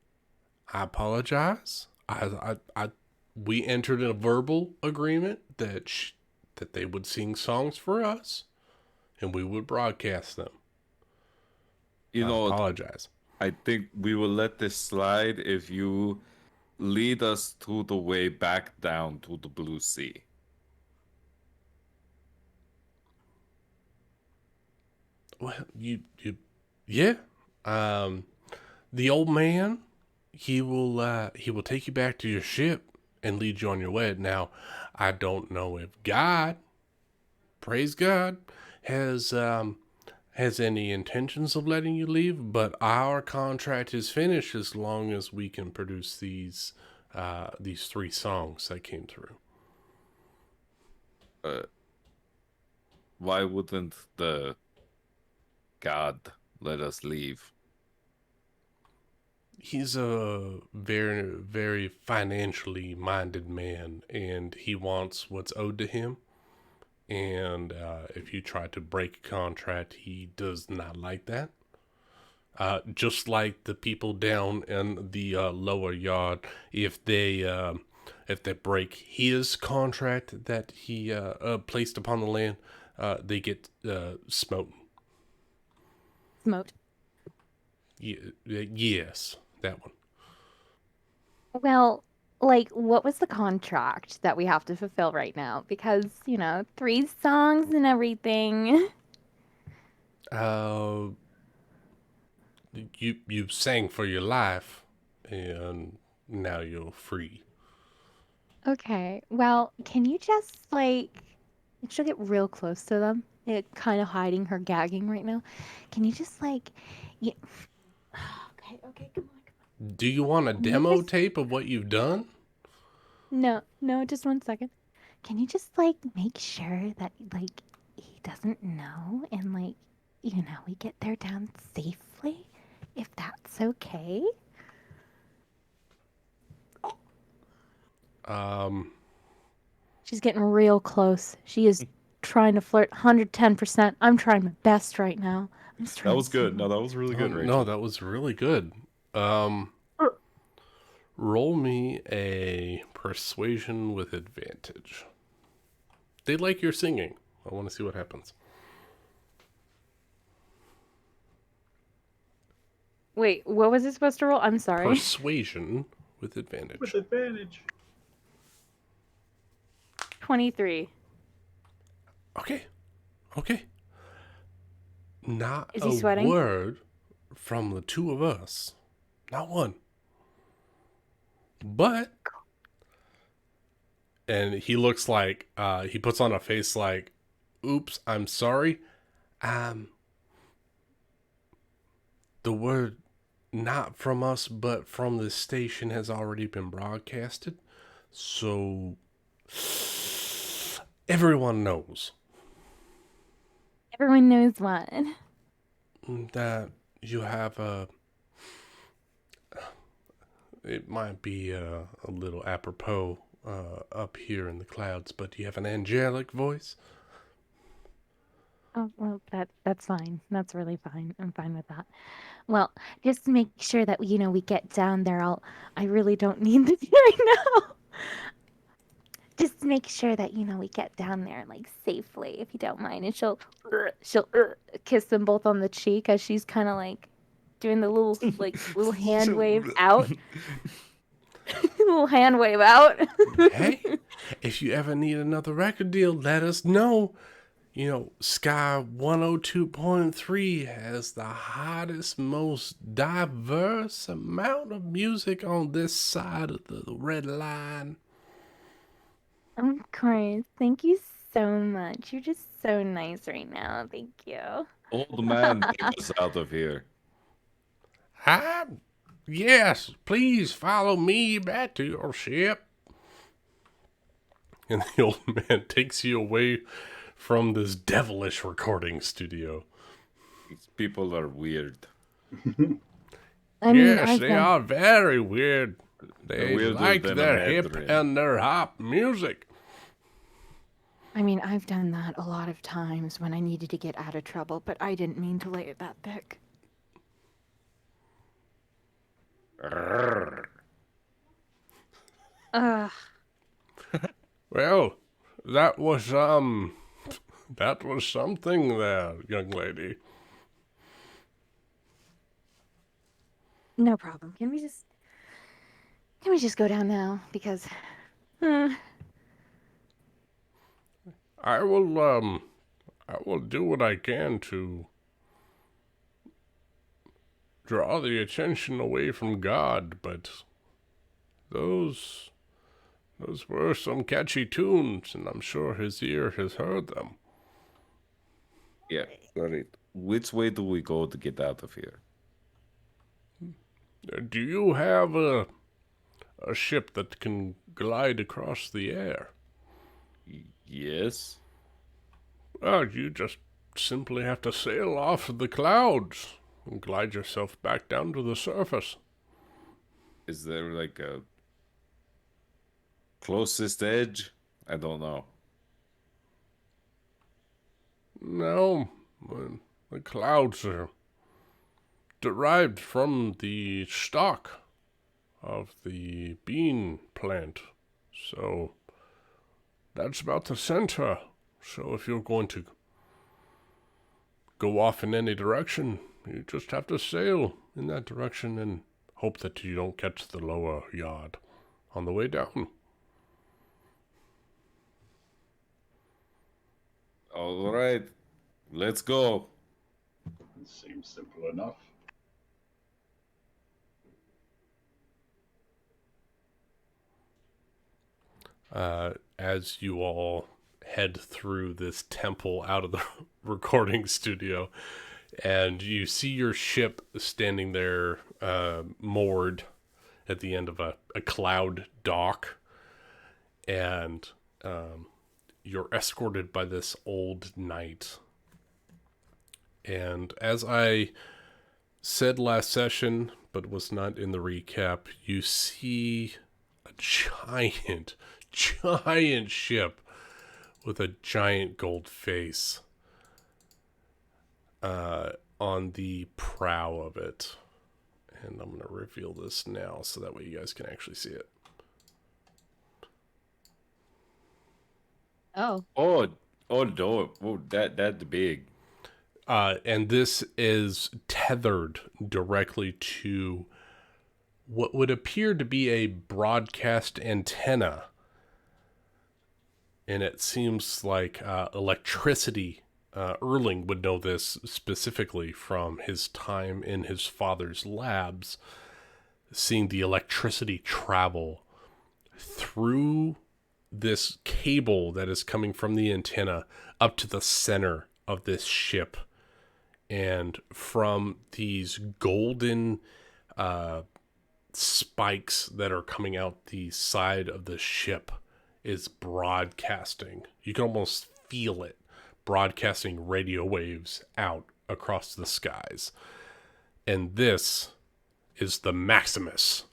I apologize. We entered a verbal agreement that they would sing songs for us, and we would broadcast them. You I know, apologize. I think we will let this slide if you lead us to the way back down to the Blue Sea. Well, yeah. The old man, he will take you back to your ship and lead you on your way. Now, I don't know if God, praise God, has any intentions of letting you leave, but our contract is finished as long as we can produce these 3 songs that came through. Why wouldn't the God let us leave? He's a very, very financially minded man, and he wants what's owed to him. And if you try to break a contract, he does not like that. just like the people down in the lower yard, if they break his contract that he placed upon the land, they get smote. Smote. Yes, that one. Well, like, what was the contract that we have to fulfill right now? Because, 3 songs and everything. Uh, you sang for your life, and now you're free. Okay, well, can you just, like, she'll get real close to them, kind of hiding her gagging right now. Can you just, like, yeah. Okay, come on. Do you want a Can you demo just- tape of what you've done? No, just 1 second. Can you just, like, make sure that, like, he doesn't know and, like, we get there down safely? If that's okay? She's getting real close. She is trying to flirt 110%. I'm trying my best right now. I'm just trying That was to good. see- No, that was really good, No, Rachel. that was really good. Roll me a persuasion with advantage. They like your singing. I want to see what happens. Wait, what was it supposed to roll? I'm sorry. Persuasion with advantage. With advantage. 23. Okay. Not Is he a sweating? word from the two of us. Not one. But, and he looks like, he puts on a face like, oops, I'm sorry. The word not from us, but from the station has already been broadcasted. So, everyone knows Everyone knows what. that you have it might be a little apropos up here in the clouds, but you have an angelic voice. Oh, well, that's fine. That's really fine. I'm fine with that. Well, just to make sure that we get down there. I really don't need this right now. Just to make sure that we get down there like safely, if you don't mind. And she'll kiss them both on the cheek as she's kind of like doing the little hand wave out. Little hand wave out. Hey, if you ever need another record deal, let us know. Sky 102.3 has the hottest, most diverse amount of music on this side of the red line. Of course. Thank you so much. You're just so nice right now. Thank you. Old man, take us out of here. Yes, please follow me back to your ship. And the old man takes you away from this devilish recording studio. These people are weird. I mean, Yes, I've they been- are very weird. They weirder like than their a hip Mandarin. and their hop music. I mean, I've done that a lot of times when I needed to get out of trouble, but I didn't mean to lay it that thick. Ugh. Well, that was something there, young lady. No problem. Can we just go down now? Because I will do what I can to draw the attention away from God, but those were some catchy tunes, and I'm sure his ear has heard them. Yeah, got it. Which way do we go to get out of here? Do you have a ship that can glide across the air? Yes. Well, you just simply have to sail off the clouds and glide yourself back down to the surface. Is there like a closest edge? I don't know. No, the clouds are derived from the stock of the bean plant. So that's about the center. So if you're going to go off in any direction, you just have to sail in that direction and hope that you don't catch the lower yard on the way down. All right, let's go. Seems simple enough. As you all head through this temple out of the recording studio, and you see your ship standing there, moored at the end of a cloud dock, and you're escorted by this old knight. And as I said last session, but was not in the recap, you see a giant ship with a giant gold face on the prow of it. And I'm going to reveal this now so that way you guys can actually see it. Oh. Oh no! Oh, that's big. And this is tethered directly to what would appear to be a broadcast antenna. And it seems like electricity. Erling would know this specifically from his time in his father's labs, seeing the electricity travel through this cable that is coming from the antenna up to the center of this ship. And from these golden spikes that are coming out the side of the ship is broadcasting. You can almost feel it broadcasting radio waves out across the skies. And this is the Maximus,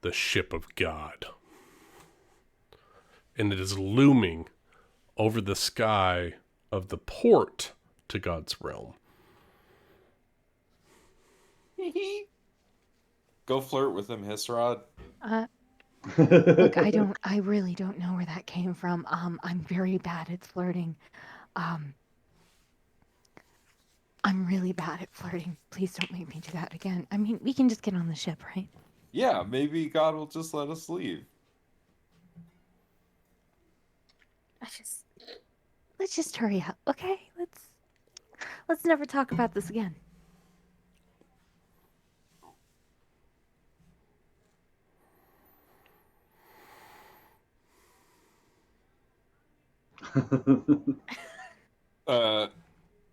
the ship of God. And it is looming over the sky of the port to God's realm. Go flirt with him, Hisrod. Look, I really don't know where that came from. I'm very bad at flirting. I'm really bad at flirting. Please don't make me do that again. I mean, we can just get on the ship, right? Yeah, maybe God will just let us leave. Let's just hurry up, okay? Let's never talk about this again.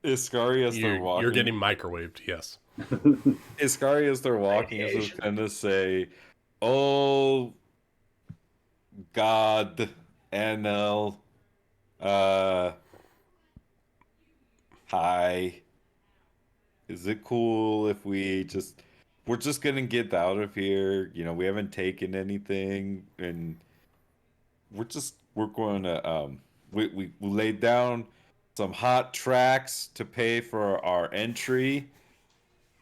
Iskari as they're walking. You're getting microwaved, yes. Iskari as they're walking is just gonna say, "Oh, God, NL, hi. Is it cool if we're just gonna get out of here? You know, we haven't taken anything, and we're going to we laid down some hot tracks to pay for our entry,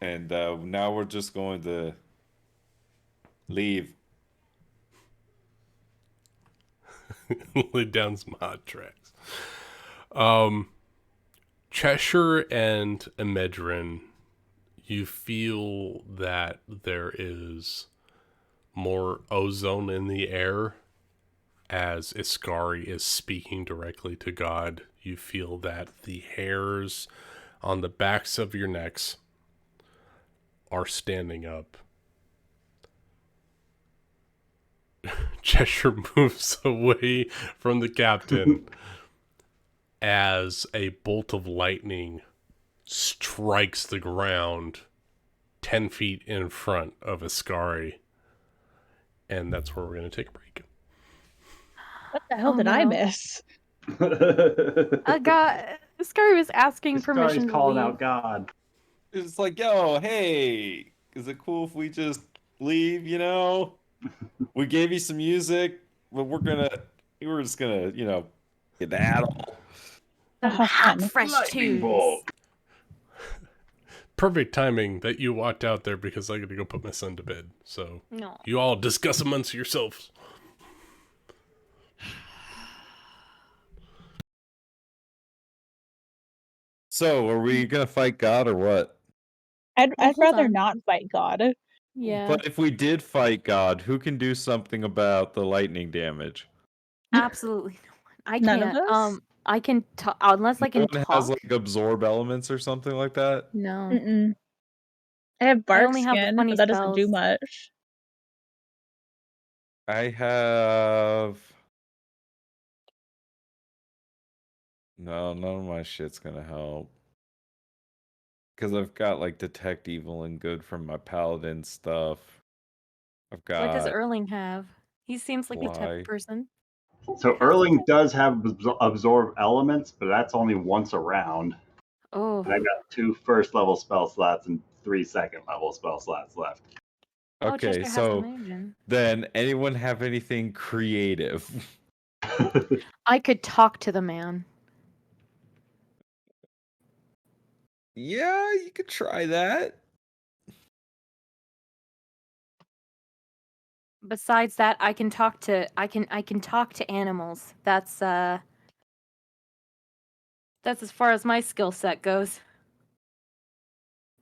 and now we're just going to leave." Lay down some hot tracks. Cheshire and Emedrin, you feel that there is more ozone in the air as Iskari is speaking directly to God. You feel that the hairs on the backs of your necks are standing up. Cheshire moves away from the captain as a bolt of lightning strikes the ground 10 feet in front of Iskari. And that's where we're going to take a break. What the hell did I miss? God, Scurry was asking permission to calling leave. out God. It's like, yo, hey, is it cool if we just leave, you know? We gave you some music, but we're just gonna, you know, get the adult. How fun. Fresh Lightning tunes. bolt. perfect timing that you walked out there because I got to go put my son to bed. So No. you all discuss amongst yourselves. So, are we gonna fight God or what? I'd Well, hold rather on. not fight God. Yeah. But if we did fight God, who can do something about the lightning damage? Absolutely no one. I None of can't. us? I can talk unless I No can one has talk. like absorb elements or something like that. No. Mm-mm. I have I bark only have the skin, funny but that doesn't do spells. much. I have. No, none of my shit's gonna help. Because I've got like detect evil and good from my paladin stuff. I've What does got Erling have? He seems like the type why. of person. So Has Erling detect- does have absorb elements, but that's only once a round. Oh. And I've got 2 first level spell slots and 3 second level spell slots left. Oh, Okay, Chester has so Imagine. then anyone have anything creative? I could talk to the man. Yeah, you could try that. Besides that, I can talk to talk to animals. That's as far as my skill set goes.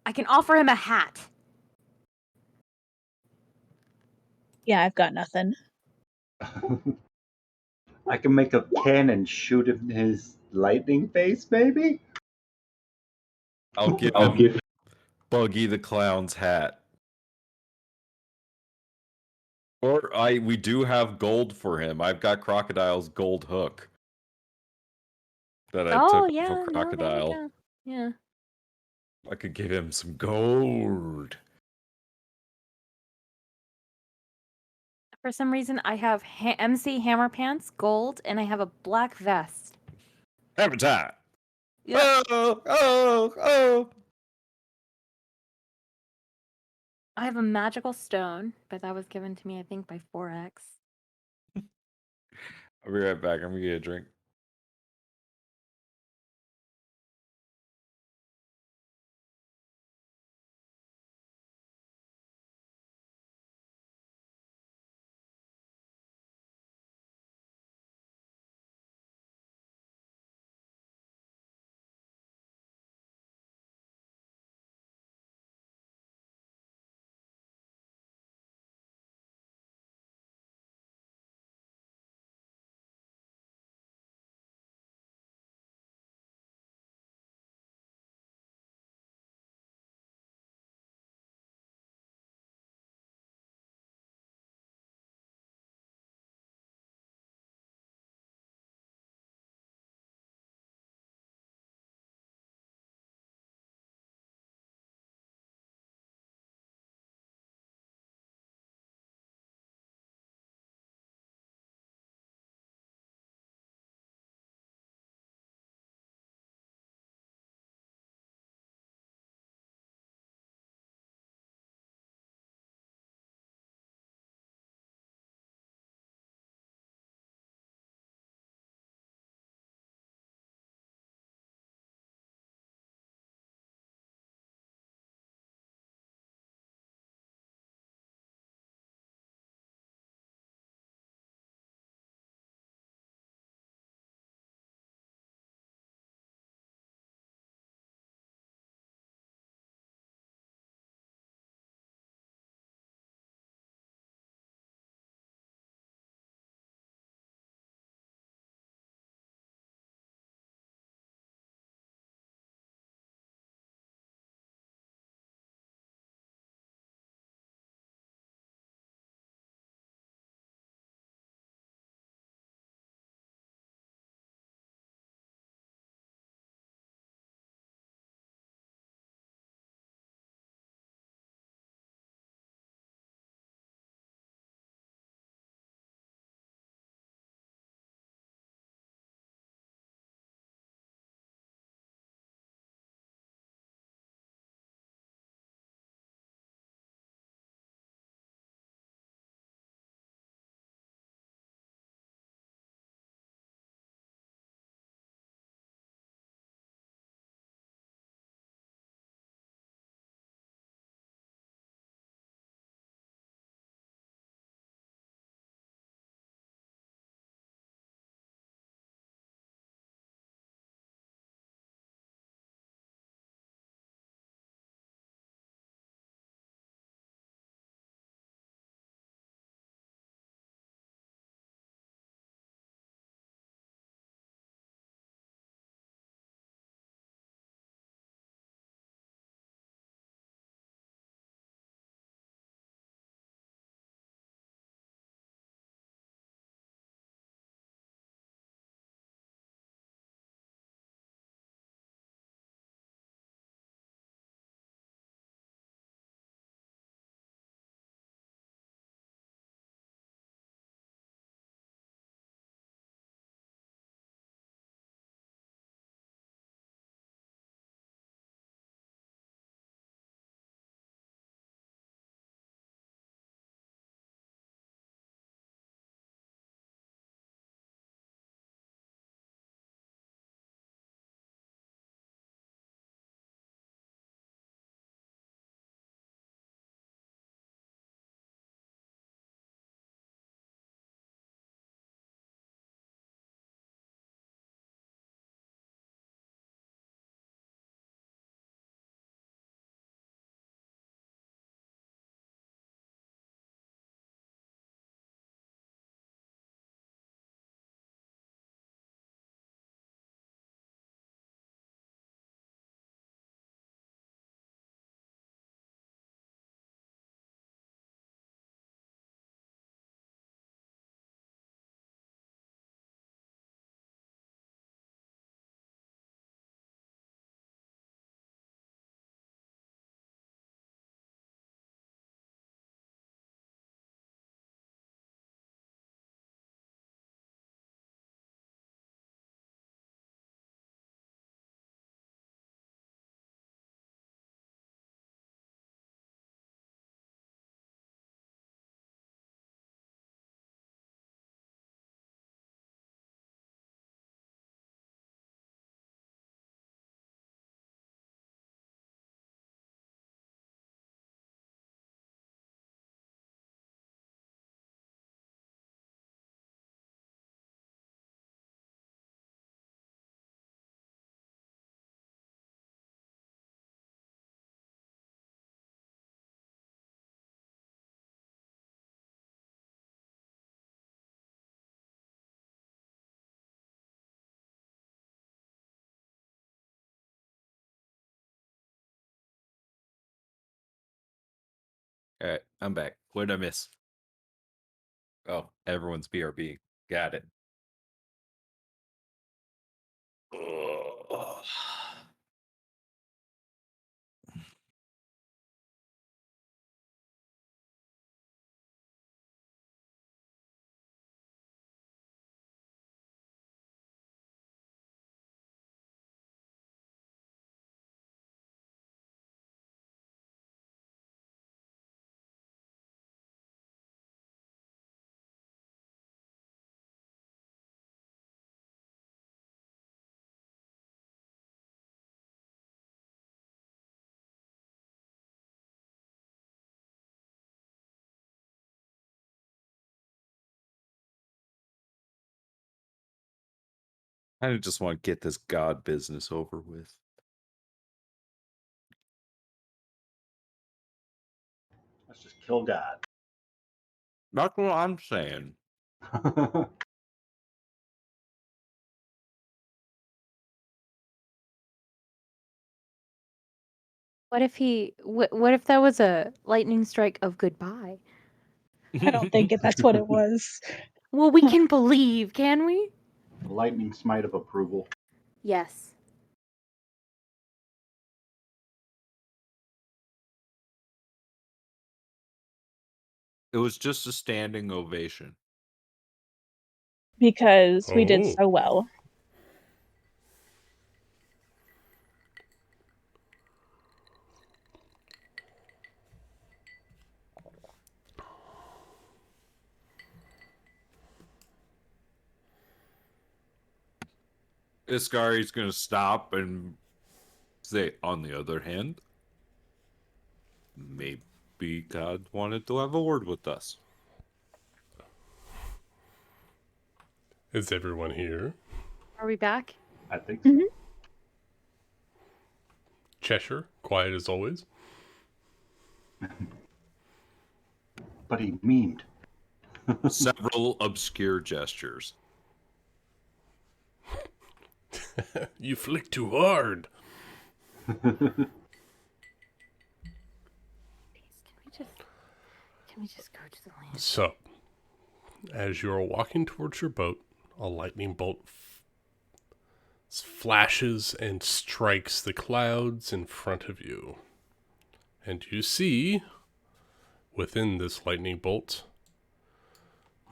I can offer him a hat. Yeah, I've got nothing. I can make a cannon shoot him in his lightning face, maybe? I'll give I'll him give Buggy the Clown's hat. Or we do have gold for him. I've got Crocodile's gold hook that I Oh took yeah, off a no, there we crocodile. go. Yeah. I could give him some gold. For some reason, I have MC Hammer Pants, gold, and I have a black vest. Habitat. Yeah. Oh. I have a magical stone, but that was given to me, I think, by 4X. I'll be right back. I'm gonna get a drink. All right, I'm back. What did I miss? Oh, everyone's BRB. Got it. Ugh. I just want to get this god business over with. Let's just kill God. That's what I'm saying. What if what if that was a lightning strike of goodbye? I don't think that's what it was. Well, we can believe, can we? Lightning smite of approval. Yes. It was just a standing ovation. Because we did Oh. so well. Iskari's gonna stop and say, on the other hand, maybe God wanted to have a word with us. Is everyone here? Are we back? I think so. Cheshire, quiet as always. But he memed. Several obscure gestures. You flick too hard. Please, can we just go to the land? So, as you're walking towards your boat, a lightning bolt flashes and strikes the clouds in front of you. And you see, within this lightning bolt,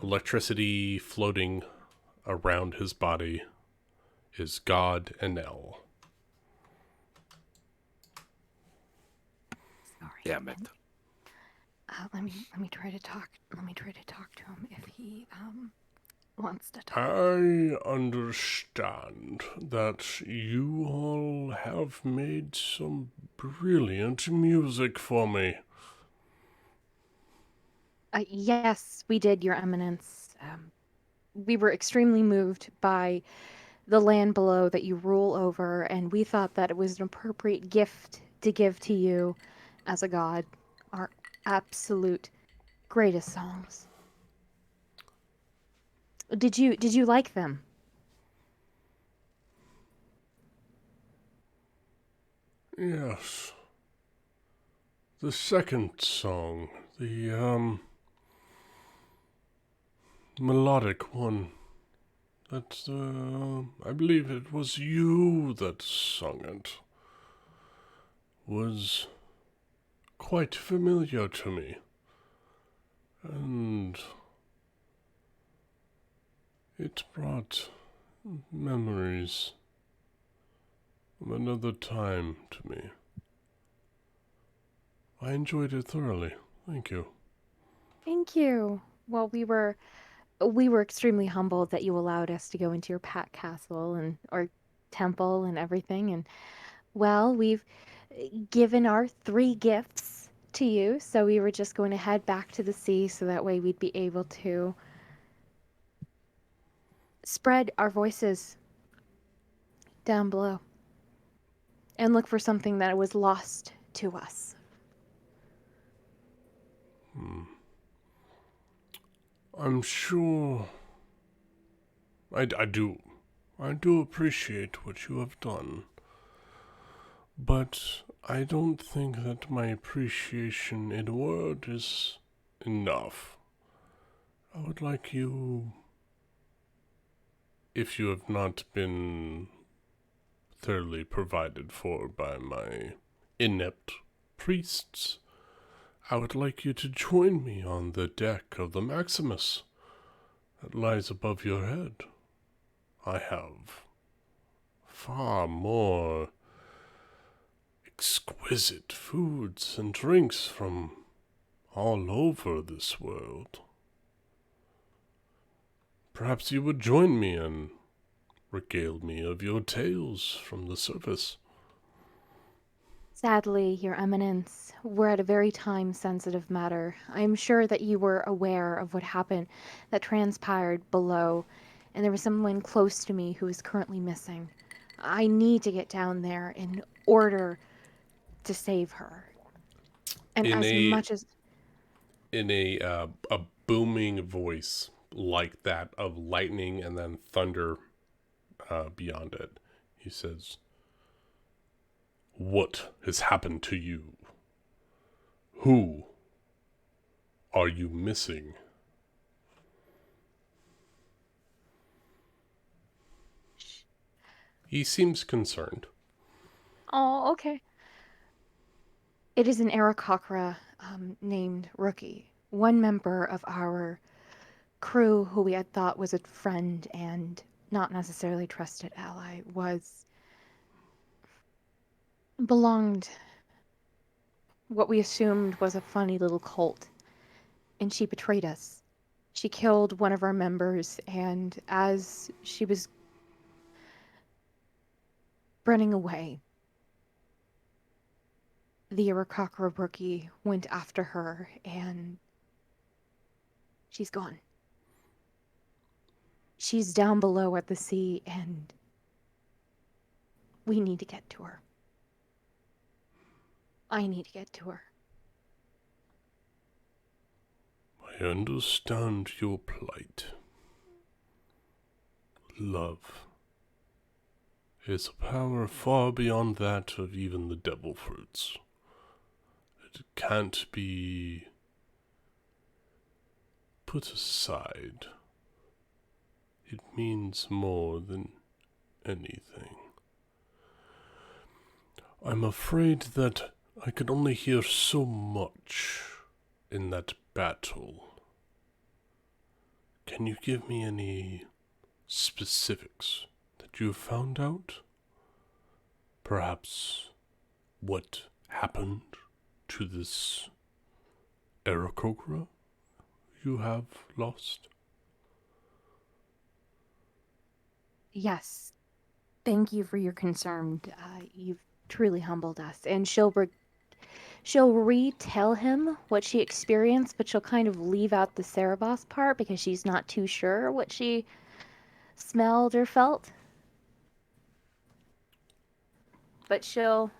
electricity floating around his body is God Enel. Sorry. Damn it. Let me try to talk. Let me try to talk to him if he wants to talk. I understand that you all have made some brilliant music for me. Yes, we did, Your Eminence. We were extremely moved by the land below that you rule over, and we thought that it was an appropriate gift to give to you as a god. Our absolute greatest songs. Did you like them? Yes. The second song, the melodic one. That, I believe it was you that sung it. Was quite familiar to me. And it brought memories of another time to me. I enjoyed it thoroughly. Thank you. Thank you. Well, we were extremely humbled that you allowed us to go into your pat castle and or temple and everything. And well, we've given our 3 gifts to you, so we were just going to head back to the sea so that way we'd be able to spread our voices down below and look for something that was lost to us. I'm sure I do appreciate what you have done. But I don't think that my appreciation in word is enough. I would like you, if you have not been thoroughly provided for by my inept priests, I would like you to join me on the deck of the Maximus that lies above your head. I have far more exquisite foods and drinks from all over this world. Perhaps you would join me and regale me of your tales from the surface. Sadly, Your Eminence, we're at a very time-sensitive matter. I am sure that you were aware of what happened, that transpired below, and there was someone close to me who is currently missing. I need to get down there in order to save her. And In as a much as in a booming voice like that of lightning and then thunder beyond it, he says, "What has happened to you? Who are you missing?" He seems concerned. Oh, okay. It is an Aarakocra named Rookie, one member of our crew who we had thought was a friend and not necessarily trusted ally, belonged what we assumed was a funny little cult, and she betrayed us. She killed one of our members, and as she was running away, the Aarakocra Rookie went after her, and she's gone. She's down below at the sea, and we need to get to her. I need to get to her. I understand your plight. Love is a power far beyond that of even the devil fruits. It can't be put aside. It means more than anything. I'm afraid that I could only hear so much in that battle. Can you give me any specifics that you have found out? Perhaps what happened to this Aarakocra you have lost? Yes. Thank you for your concern. You've truly humbled us. And she'll retell him what she experienced, but she'll kind of leave out the Cerebos part because she's not too sure what she smelled or felt. But she'll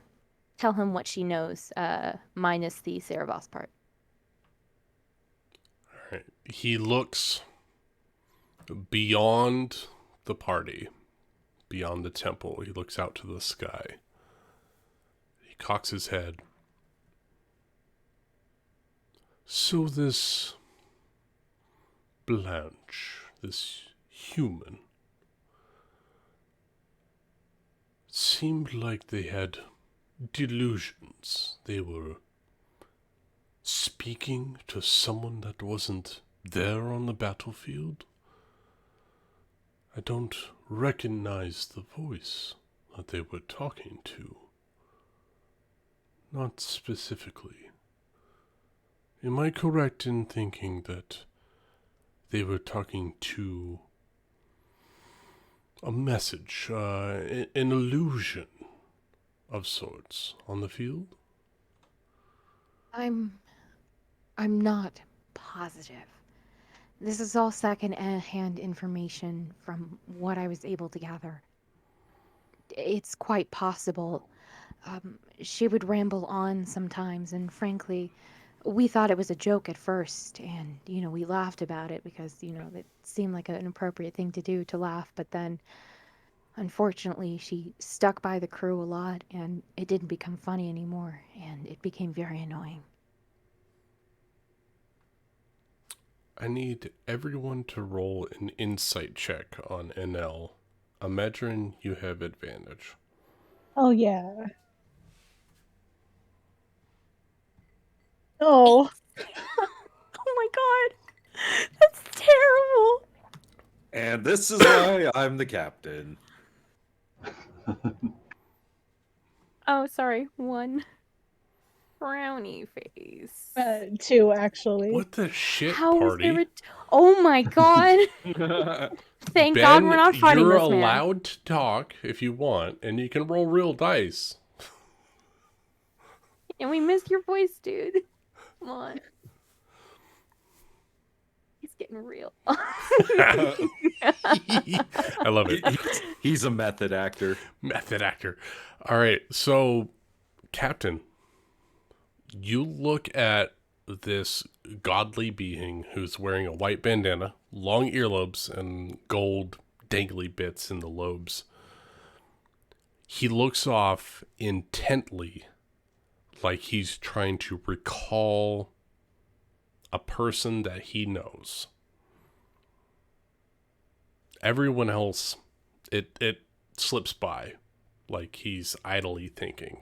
tell him what she knows, minus the Cerebos part. Alright. He looks beyond the party, beyond the temple. He looks out to the sky. He cocks his head. So this Blanche, this human, seemed like they had delusions. They were speaking to someone that wasn't there on the battlefield. I don't recognize the voice that they were talking to. Not specifically. Am I correct in thinking that they were talking to a message, an illusion of sorts on the field? I'm not positive. This is all second-hand information from what I was able to gather. It's quite possible. She would ramble on sometimes, and frankly, we thought it was a joke at first, and, we laughed about it because, it seemed like an appropriate thing to do to laugh, but then Unfortunately, she stuck by the crew a lot, and it didn't become funny anymore, and it became very annoying. I need everyone to roll an insight check on NL. Imagine you have advantage. Oh yeah. Oh, Oh my god! That's terrible! And this is why I'm the captain. Oh, sorry. 1 frowny face. 2 actually. What the shit, How is party? there a... Oh my god! Thank God we're not fighting you're this man. allowed to talk if you want, and you can roll real dice. And we missed your voice, dude. Come on. He's getting real. I love it. He's a method actor. Method actor. All right, so, Captain, you look at this godly being who's wearing a white bandana, long earlobes, and gold dangly bits in the lobes. He looks off intently, like he's trying to recall a person that he knows. Everyone else, it slips by, like he's idly thinking.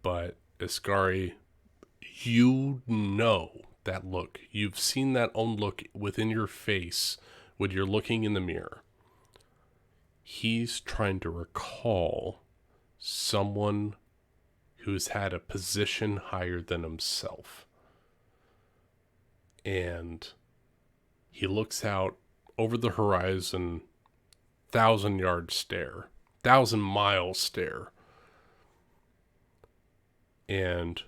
But Iskari, you know that look. You've seen that own look within your face when you're looking in the mirror. He's trying to recall someone who's had a position higher than himself. And he looks out over the horizon, 1,000-yard stare, 1,000-mile stare. And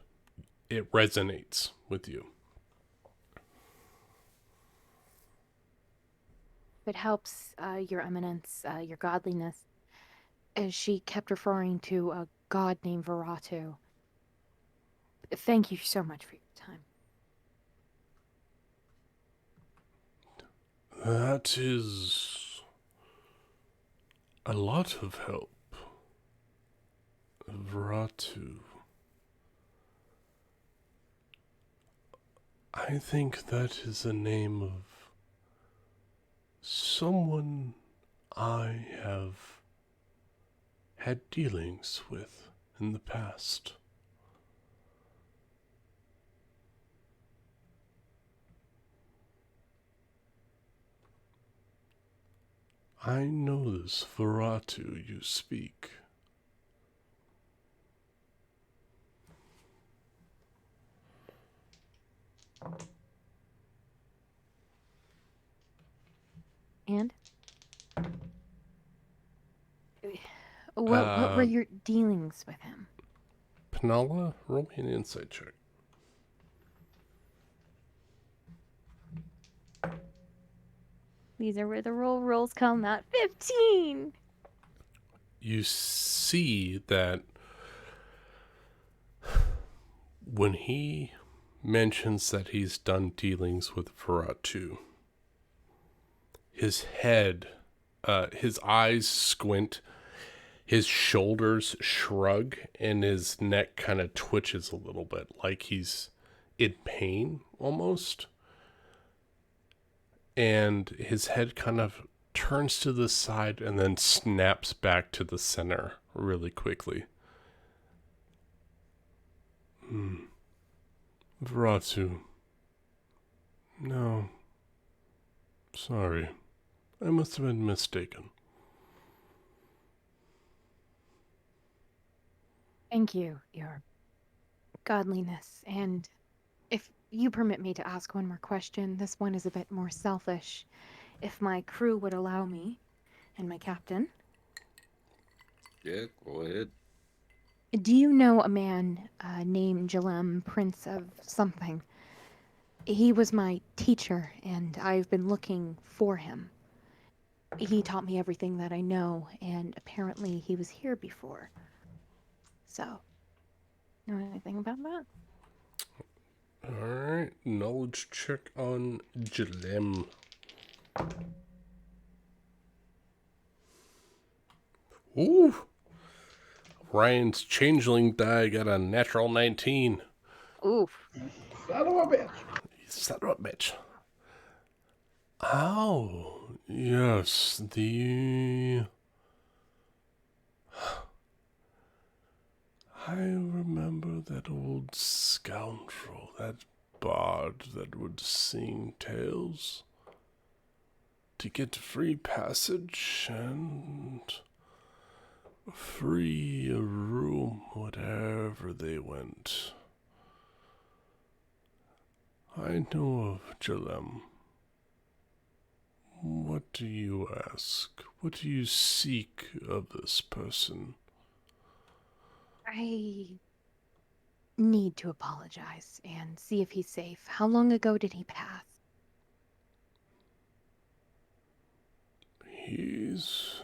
it resonates with you. If it helps, Your Eminence, your godliness, as she kept referring to a god named Veratu. Thank you so much for your time. That is a lot of help. Veratu. I think that is the name of someone I have had dealings with in the past. I know this Veratu you speak. And? What were your dealings with him? Penala, roll me an insight check. These are where the rolls come out. 15! You see that when he mentions that he's done dealings with Veratu, his head, his eyes squint, his shoulders shrug, and his neck kind of twitches a little bit, like he's in pain almost. And his head kind of turns to the side and then snaps back to the center really quickly. Veratu. No. Sorry. I must have been mistaken. Thank you, your godliness. And if you permit me to ask one more question, this one is a bit more selfish. If my crew would allow me, and my captain. Yeah, go ahead. Do you know a man named Jalem, Prince of something? He was my teacher, and I've been looking for him. He taught me everything that I know, and apparently he was here before. So, know anything about that? Alright, knowledge check on Jalem. Ooh. Ryan's changeling die got a natural 19. Oof. Son of a bitch. Son of a bitch. Oh, yes, I remember that old scoundrel, that bard that would sing tales to get free passage and free room whatever they went. I know of Jalem. What do you ask? What do you seek of this person? I need to apologize and see if he's safe. How long ago did he pass? He's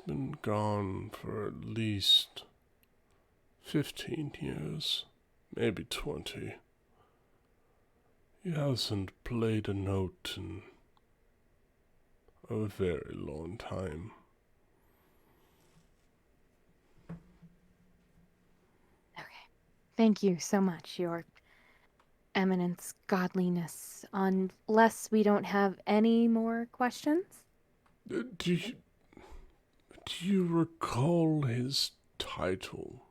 been gone for at least 15 years, maybe 20. He hasn't played a note in a very long time. Okay. Thank you so much, Your Eminence, Godliness. Unless we don't have any more questions? Do you recall his title?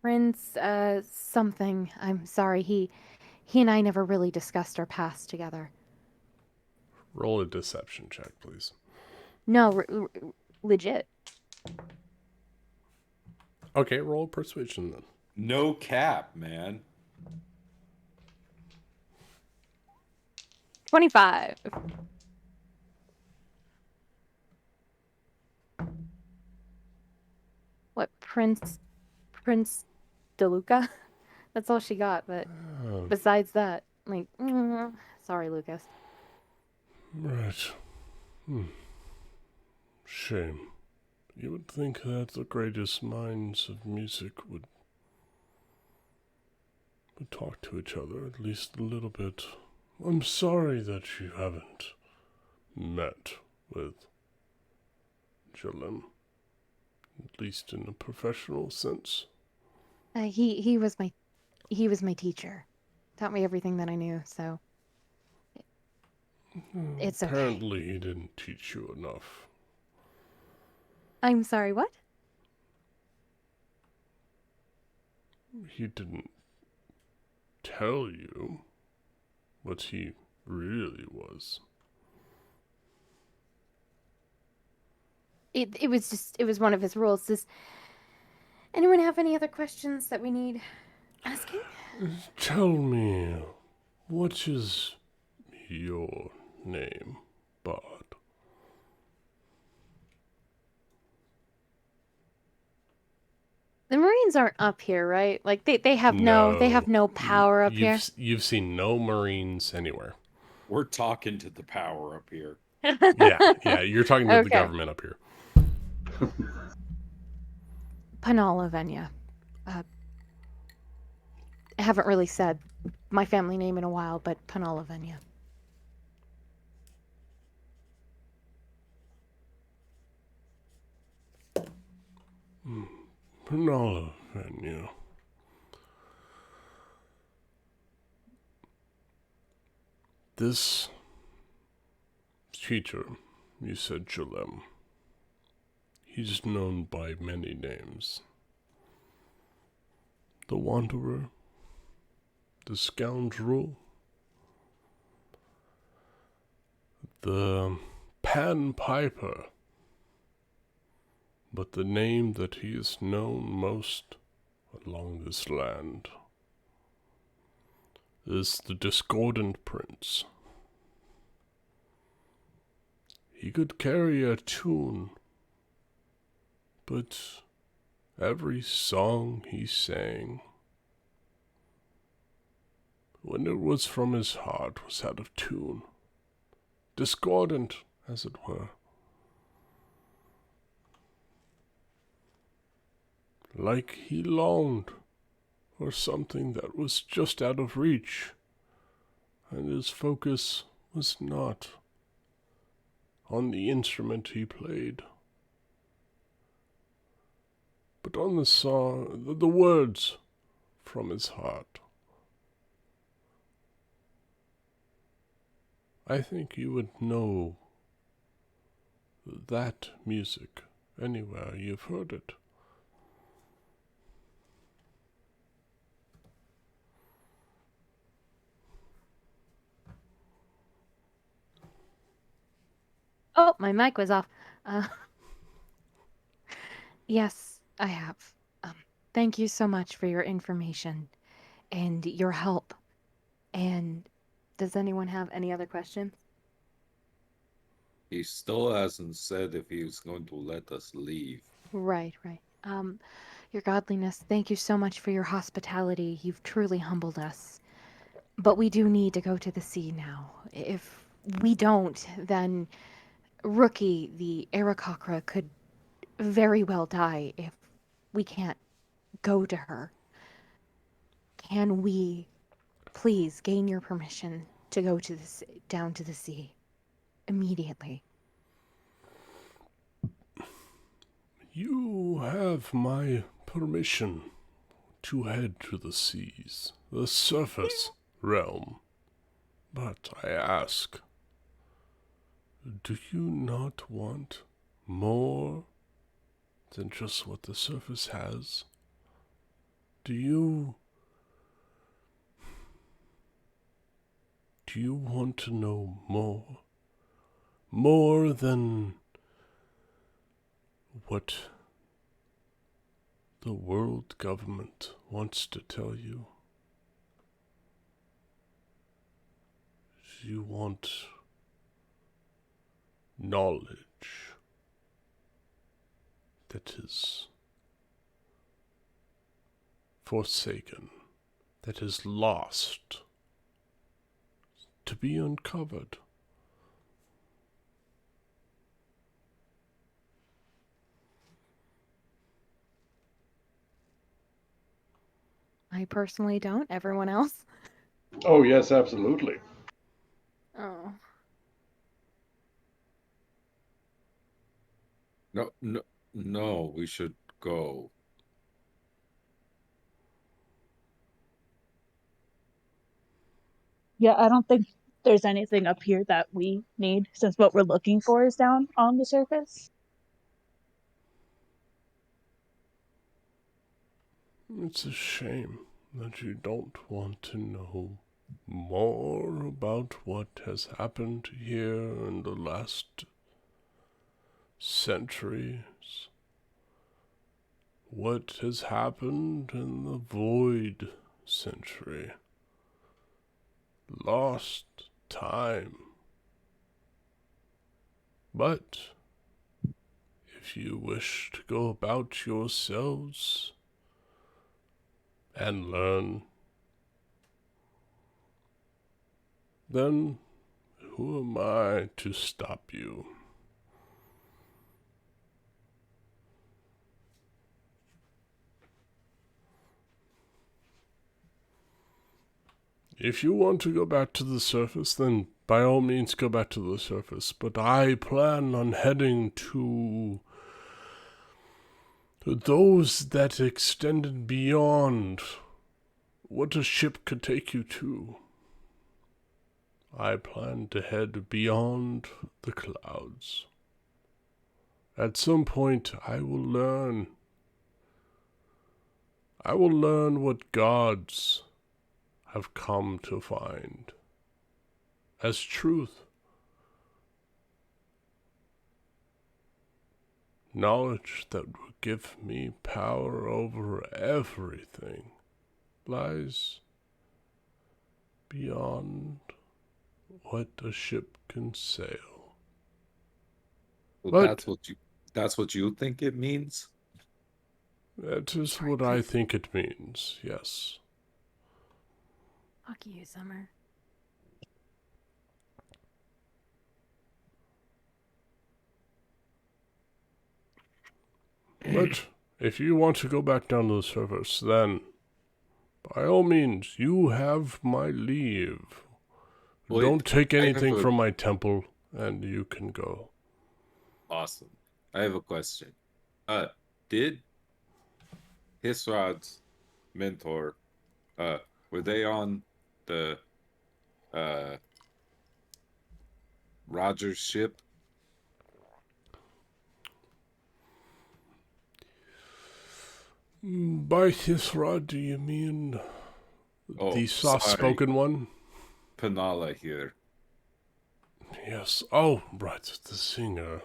Prince, something. I'm sorry. He and I never really discussed our past together. Roll a deception check, please. No, legit. Okay, roll a persuasion then. No cap, man. 25. What, Prince DeLuca? That's all she got, but besides that, like, sorry, Lucas. Right. Shame. You would think that the greatest minds of music would talk to each other at least a little bit. I'm sorry that you haven't met with Jalem, at least in a professional sense. He was my teacher. Taught me everything that I knew, so it's okay. Apparently he didn't teach you enough. I'm sorry, what? He didn't tell you what he really was. It was one of his rules. Does anyone have any other questions that we need asking? Tell me, what is your name, Bard? The Marines aren't up here, right? Like they have no power up here. You've seen no Marines anywhere. We're talking to the power up here. Yeah, you're talking to the Okay. government up here. Panala Venya. I haven't really said my family name in a while, but Panala Venya. Panala Venya. This teacher, you said Jalem. He's known by many names. The Wanderer, the Scoundrel, the Pan Piper. But the name that he is known most along this land is the Discordant Prince. He could carry a tune, but every song he sang, when it was from his heart, was out of tune, discordant, as it were. Like he longed for something that was just out of reach, and his focus was not on the instrument he played, but on the song, the words from his heart. I think you would know that music anywhere you've heard it. Oh, my mic was off. Uh, yes, I have. Thank you so much for your information and your help. And does anyone have any other questions? He still hasn't said if he was going to let us leave. Right, right. Your godliness, thank you so much for your hospitality. You've truly humbled us. But we do need to go to the sea now. If we don't, then Rookie, the Aarakocra, could very well die if we can't go to her. Can we please gain your permission to go to down to the sea immediately? You have my permission to head to the seas, the surface realm. But I ask, do you not want more than just what the surface has? Do you want to know more? More than what the world government wants to tell you? Do you want knowledge that is forsaken, that is lost, to be uncovered? I personally don't. Everyone else? Oh, yes, absolutely. Oh. No, we should go. Yeah, I don't think there's anything up here that we need, since what we're looking for is down on the surface. It's a shame that you don't want to know more about what has happened here in the last centuries. What has happened in the Void Century. Lost time. But if you wish to go about yourselves and learn, then who am I to stop you? If you want to go back to the surface, then by all means go back to the surface. But I plan on heading to those that extended beyond what a ship could take you to. I plan to head beyond the clouds. At some point, I will learn. I will learn what gods have come to find as truth. Knowledge that will give me power over everything lies beyond what a ship can sail. Well, But that's what you think it means? that is what I think it means, yes. Fuck you, Summer. But if you want to go back down to the surface, then by all means, you have my leave. Well, Don't take I have anything a- from my temple, and you can go. Awesome. I have a question. Did Hisrod's mentor, were they on the Roger's ship? By Hisrod, do you mean Oh, the sorry. soft-spoken one? Penala here. Yes. Oh, right, the singer.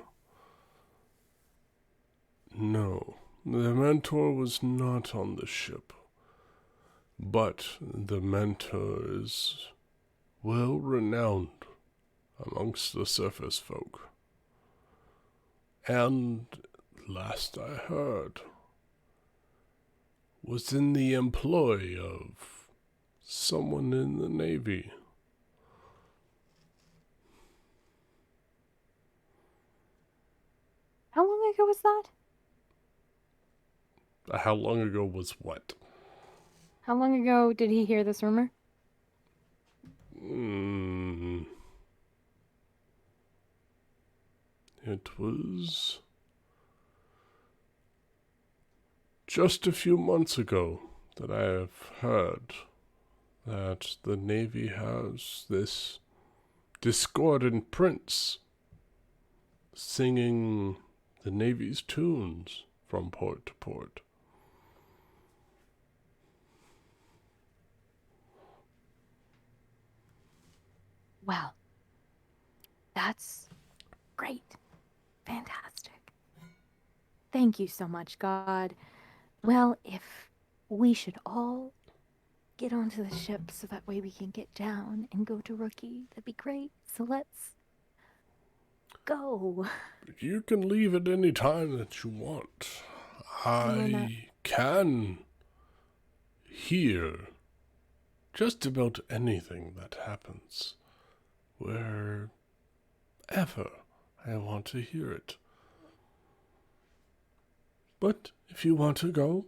No, the mentor was not on the ship. But the mentor is well renowned amongst the surface folk. And last I heard, was in the employ of someone in the Navy. How long ago was that? How long ago was what? How long ago did he hear this rumor? It was just a few months ago that I have heard that the Navy has this discordant prince singing the Navy's tunes from port to port. Well, that's great. Fantastic. Thank you so much, God. Well, if we should all get onto the ship so that way we can get down and go to Rookie, that'd be great. So let's go. You can leave at any time that you want. I can hear just about anything that happens wherever I want to hear it. But if you want to go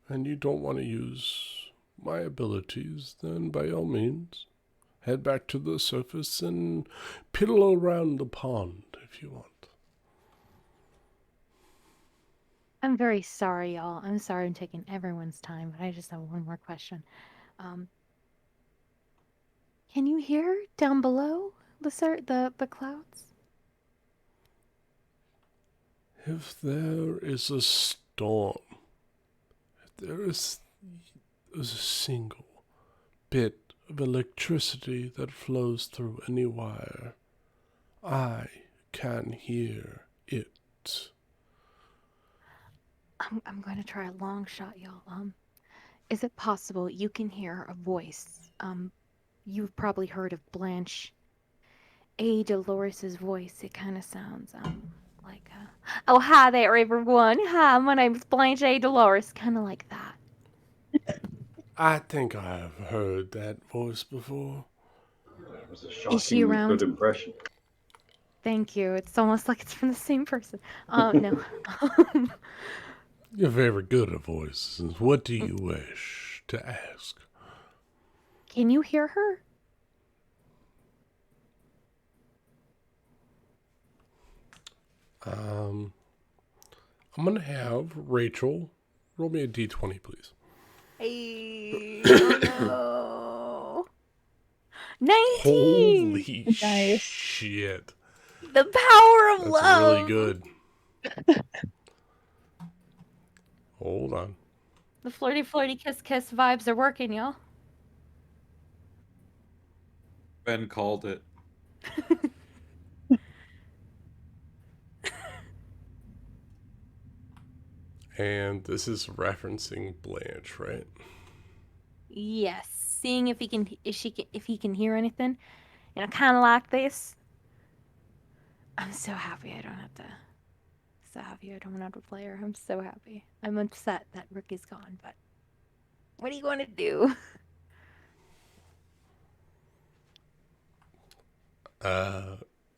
and you don't want to use my abilities, then by all means, head back to the surface and piddle around the pond if you want. I'm very sorry, y'all. I'm sorry I'm taking everyone's time, but I just have one more question. Can you hear down below the clouds? If there is a storm, if there is a single bit of electricity that flows through any wire, I can hear it. I'm going to try a long shot, y'all. Is it possible you can hear a voice? You've probably heard of Blanche A. Dolores's voice. It kind of sounds like oh, hi there, everyone. Hi, my name's Blanche A. Dolores. Kind of like that. I think I have heard that voice before. That was a Is she shockingly around? good impression. Thank you. It's almost like it's from the same person. No. You're very good at voices. What do you wish to ask? Can you hear her? I'm gonna have Rachel roll me a d20, please. Hey, oh no. 19! Holy Nice. shit. The power of That's love! really good. Hold on. The flirty kiss vibes are working, y'all. Ben called it. And this is referencing Blanche, right? Yes, seeing if he can hear anything, kind of like this. I'm so happy I don't have to. So happy I don't have to play her. I'm so happy. I'm upset that Rick is gone, but what are you going to do?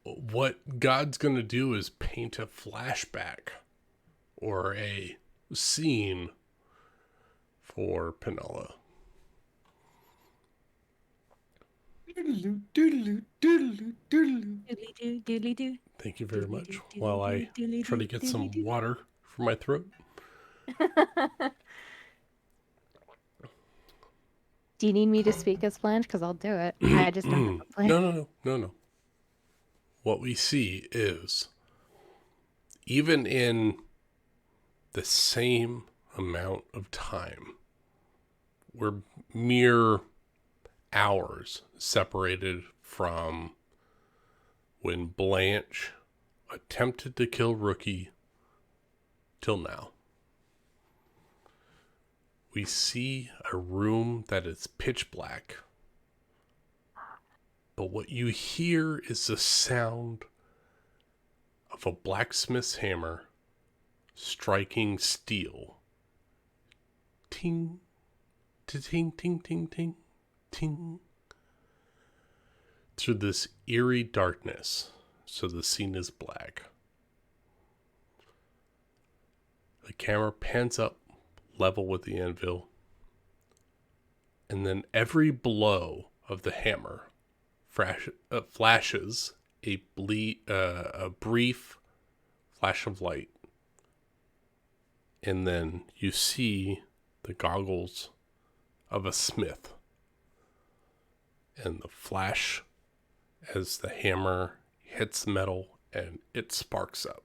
What God's gonna do is paint a flashback or a scene for Penella. Doodaloo, doodaloo, doodaloo, doodaloo. Doodly-doo, doodly-doo. Thank you very much. Doodly-doo, While I doodly-doo, try to get some doodly-doo. water for my throat. Do you need me to speak as Blanche? Because I'll do it. I just don't have a plan. No. What we see is, even in the same amount of time, we're mere hours separated from when Blanche attempted to kill Rookie till now. We see a room that is pitch black, but what you hear is the sound of a blacksmith's hammer striking steel. Ting, ting, ting, ting, ting, ting. Through this eerie darkness, so the scene is black. The camera pans up, level with the anvil, and then every blow of the hammer flashes a brief flash of light, and then you see the goggles of a smith, and the flash as the hammer hits the metal and it sparks up.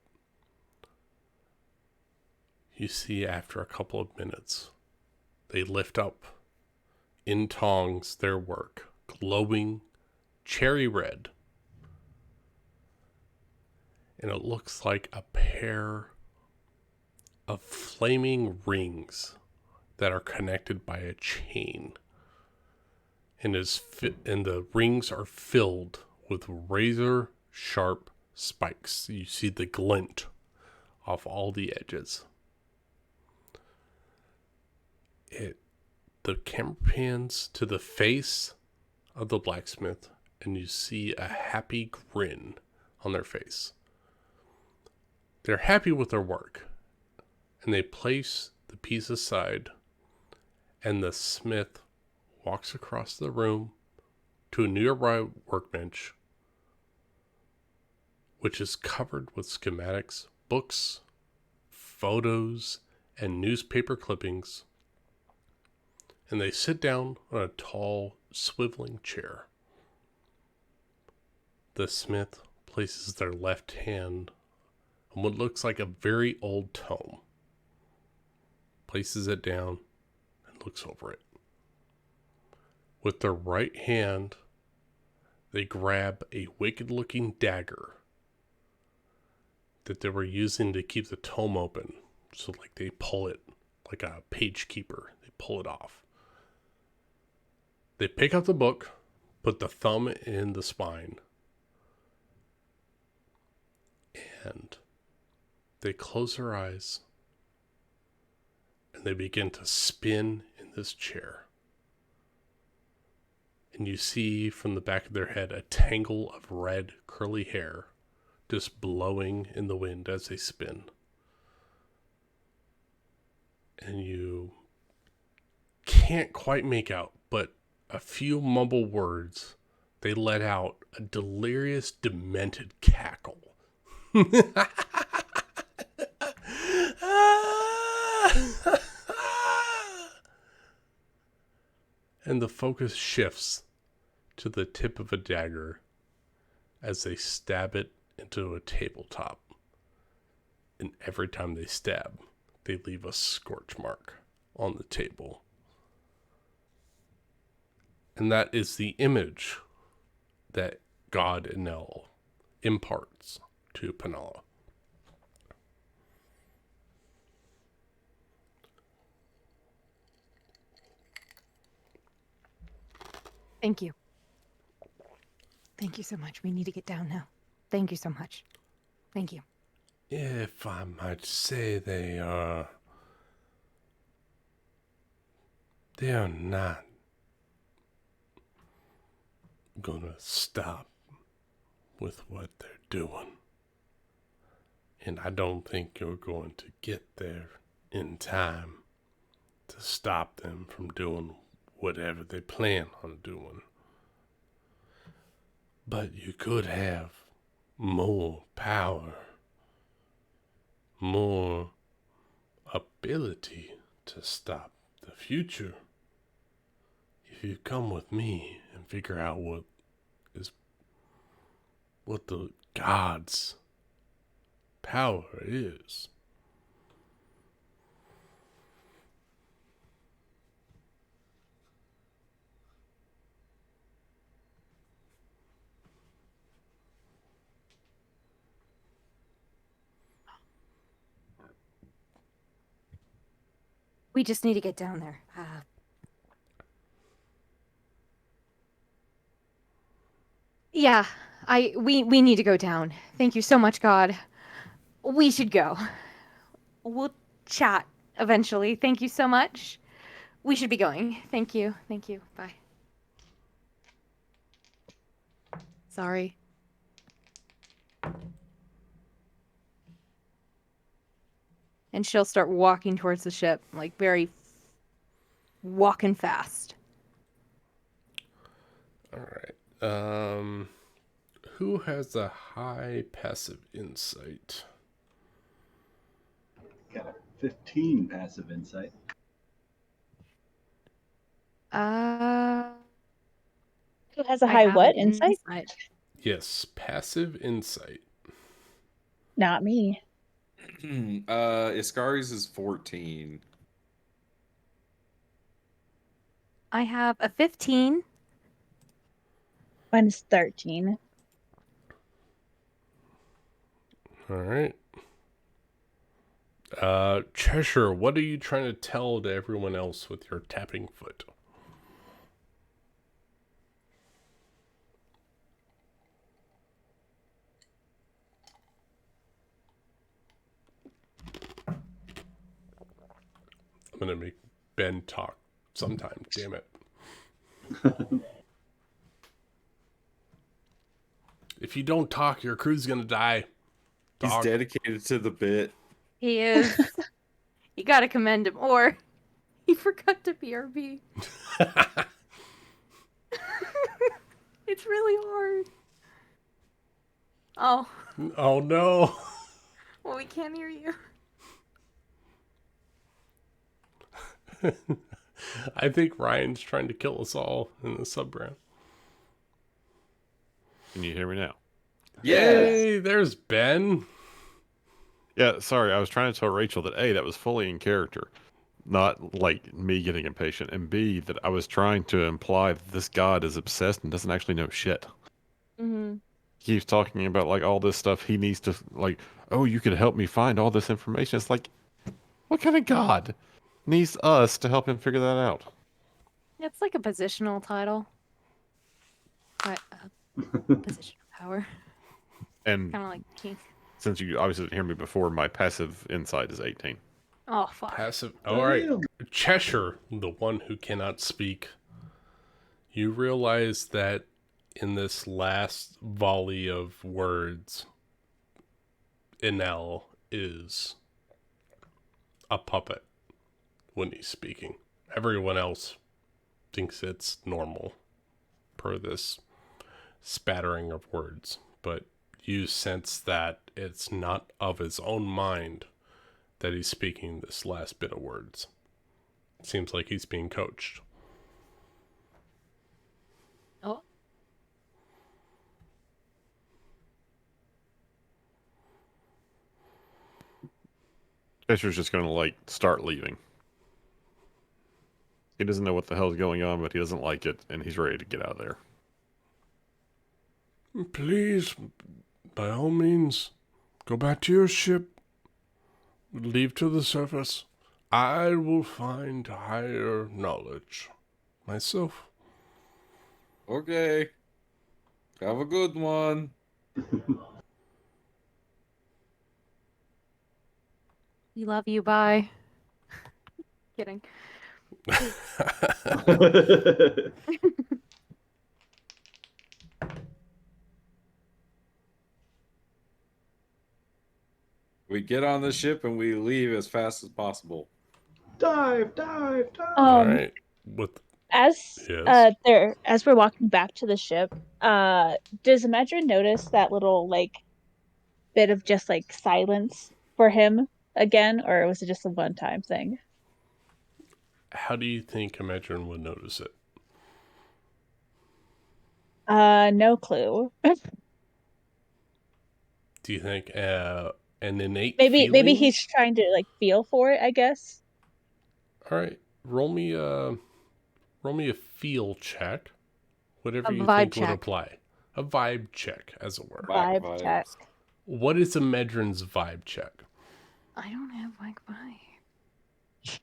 You see, after a couple of minutes, they lift up in tongs their work, glowing cherry red. And it looks like a pair of flaming rings that are connected by a chain. And the rings are filled with razor sharp spikes. You see the glint off all the edges. The camera pans to the face of the blacksmith, and you see a happy grin on their face. They're happy with their work, and they place the piece aside, and the smith walks across the room to a nearby workbench, which is covered with schematics, books, photos, and newspaper clippings. And they sit down on a tall, swiveling chair. The smith places their left hand on what looks like a very old tome, places it down, and looks over it. With their right hand, they grab a wicked-looking dagger that they were using to keep the tome open. So they pull it like a page keeper. They pull it off. They pick up the book, put the thumb in the spine, and they close their eyes, and they begin to spin in this chair. And you see from the back of their head a tangle of red curly hair just blowing in the wind as they spin. And you can't quite make out, but a few mumbled words, they let out a delirious, demented cackle. And the focus shifts to the tip of a dagger as they stab it into a tabletop. And every time they stab, they leave a scorch mark on the table. And that is the image that God Enel imparts to Penalla. Thank you. Thank you so much. We need to get down now. Thank you so much. Thank you. If I might say, they are not gonna stop with what they're doing. And I don't think you're going to get there in time to stop them from doing whatever they plan on doing. But you could have more power, more ability to stop the future. If you come with me and figure out what the gods' power is. We just need to get down there. Yeah, we need to go down. Thank you so much, God. We should go. We'll chat eventually. Thank you so much. We should be going. Thank you. Thank you. Bye. Sorry. And she'll start walking towards the ship, like very walking fast. All right. Who has a high passive insight? Got a 15 passive insight. Who has a high what? Insight? Yes, passive insight. Not me. Iskari's is 14. I have a 15. Mine's 13. All right. Cheshire, what are you trying to tell to everyone else with your tapping foot? I'm gonna make Ben talk sometime, damn it. If you don't talk, your crew's gonna die. He's Dog. dedicated to the bit. He is. You gotta commend him. Or he forgot to BRB. It's really hard. Oh, Oh no. well, we can't hear you. I think Ryan's trying to kill us all in the sub-brand. Can you hear me now? Yay, there's Ben. Yeah, sorry, I was trying to tell Rachel that A, that was fully in character, not like me getting impatient, and B, that I was trying to imply that this god is obsessed and doesn't actually know shit. Mm-hmm. He keeps talking about like all this stuff he needs to like, oh, you could help me find all this information. It's like, what kind of god needs us to help him figure that out? It's like a positional title. But, position of power. And Kind of like king. since you obviously didn't hear me before, my passive insight is 18. Oh, fuck. Passive. All right. Cheshire, the one who cannot speak. You realize that in this last volley of words, Enel is a puppet when he's speaking. Everyone else thinks it's normal per this spattering of words, but you sense that it's not of his own mind that he's speaking this last bit of words. It seems like he's being coached. Oh. Fisher's just gonna like start leaving. He doesn't know what the hell's going on, but he doesn't like it, and he's ready to get out of there. Please, by all means, go back to your ship. Leave to the surface. I will find higher knowledge myself. Okay. Have a good one. We love you. Bye. Kidding. We get on the ship and we leave as fast as possible. Dive, dive, dive. All right. With As Yes. as we're walking back to the ship, does Medrin notice that little like bit of just like silence for him again, or was it just a one-time thing? How do you think Imagine would notice it? No clue. Do you think an innate Maybe feeling? he's trying to like feel for it, I guess. All right, roll me a feel check, whatever A you vibe think would check. apply. A vibe check, as it were. Whack Vibe check. vibes. What is a Medrin's vibe check? I don't have like vibe.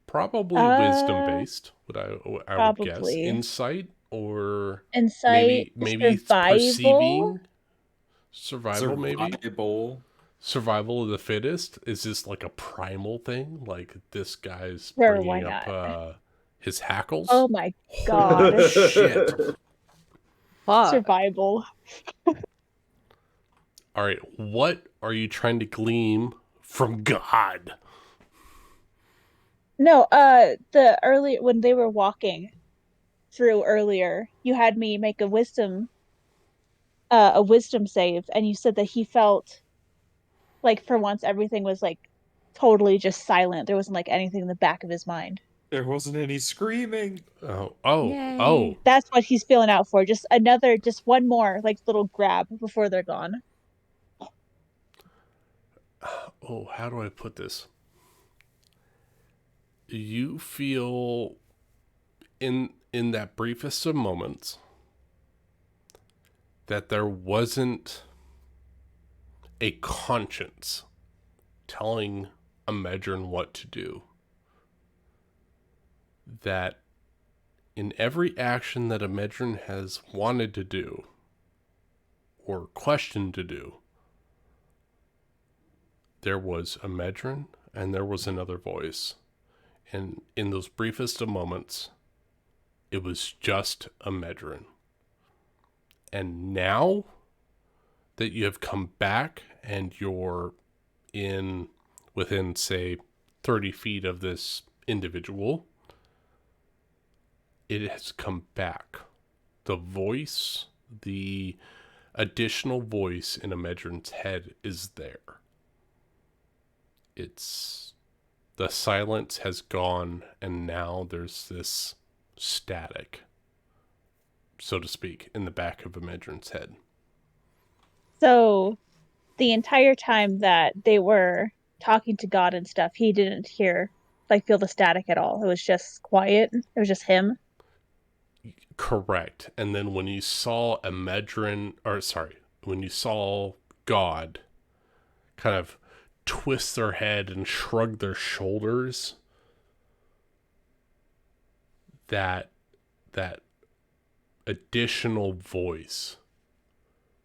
Probably wisdom based. I would guess Probably. insight or Insight, maybe it's survival. perceiving survival maybe Survivable. survival of the fittest. Is this like a primal thing? Like this guy's Sure, why bringing up not? his hackles? Oh my Holy god. shit! Fuck. Survival. All right, what are you trying to glean from God? No, the early when they were walking through earlier, you had me make a wisdom save, and you said that he felt like for once everything was like totally just silent. There wasn't like anything in the back of his mind. There wasn't any screaming. Oh. Yay. That's what he's feeling out for. Just one more like little grab before they're gone. Oh, how do I put this? You feel in that briefest of moments that there wasn't a conscience telling a Medrin what to do. That in every action that a Medrin has wanted to do or questioned to do, there was a Medrin and there was another voice. And in those briefest of moments, it was just a Medrin. And now that you have come back and you're within, say, 30 feet of this individual, it has come back. The voice, the additional voice in a Medrin's head is there. The silence has gone, and now there's this static, so to speak, in the back of a Medrin's head. So the entire time that they were talking to God and stuff, he didn't feel the static at all. It was just quiet. It was just him. Correct. And then when you saw when you saw God kind of twist their head and shrug their shoulders, that additional voice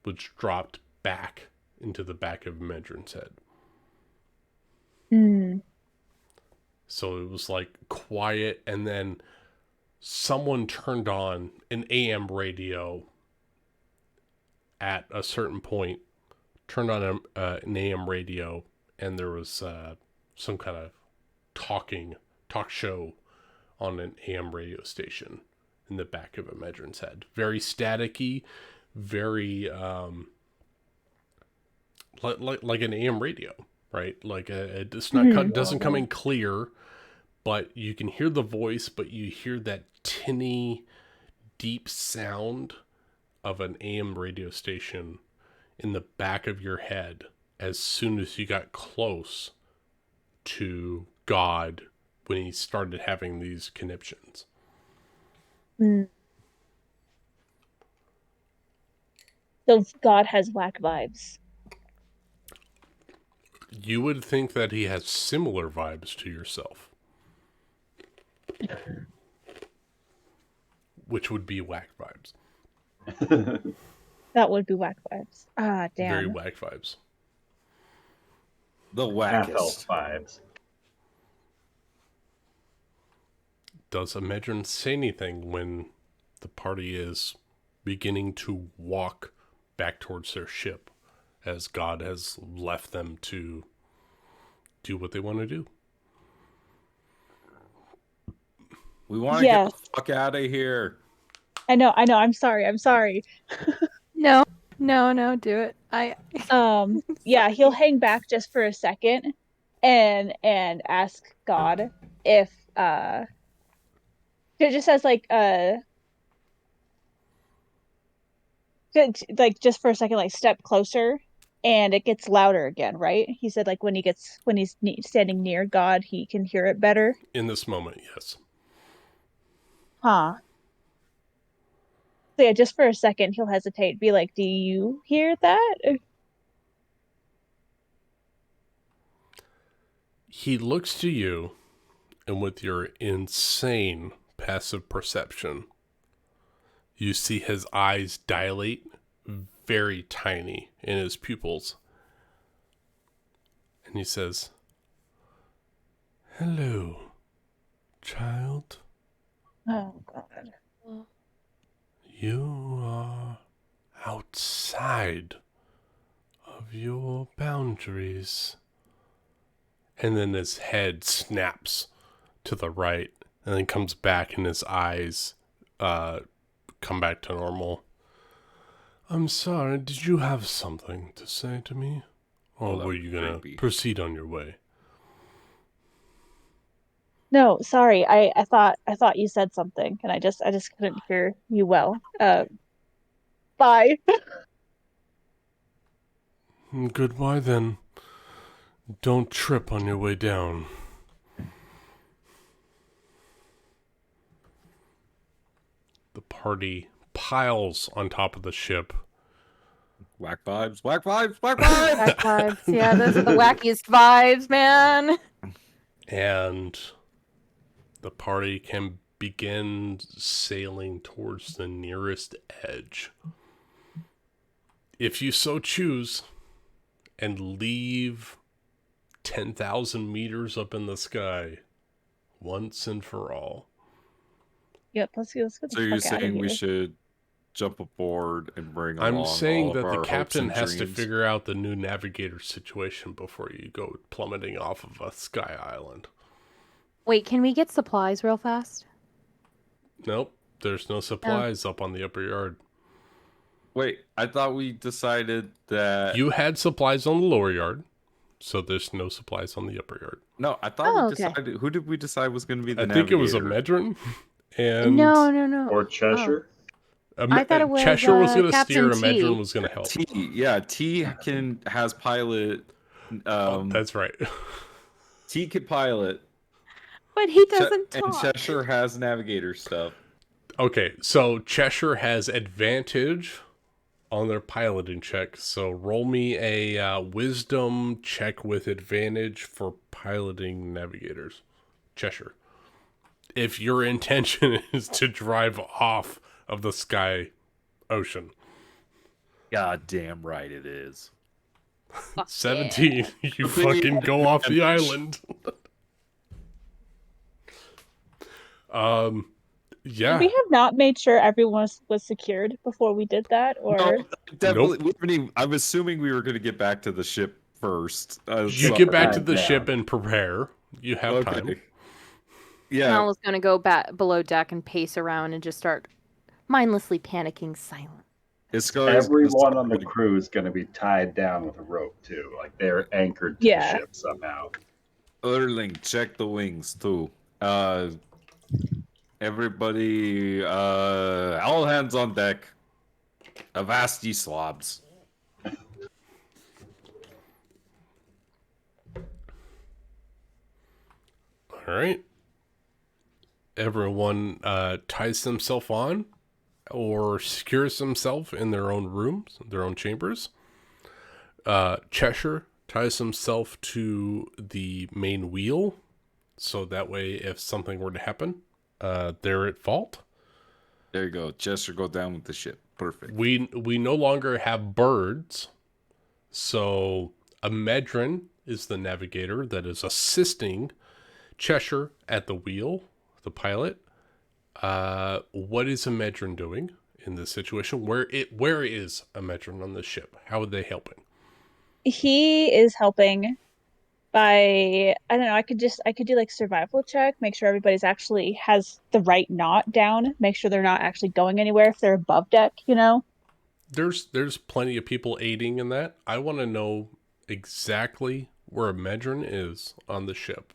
was dropped back into the back of Medrin's head. So it was like quiet, and then someone turned on an AM radio at a certain point, turned on an AM radio, and there was some kind of talk show on an AM radio station in the back of a Medrin's head. Very staticky, very like an AM radio, right? Like it's not doesn't come in clear, but you can hear the voice, but you hear that tinny, deep sound of an AM radio station in the back of your head as soon as you got close to God when he started having these conniptions. So God has whack vibes. You would think that he has similar vibes to yourself, which would be whack vibes. That would be whack vibes. Ah, damn. Very whack vibes. The Half-elf wackest. vibes. Does Medrin say anything when the party is beginning to walk back towards their ship, as God has left them to do what they want to do? We want to Yes. get the fuck out of here. I know. I'm sorry. No, no, do it. Yeah, he'll hang back just for a second and ask God if it just says like just for a second, like step closer, and it gets louder again, right? He said like when he's standing near God, he can hear it better. In this moment, yes. Huh. So yeah, just for a second, he'll hesitate, be like, "Do you hear that?" He looks to you, and with your insane passive perception, you see his eyes dilate very tiny in his pupils. And he says, "Hello, child. Oh God. You are outside of your boundaries." And then his head snaps to the right and then comes back and his eyes come back to normal. "I'm sorry, did you have something to say to me? Or Oh, that were was you going to creepy. proceed on your way?" No, sorry. I thought you said something, and I just couldn't hear you well. Bye. "Goodbye then. Don't trip on your way down." The party piles on top of the ship. Whack vibes, whack vibes, whack vibes. Back vibes. Yeah, those are the wackiest vibes, man. And the party can begin sailing towards the nearest edge. If you so choose, and leave 10,000 meters up in the sky once and for all. Yep, let's get So the you're fuck out of saying we here. should jump aboard and bring I'm along saying all of that the our hopes captain and has to dreams? figure out the new navigator situation before you go plummeting off of a sky island. Wait, can we get supplies real fast? Nope, there's no supplies up on the upper yard. Wait, I thought we decided that. You had supplies on the lower yard, so there's no supplies on the upper yard. No, I thought Oh, we okay. decided. Who did we decide was going to be the I think it was a navigator? Medron, and No. Or Cheshire. I thought it was, Cheshire was going to steer, Captain and T. Medron was going to help. T has pilot. That's right. T can pilot. But he doesn't And talk. Cheshire has navigator stuff. Okay, so Cheshire has advantage on their piloting check. So roll me a wisdom check with advantage for piloting navigators. Cheshire. If your intention is to drive off of the sky ocean. God damn right it is. 17, you fucking go off the island. Yeah. We have not made sure everyone was secured before we did that, or No, definitely. We haven't even- I'm assuming we were going to get back to the ship first. You get back to the Yeah. ship and prepare. You have time. Yeah. Mal was gonna go back below deck and pace around and just start mindlessly panicking silent. Everyone on the crew is going to be tied down with a rope too. Like they're anchored to Yeah. the ship somehow. Erling, check the wings too. Everybody, all hands on deck. Avast ye slobs. All right. Everyone ties themselves on or secures themselves in their own rooms, their own chambers. Cheshire ties himself to the main wheel, so that way if something were to happen, they're at fault. There you go. Chester, go down with the ship. Perfect. We no longer have birds, so a Medron is the navigator that is assisting Cheshire at the wheel, the pilot. What is a Medron doing in this situation? Where is a Medron on the ship? How are they helping? he is helping by I don't know, I could do like survival check, make sure everybody's actually has the right knot down, make sure they're not actually going anywhere if they're above deck, you know? There's plenty of people aiding in that. I want to know exactly where Medrin is on the ship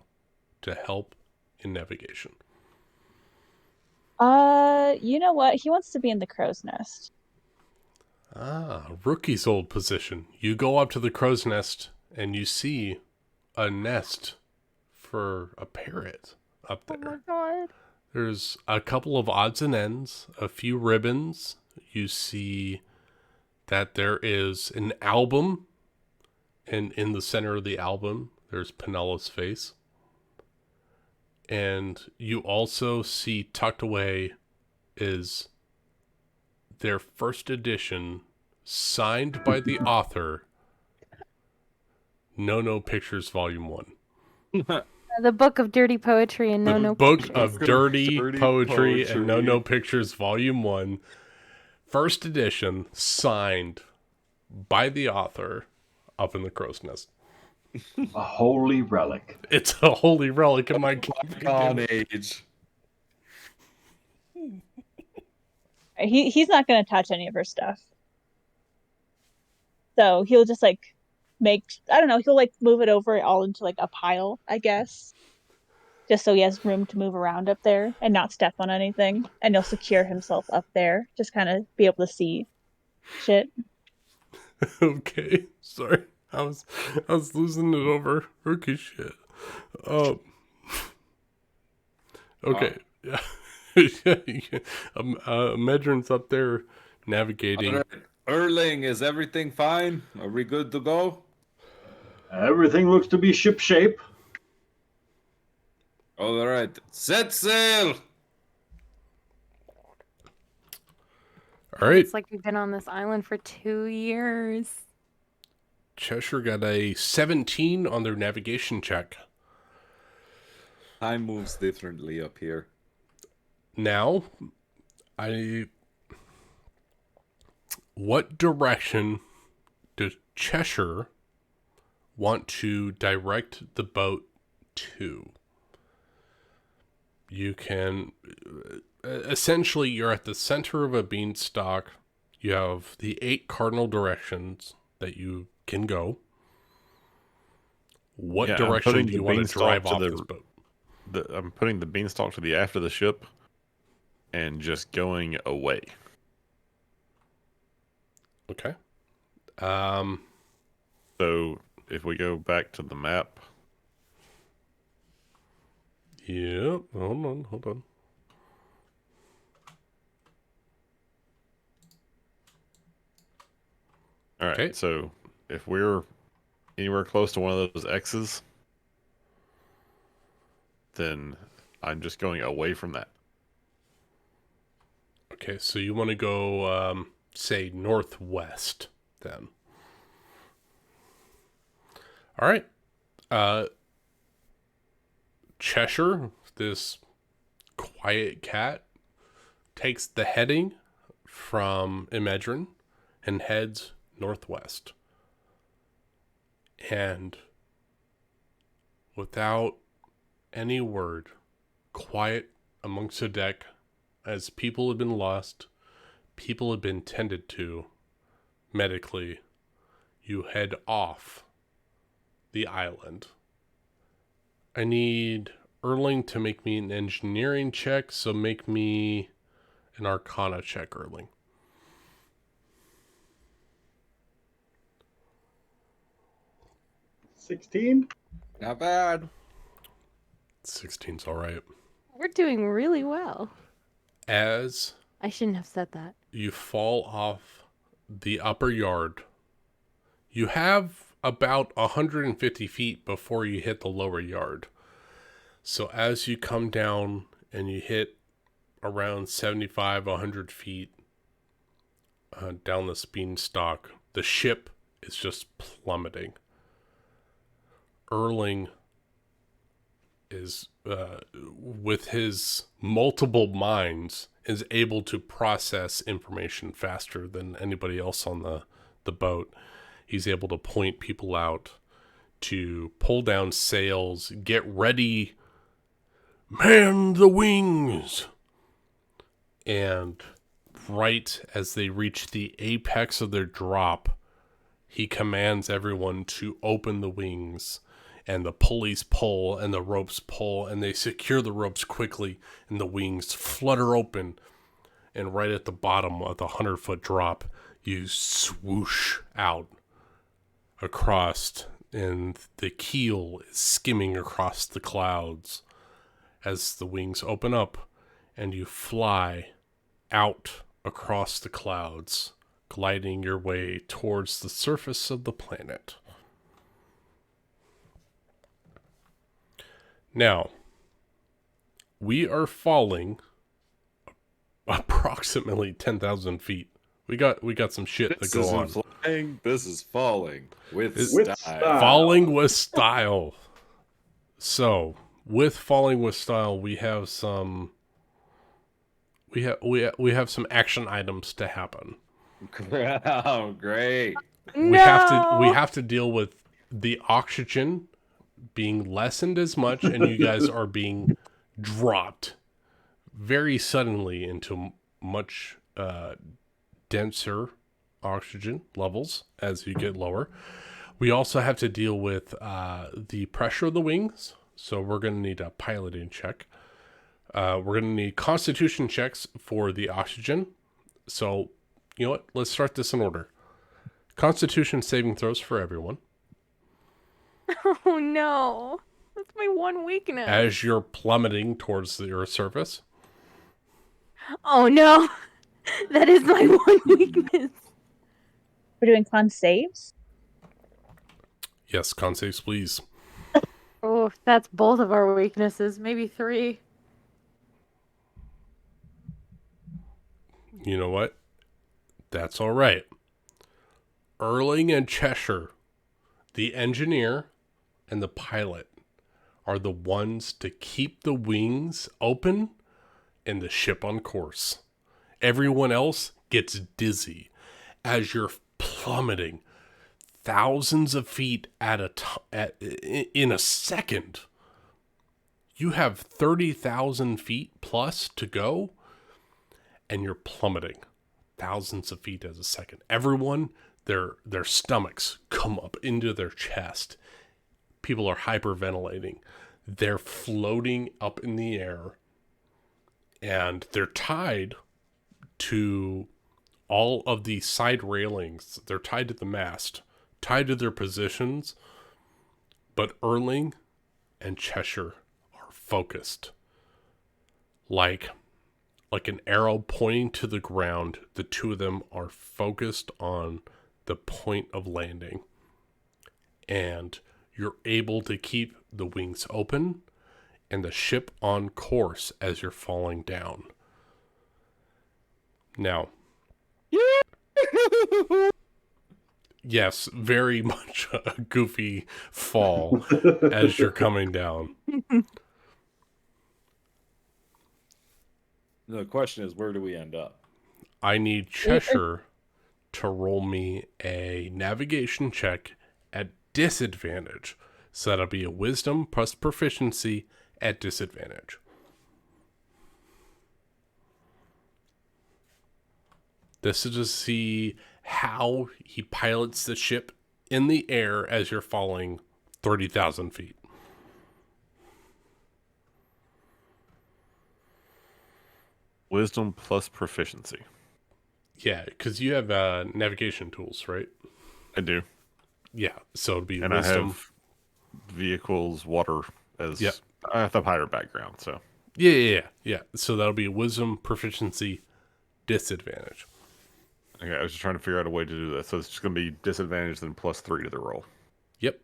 to help in navigation. You know what? He wants to be in the crow's nest. Ah, rookie's old position. You go up to the crow's nest and you see a nest for a parrot up there. Oh my god. There's a couple of odds and ends, a few ribbons. You see that there is an album, and in the center of the album, there's Penella's face. And you also see tucked away is their first edition, signed by the author, No Pictures Volume 1. The book of dirty poetry and The no book pictures. of dirty poetry and No Pictures Volume 1. First edition, signed by the author up in the crow's nest. A holy relic. It's a holy relic in my On age. He's not gonna touch any of her stuff. So he'll just like he'll like move it over all into like a pile, I guess. Just so he has room to move around up there and not step on anything. And he'll secure himself up there. Just kind of be able to see shit. Okay, sorry. I was losing it over rookie shit. Okay. Yeah. Medrin's up there navigating. All right. Erling, is everything fine? Are we good to go? Everything looks to be shipshape. All right. Set sail! All right. It's like we've been on this island for 2 years. Cheshire got a 17 on their navigation check. Time moves differently up here. Now, what direction does Cheshire want to direct the boat to? You can, essentially, you're at the center of a beanstalk. You have the 8 cardinal directions that you can go. What Yeah, direction do you want to beanstalk drive to off the- this boat? I'm putting the beanstalk to the aft of the ship and just going away. Okay. So if we go back to the map, Yep. Hold on. all right. Okay. So if we're anywhere close to one of those X's, then I'm just going away from that. Okay, so you want to go, say, northwest, then. All right. Cheshire, this quiet cat, takes the heading from Imedrin and heads northwest. And without any word, quiet amongst the deck, as people have been lost, people have been tended to medically, you head off the island. I need Erling to make me an engineering check, so make me an Arcana check, Erling. 16? Not bad. 16's all right. We're doing really well. As I shouldn't have said that. you fall off the upper yard, you have about 150 feet before you hit the lower yard. So as you come down and you hit around 75, 100 feet down this beanstalk, the ship is just plummeting. Erling is, with his multiple minds, is able to process information faster than anybody else on the boat. He's able to point people out, to pull down sails, get ready, man the wings. And right as they reach the apex of their drop, he commands everyone to open the wings, and the pulleys pull and the ropes pull, and they secure the ropes quickly, and the wings flutter open. And right at the bottom of the 100-foot drop, you swoosh out across, and the keel is skimming across the clouds as the wings open up, and you fly out across the clouds, gliding your way towards the surface of the planet. Now, we are falling approximately 10,000 feet. We got some shit This to go on. isn't flying, this is falling with With style. Falling with style. So, with falling with style, we have some we have some action items to happen. Oh, great. No. We have to deal with the oxygen being lessened as much, and you guys are being dropped very suddenly into much denser oxygen levels as you get lower. We also have to deal with the pressure of the wings, so we're going to need a piloting check. We're going to need constitution checks for the oxygen. So, you know what? Let's start this in order. Constitution saving throws for everyone. Oh no. That's my one weakness. As you're plummeting towards the Earth's surface. Oh no. That is my one weakness. We're doing con saves. Yes, con saves, please. Oh, that's both of our weaknesses. Maybe 3. You know what? That's all right. Erling and Cheshire, the engineer and the pilot, are the ones to keep the wings open and the ship on course. Everyone else gets dizzy as you're plummeting thousands of feet in a second. You have 30,000 feet plus to go, and you're plummeting thousands of feet as a second. Everyone, their stomachs come up into their chest. People are hyperventilating. They're floating up in the air, and they're tied to all of the side railings. They're tied to the mast, tied to their positions, but Erling and Cheshire are focused. Like an arrow pointing to the ground, the two of them are focused on the point of landing. And you're able to keep the wings open and the ship on course as you're falling down. Now, yes, very much a goofy fall as you're coming down. The question is, where do we end up? I need Cheshire to roll me a navigation check at disadvantage. So that'll be a wisdom plus proficiency at disadvantage. This is to see how he pilots the ship in the air as you're falling 30,000 feet. Wisdom plus proficiency. Yeah, because you have navigation tools, right? I do. Yeah, so it'd be And wisdom. I have vehicles, water as Yep. I have the pirate background, so Yeah. So that'll be wisdom, proficiency, disadvantage. okay, I was just trying to figure out a way to do this. So it's just gonna be disadvantage then plus 3 to the roll. Yep.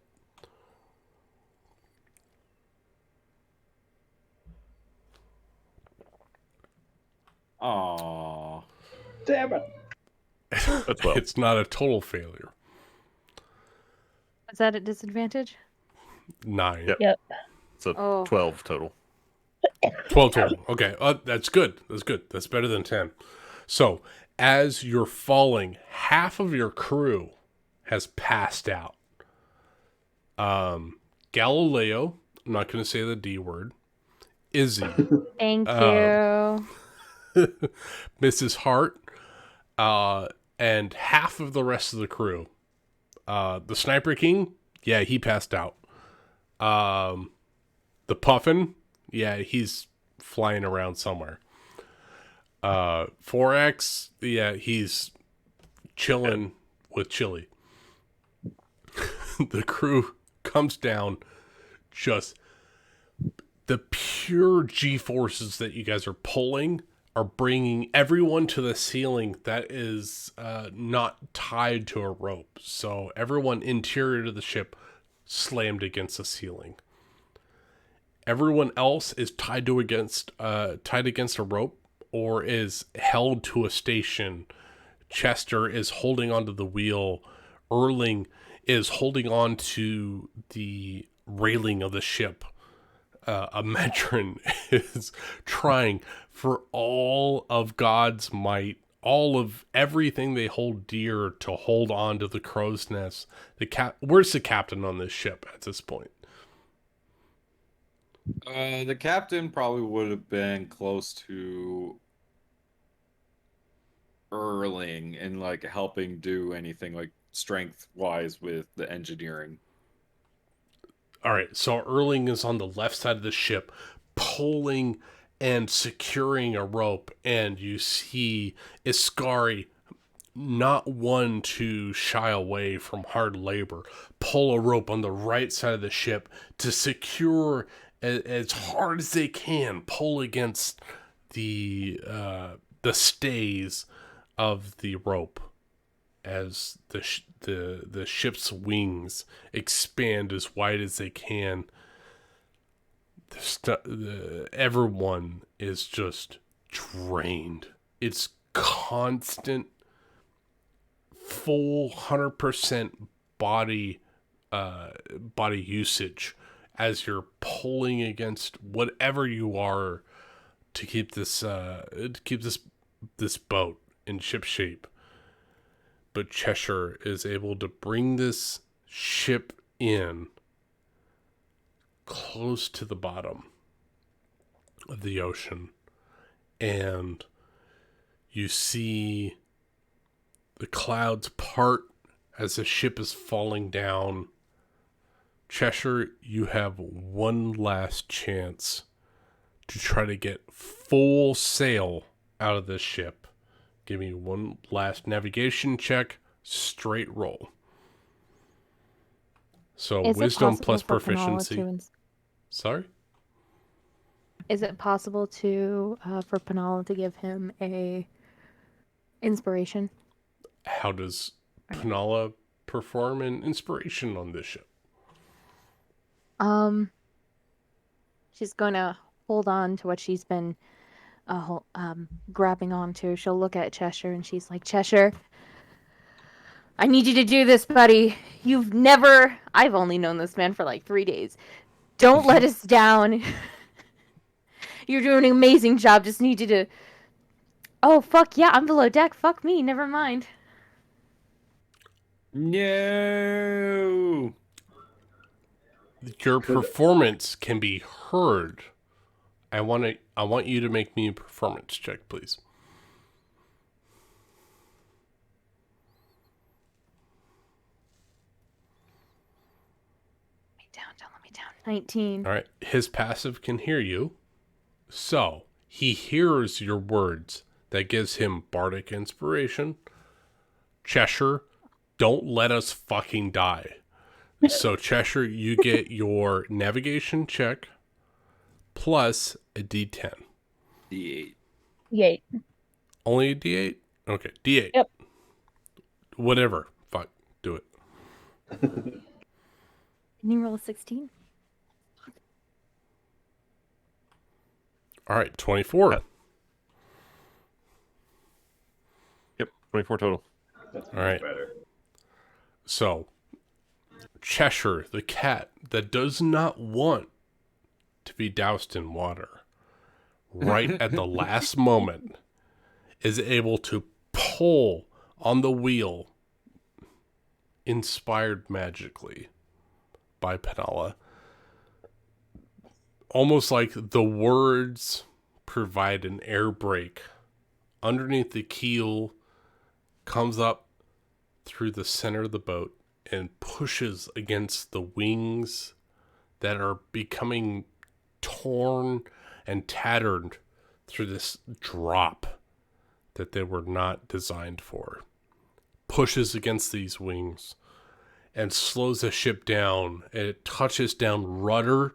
Aww. Damn it. That's well. It's not a total failure. Is that at disadvantage? 9. Yep. Yep. So Oh. 12 total. 12 total. Okay, that's good. That's good. That's better than 10. So, as you're falling, half of your crew has passed out. Galileo, I'm not going to say the D word. Izzy, Thank Um, you. Mrs. Hart, and half of the rest of the crew. The Sniper King, yeah, he passed out. The Puffin, yeah, he's flying around somewhere. 4X, yeah, he's chilling with Chili. The crew comes down, just the pure G-forces that you guys are pulling are bringing everyone to the ceiling that is not tied to a rope. So everyone interior to the ship slammed against the ceiling. Everyone else is tied against a rope or is held to a station. Chester is holding onto the wheel. Erling is holding on to the railing of the ship. A Metron is trying for all of God's might, all of everything they hold dear to hold on to the crow's nest. Where's the captain on this ship at this point? The captain probably would have been close to Erling and like helping do anything like strength wise with the engineering. All right, so Erling is on the left side of the ship, pulling and securing a rope, and you see Iskari, not one to shy away from hard labor, pull a rope on the right side of the ship to secure as hard as they can, pull against the stays of the rope as the ship's wings expand as wide as they can. Everyone is just drained. It's constant, full 100% body usage as you're pulling against whatever you are to keep this boat in ship shape. But Cheshire is able to bring this ship in close to the bottom of the ocean. And you see the clouds part as the ship is falling down. Cheshire, you have one last chance to try to get full sail out of this ship. Give me one last navigation check, straight roll. So Is it wisdom possible plus for Penala proficiency. to Sorry? Is it possible to for Penala to give him a inspiration? How does Penala perform an inspiration on this ship? She's gonna hold on to what she's been grabbing onto. She'll look at Cheshire and she's like, Cheshire, I need you to do this, buddy. I've only known this man for like 3 days. Don't let us down. You're doing an amazing job. Just need you to... Oh, fuck yeah, I'm below deck. Fuck me, never mind. No. Your performance can be heard. I want you to make me a performance check, please. Let me down. 19. All right. His passive can hear you. So, he hears your words. That gives him bardic inspiration. Cheshire, don't let us fucking die. So, Cheshire, you get your navigation check plus a D10. D8. Yay. Only a D8? Okay, D8. Yep. Whatever. Fuck. Do it. Can you roll a 16? All right, 24. Yep, 24 total. That's All right. better. So, Cheshire, the cat that does not want to be doused in water, right at the last moment, is able to pull on the wheel, inspired magically, by Penala. Almost like the words provide an air brake. Underneath the keel, comes up through the center of the boat and pushes against the wings that are becoming torn and tattered through this drop that they were not designed for. Pushes against these wings and slows the ship down, and it touches down rudder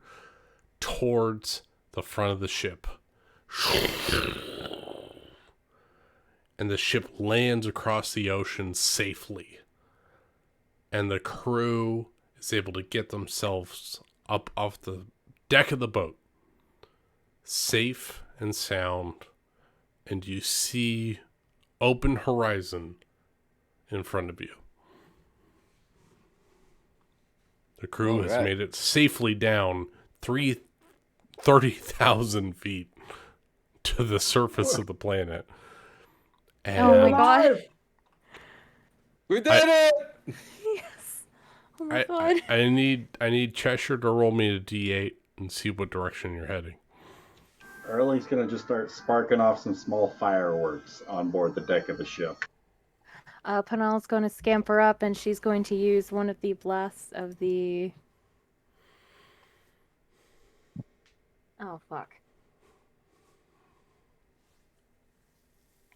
towards the front of the ship. And the ship lands across the ocean safely. And the crew is able to get themselves up off the deck of the boat, safe and sound, and you see open horizon in front of you. The crew has made it safely down 30,000 feet to the surface of the planet. And Oh my god. We did it! Yes. Oh my god. I need Cheshire to roll me a D8 and see what direction you're heading. Early's gonna just start sparking off some small fireworks on board the deck of the ship. Penal's going to scamper up, and she's going to use one of the blasts of the... Oh, fuck.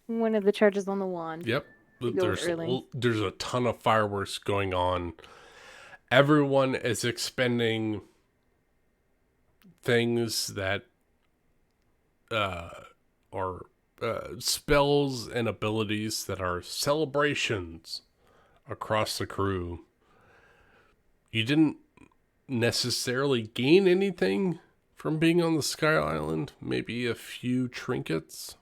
One of the charges on the wand. Yep. go early. There's a ton of fireworks going on. Everyone is expending things that are spells and abilities that are celebrations across the crew. You didn't necessarily gain anything from being on the Sky Island. Maybe a few trinkets.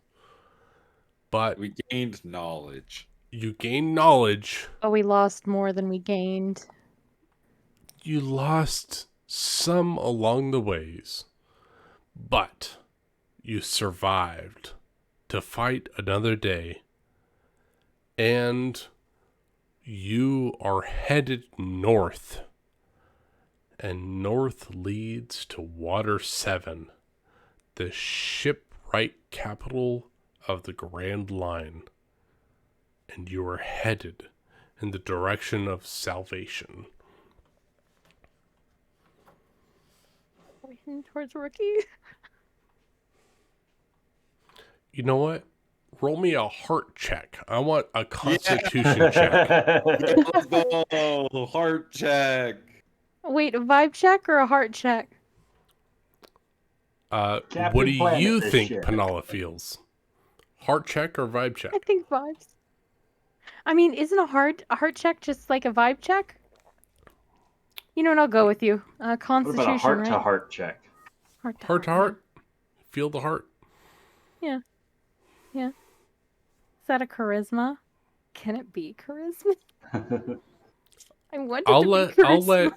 But We gained knowledge. you gained knowledge. But we lost more than we gained. You lost some along the ways. But you survived to fight another day. And you are headed north. And north leads to Water 7, the shipwright capital of the Grand Line. And you are headed in the direction of salvation. We're heading towards Rookie. You know what? Roll me a heart check. I want a constitution check. Let's go! Heart check. Wait, a vibe check or a heart check? Captain What do Planet you this think shit. Penala feels? Heart check or vibe check? I think vibes. I mean, isn't a heart check just like a vibe check? You know what? I'll go with you. What Constitution, about a heart right? to heart check? Heart to Heart to heart? Feel the heart. Yeah. Yeah. Is that a charisma? Can it be charisma? I want it I'll to let be charisma.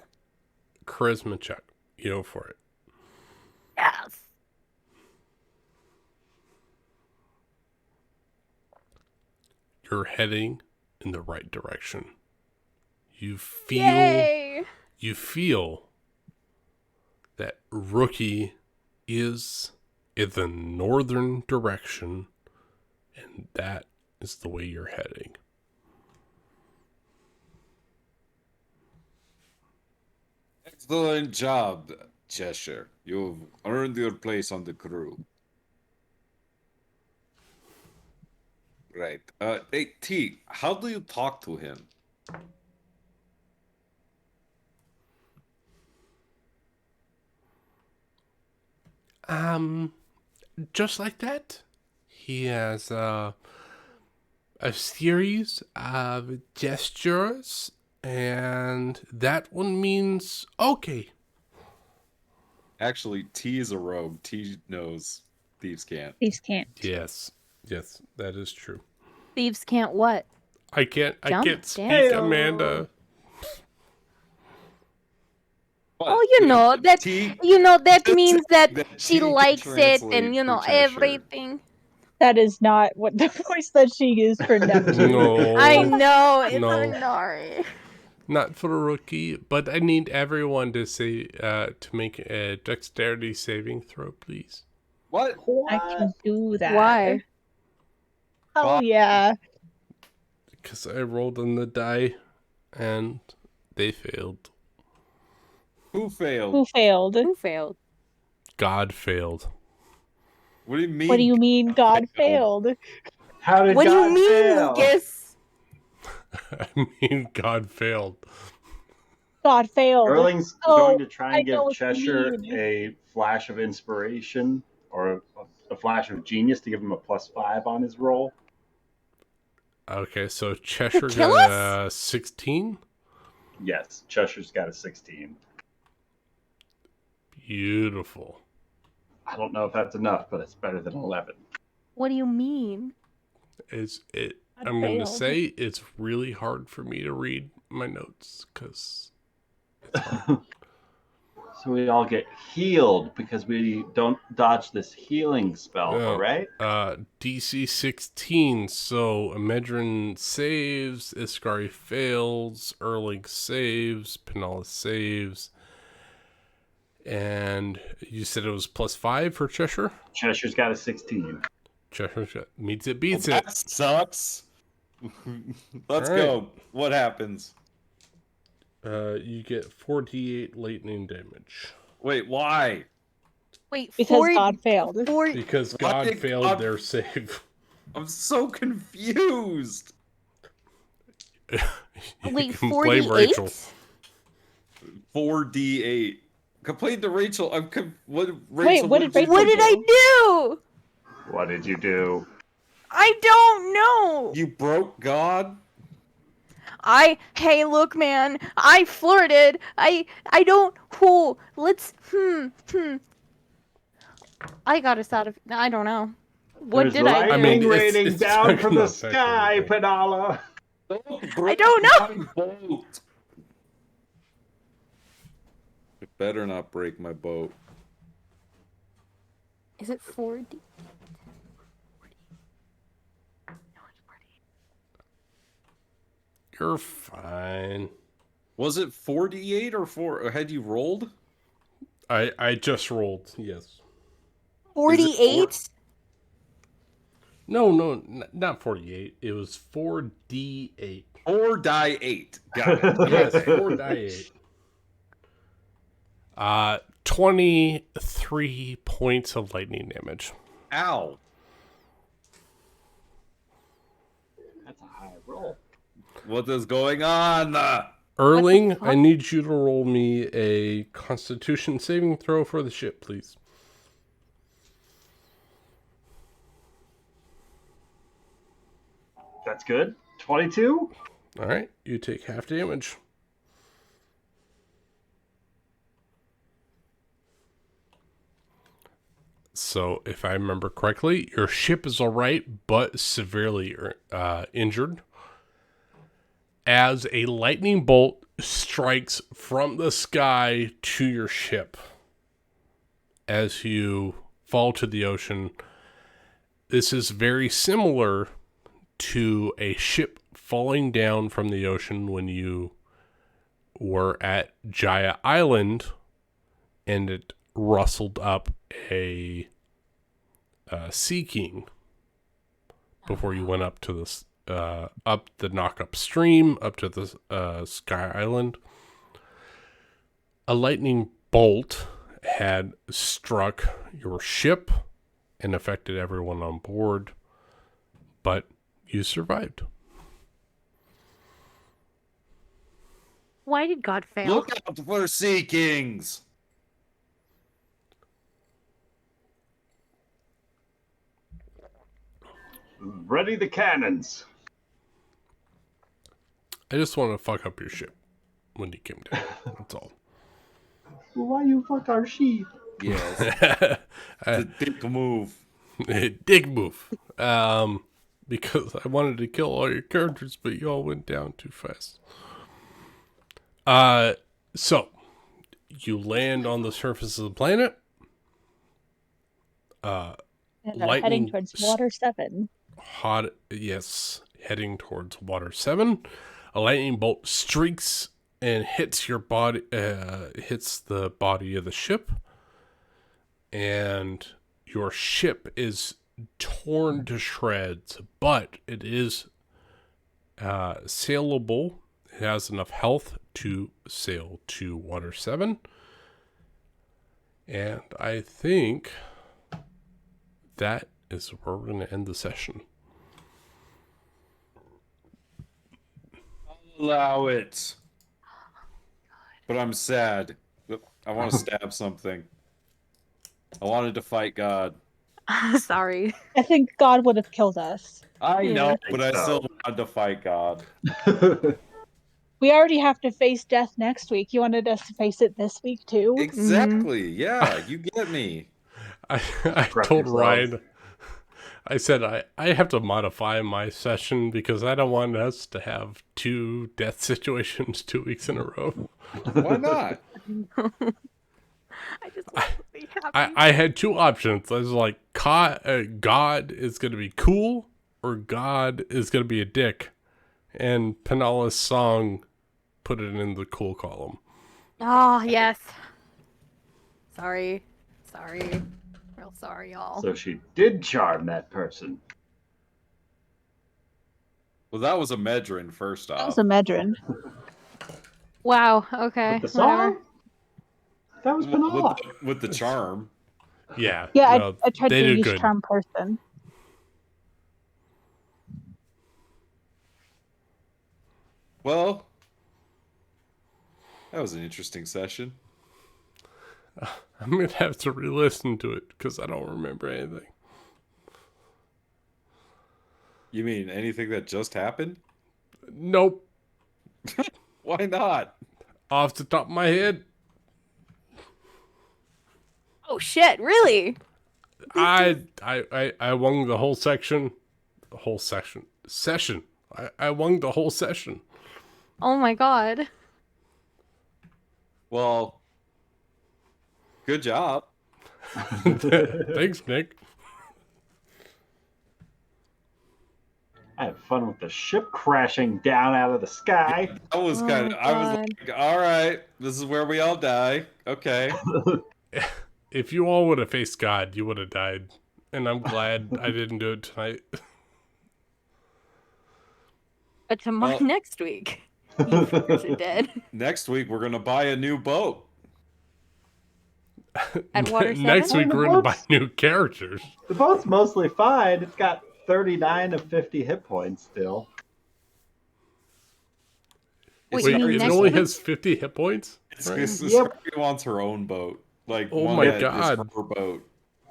charisma check. You go for it. Yes. You're heading in the right direction. You feel Yay! you feel that Rookie is in the northern direction, and that is the way you're heading. Excellent job, Cheshire. You've earned your place on the crew. Right. Hey, T, how do you talk to him? Just like that. He has a series of gestures, and that one means okay. Actually, T is a rogue. T knows thieves can't. Thieves can't. Yes, that is true. Thieves can't what? I can't Jump, speak, dance. Amanda. But Oh, you know that. T, You know that That's- means that that she she can likes it, translate and you know for Cheshire. everything. That is not what the voice that she used for Neptune. No. I know it's No. Anari. Not for a rookie, but I need everyone to say to make a dexterity saving throw, please. What? I can do that. Why? Oh yeah. Because I rolled on the die, and they failed. Who failed? Who failed? Who failed? God failed. What do you mean? What do you mean God failed? How did What do God you mean, fail? Lucas? I mean, God failed. God failed. Erling's Oh, going to try I and know give what you Cheshire mean. a flash of inspiration or a flash of genius to give him a +5 on his roll. Okay, so Cheshire kill got a 16. Yes, Cheshire's got a 16. Beautiful. I don't know if that's enough, but it's better than 11. What do you mean? God I'm going to failed. say it's really hard for me to read my notes because So we all get healed because we don't dodge this healing spell, Oh. all right? DC 16. So Medrin saves, Iskari fails, Erling saves, Penala saves, and you said it was +5 for Cheshire. Cheshire's got a 16. Cheshire meets it, beats Well, it. that sucks. Let's All go. What happens? You get 4d8 lightning damage Wait, why? Wait, Because God failed. because Why God did failed God- their save. I'm so confused. You Wait, can blame 48? Rachel. 4d8. Complain to Rachel. What? Wait, what did Rachel What did I do? What did you do? I don't know. You broke God? Hey, look, man. I flirted. I don't. Who? Let's. I got us out of. I don't know. What There's did I do? lightning mean, it's- raining it's down not from gonna the affect sky, anything. Penala. I don't know. My boat. It better not break my boat. Is it 4D? You're fine. Was it 4d8 or 4? Had you rolled? I just rolled. Yes. 48? No, not 48. It was 4d8. 4 die 8. Got it. Yes, 4 die 8. 23 points of lightning damage. Ow. That's a high roll. What is going on? Erling, fuck? I need you to roll me a Constitution saving throw for the ship, please. That's good. 22? All right, you take half damage. So, if I remember correctly, your ship is all right, but severely injured. As a lightning bolt strikes from the sky to your ship, as you fall to the ocean, this is very similar to a ship falling down from the ocean when you were at Jaya Island and it rustled up a Sea King before you went up to this up the Knock-Up Stream up to the Sky Island. A lightning bolt had struck your ship and affected everyone on board, but you survived. Why did God fail? Look out for Sea Kings. Ready the cannons. I just want to fuck up your ship when you came down. That's all. Why you fuck our sheep? Yes. It's a dick move. Dig move. Because I wanted to kill all your characters, but you all went down too fast. So you land on the surface of the planet. And are Lightning heading towards Water 7. Heading towards Water 7. A lightning bolt streaks and hits your body, hits the body of the ship, and your ship is torn to shreds, but it is sailable. It has enough health to sail to Water 7. And I think that is where we're going to end the session. Allow it. But I'm sad. I want to stab something. I wanted to fight God. Sorry. I think God would have killed us. I Yeah. know, I but think I still so. wanted to fight God. We already have to face death next week. You wanted us to face it this week too? Exactly. Yeah, you get me. I Prep told yourselves. Ryan, I said I have to modify my session because I don't want us to have 2 death situations 2 weeks in a row. Why not? I just want to be happy. I had 2 options. I was like, God is going to be cool or God is going to be a dick. And Penala's song put it in the cool column. Oh, yes. Sorry. Real sorry, y'all. So she did charm that person. Well, that was a Medrin, first That off. was a Medrin. Wow, okay. With the whatever. song? That was Penala. With the charm. Yeah. Yeah, no, I tried they to did use good. charm person. Well, that was an interesting session. I'm going to have to re-listen to it because I don't remember anything. You mean anything that just happened? Nope. Why not? Off the top of my head, Oh, shit, really? I won the whole section. Session. I won the whole session. Oh my god. Well, good job. Thanks, Nick. I had fun with the ship crashing down out of the sky. I was Oh kind my of. I was God. like, all right, this is where we all die. Okay. If you all would have faced God, you would have died. And I'm glad I didn't do it tonight. But tomorrow, Well- next week, you fuckers are dead. Next week we're gonna buy a new boat. At Water 7? Next week, Oh, we're the going to buy boats. new characters. The boat's mostly fine. It's got 39 of 50 hit points still. Wait, Wait, you mean it next only week? has 50 hit points? Right? It's Yep. Scorpio wants her own boat. Like, Oh one my that is God. her boat.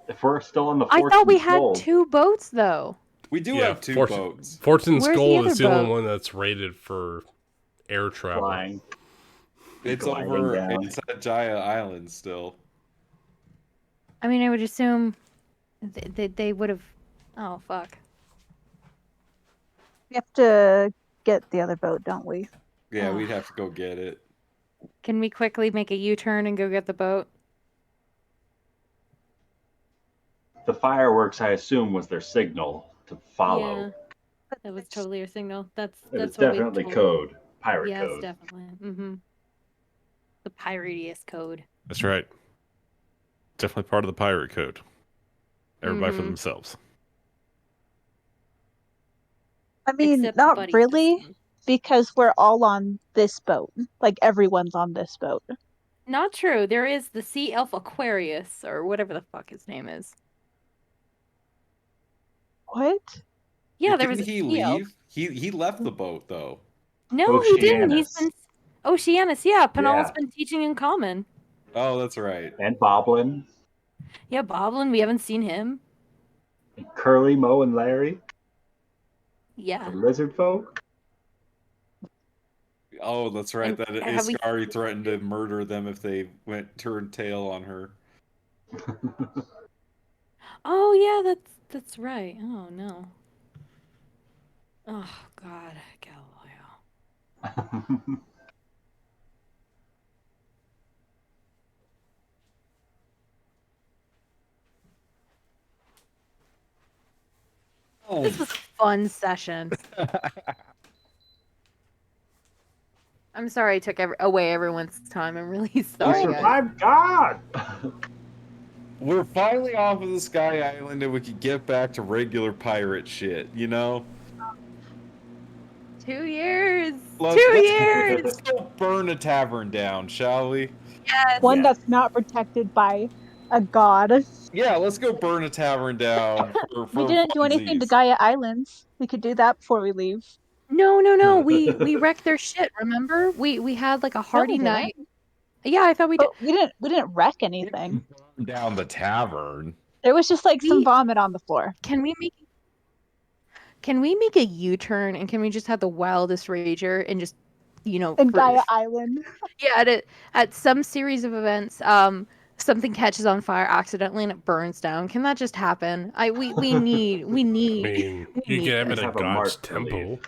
If we're still in the I Fortune thought we had Gold, 2 boats, though. We do Yeah, have 2 Fortune- boats. Fortune's Where's the Gold other is the only boat? one that's rated for air travel. flying. It's gliding over. down. It's at Jaya Island still. I mean, I would assume they would have... Oh, fuck. We have to get the other boat, don't we? Yeah, Ah. we'd have to go get it. Can we quickly make a U-turn and go get the boat? The fireworks, I assume, was their signal to follow. Yeah, that was totally our signal. That's It was what we definitely told- code. Pirate Yes, code. definitely. Mm-hmm. The piratiest code. That's right. Definitely part of the pirate code. Everybody for Mhm. themselves. I mean, Except not Buddy really, system. because we're all on this boat. Like, everyone's on this boat. Not true. There is the Sea Elf Aquarius, or whatever the fuck his name is. What? Yeah, there was a Didn't he sea elf. leave? He left the boat though. No, he didn't. He's Oceanus. been Oceanus. Yeah, Penala's Yeah. been teaching in common. Oh, that's right. And Boblin, Yeah, Boblin. We haven't seen him. and Curly, Mo, and Larry, Yeah. the lizard folk. Oh, that's right. And That have we- Iskari threatened to murder them if they turned tail on her. Oh yeah, that's right. Oh no. Oh God, Galileo. This was a fun session. I'm sorry I took away everyone's time. I'm really You sorry, guys. survived God. We're finally off of the Sky Island and we can get back to regular pirate shit, you know? 2 years. Let's- 2 let's- years. Let's go burn a tavern down, shall we? Yes. One Yeah. that's not protected by a god. Yeah, let's go burn a tavern down for We didn't do anything to funsies. Gaia Islands. We could do that before we leave. No. We wrecked their shit. Remember? We had like a hearty we didn't. night. Yeah, I thought we did. But we didn't wreck anything. Burn down the tavern. There was just like some We- vomit on the floor. Can we make a U-turn and can we just have the wildest rager and just In for- Gaia Island. yeah, at some series of events, something catches on fire accidentally and it burns down. Can that just happen? We need. I mean, you need can have it Let's at have a God's mark for temple.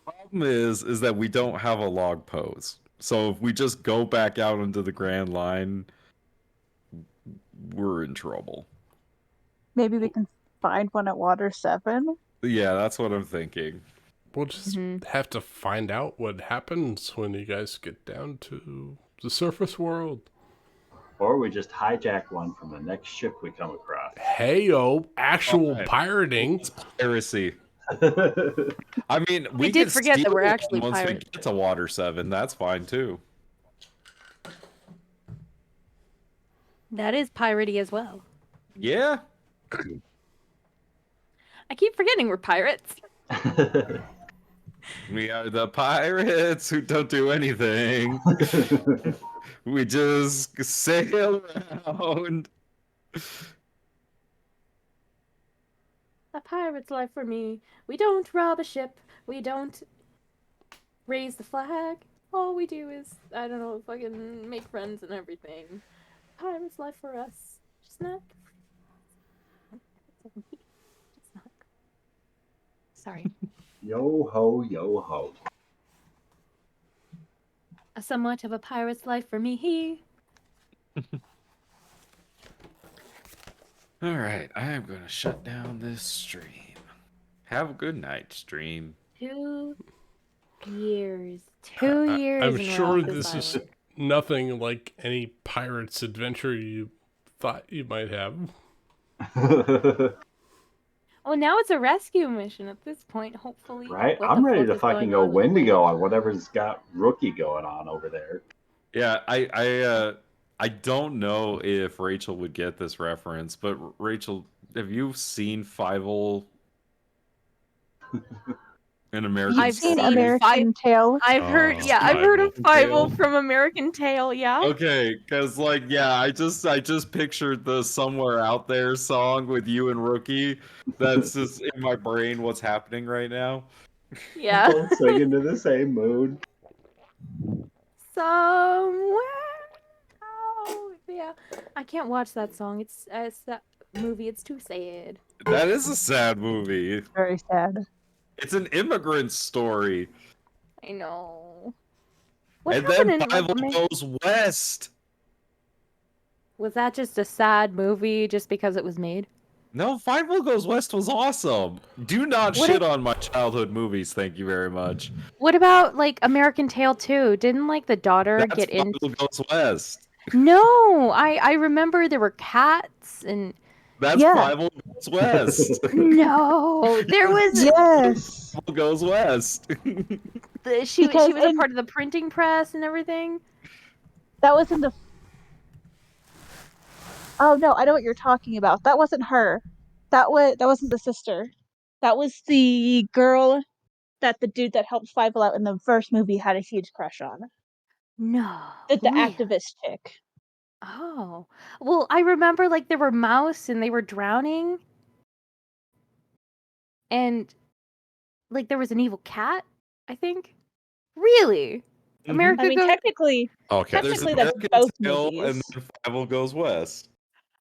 Problem is that we don't have a log pose. So if we just go back out into the Grand Line, we're in trouble. Maybe we can find one at Water 7. Yeah, that's what I'm thinking. We'll just Mhm. have to find out what happens when you guys get down to the surface world. Or we just hijack one from the next ship we come across. Heyo, actual Alright. pirating. Piracy. I mean, we did could forget that steal we're one actually once we pirates. get to Water 7. That's fine too. That is piratey as well. Yeah. I keep forgetting we're pirates. We are the pirates who don't do anything. We just sail around. A pirate's life for me. We don't rob a ship. We don't raise the flag. All we do is, I don't know, fucking make friends and everything. Pirate's life for us. Just not. Just not. Sorry. Yo ho, yo ho. A somewhat of a pirate's life for me. All right, I am going to shut down this stream. Have a good night, stream. 2 years. 2 years. I'm and we're sure off this is island. nothing like any pirate's adventure you thought you might have. Well, now it's a rescue mission at this point, hopefully. Right? What I'm the ready fuck to is going fucking go on with Wendigo Witch? on whatever's got Rookie going on over there. Yeah, I don't know if Rachel would get this reference, but Rachel, have you seen Fievel in American I've Seen seen Story? American Tale. I've heard, Oh, yeah, I've heard of Fievel. Fievel from American Tail, yeah. Okay, because like, yeah, I just pictured the "Somewhere Out There" song with you and Rookie. That's just in my brain. What's happening right now? Yeah. Both singing to the same mood. Somewhere out there. I can't watch that song. It's that movie. It's too sad. That is a sad movie. Very sad. It's an immigrant story, I know. What and happened then in like, Fievel goes west. was that just a sad movie just because it was made? No, Fievel Goes West was awesome. Do not What shit on my childhood movies. Thank you very much. What about like American Tail 2? Didn't like the daughter That's get in? Fievel Goes West. No, I remember there were cats and That's Yeah. Fievel Goes West. no, there was Yes. Fievel Goes West. she Because was a in- part of the printing press and everything. That was in the. Oh no, I know what you're talking about. That wasn't her. That wasn't the sister. That was the girl that the dude that helped Fievel out in the first movie had a huge crush on. No, The really? activist chick. Oh, well, I remember like there were mouse and they were drowning, and like there was an evil cat. I think. Really, America I mean, Goes. technically, Okay. There's Technically, that's American both Tail, and movies. then Fievel Goes West.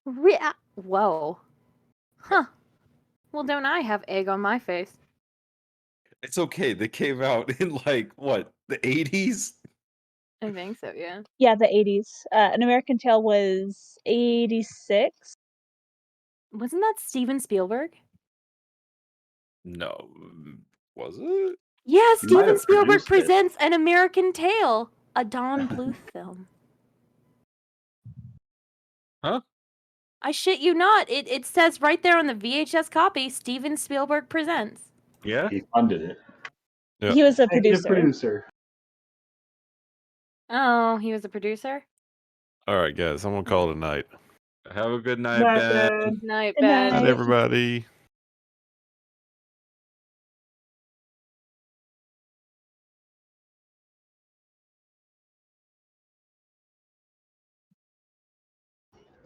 Whoa, huh? Well, don't I have egg on my face? It's okay. They came out in like what, the 80s? I think so. Yeah. yeah, the 80s. An American Tale was 86. Wasn't that Steven Spielberg? No, was it? Yeah, might Steven have Spielberg produced it. presents An American Tail, a Don Bluth film. Huh? I shit you not. It says right there on the VHS copy, Steven Spielberg presents. Yeah. He funded it. Yeah. He was a Executive producer. Oh, he was a producer? All right, guys, I'm gonna call it a night. Have a good night, Night, Ben. Ben. Night, Good Ben. Night, night. everybody.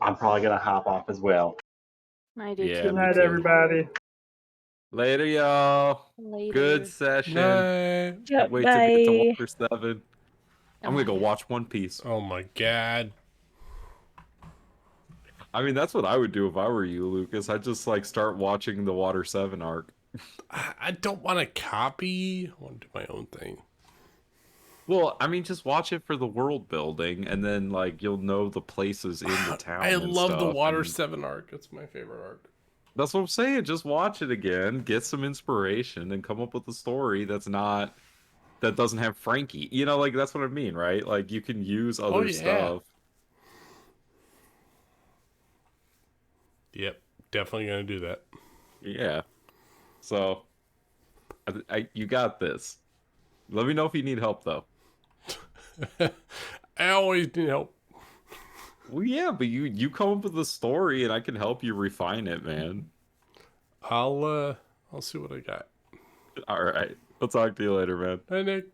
I'm probably gonna hop off as well. I do Yeah, too. me Night, too. everybody. Later, y'all. Later. Good session. Night. Yep, Can't wait to get to bye. Water 7. I'm Oh, gonna go yeah. watch One Piece. Oh my god. I mean, that's what I would do if I were you, Lucas. I'd just like start watching the Water 7 arc. I don't want to copy. I want to do my own thing. Well, I mean, just watch it for the world building, and then like you'll know the places in the town. I and love the stuff, Water and 7 arc. It's my favorite arc. That's what I'm saying. Just watch it again, get some inspiration, and come up with a story that doesn't have Frankie. You know, like that's what I mean, right? Like you can use other yeah. stuff. Yep, definitely gonna do that. Yeah. So, you got this. Let me know if you need help, though. I always need help. Well, yeah, but you come up with a story, and I can help you refine it, man. I'll see what I got. All right. I'll talk to you later, man. Bye, Nick.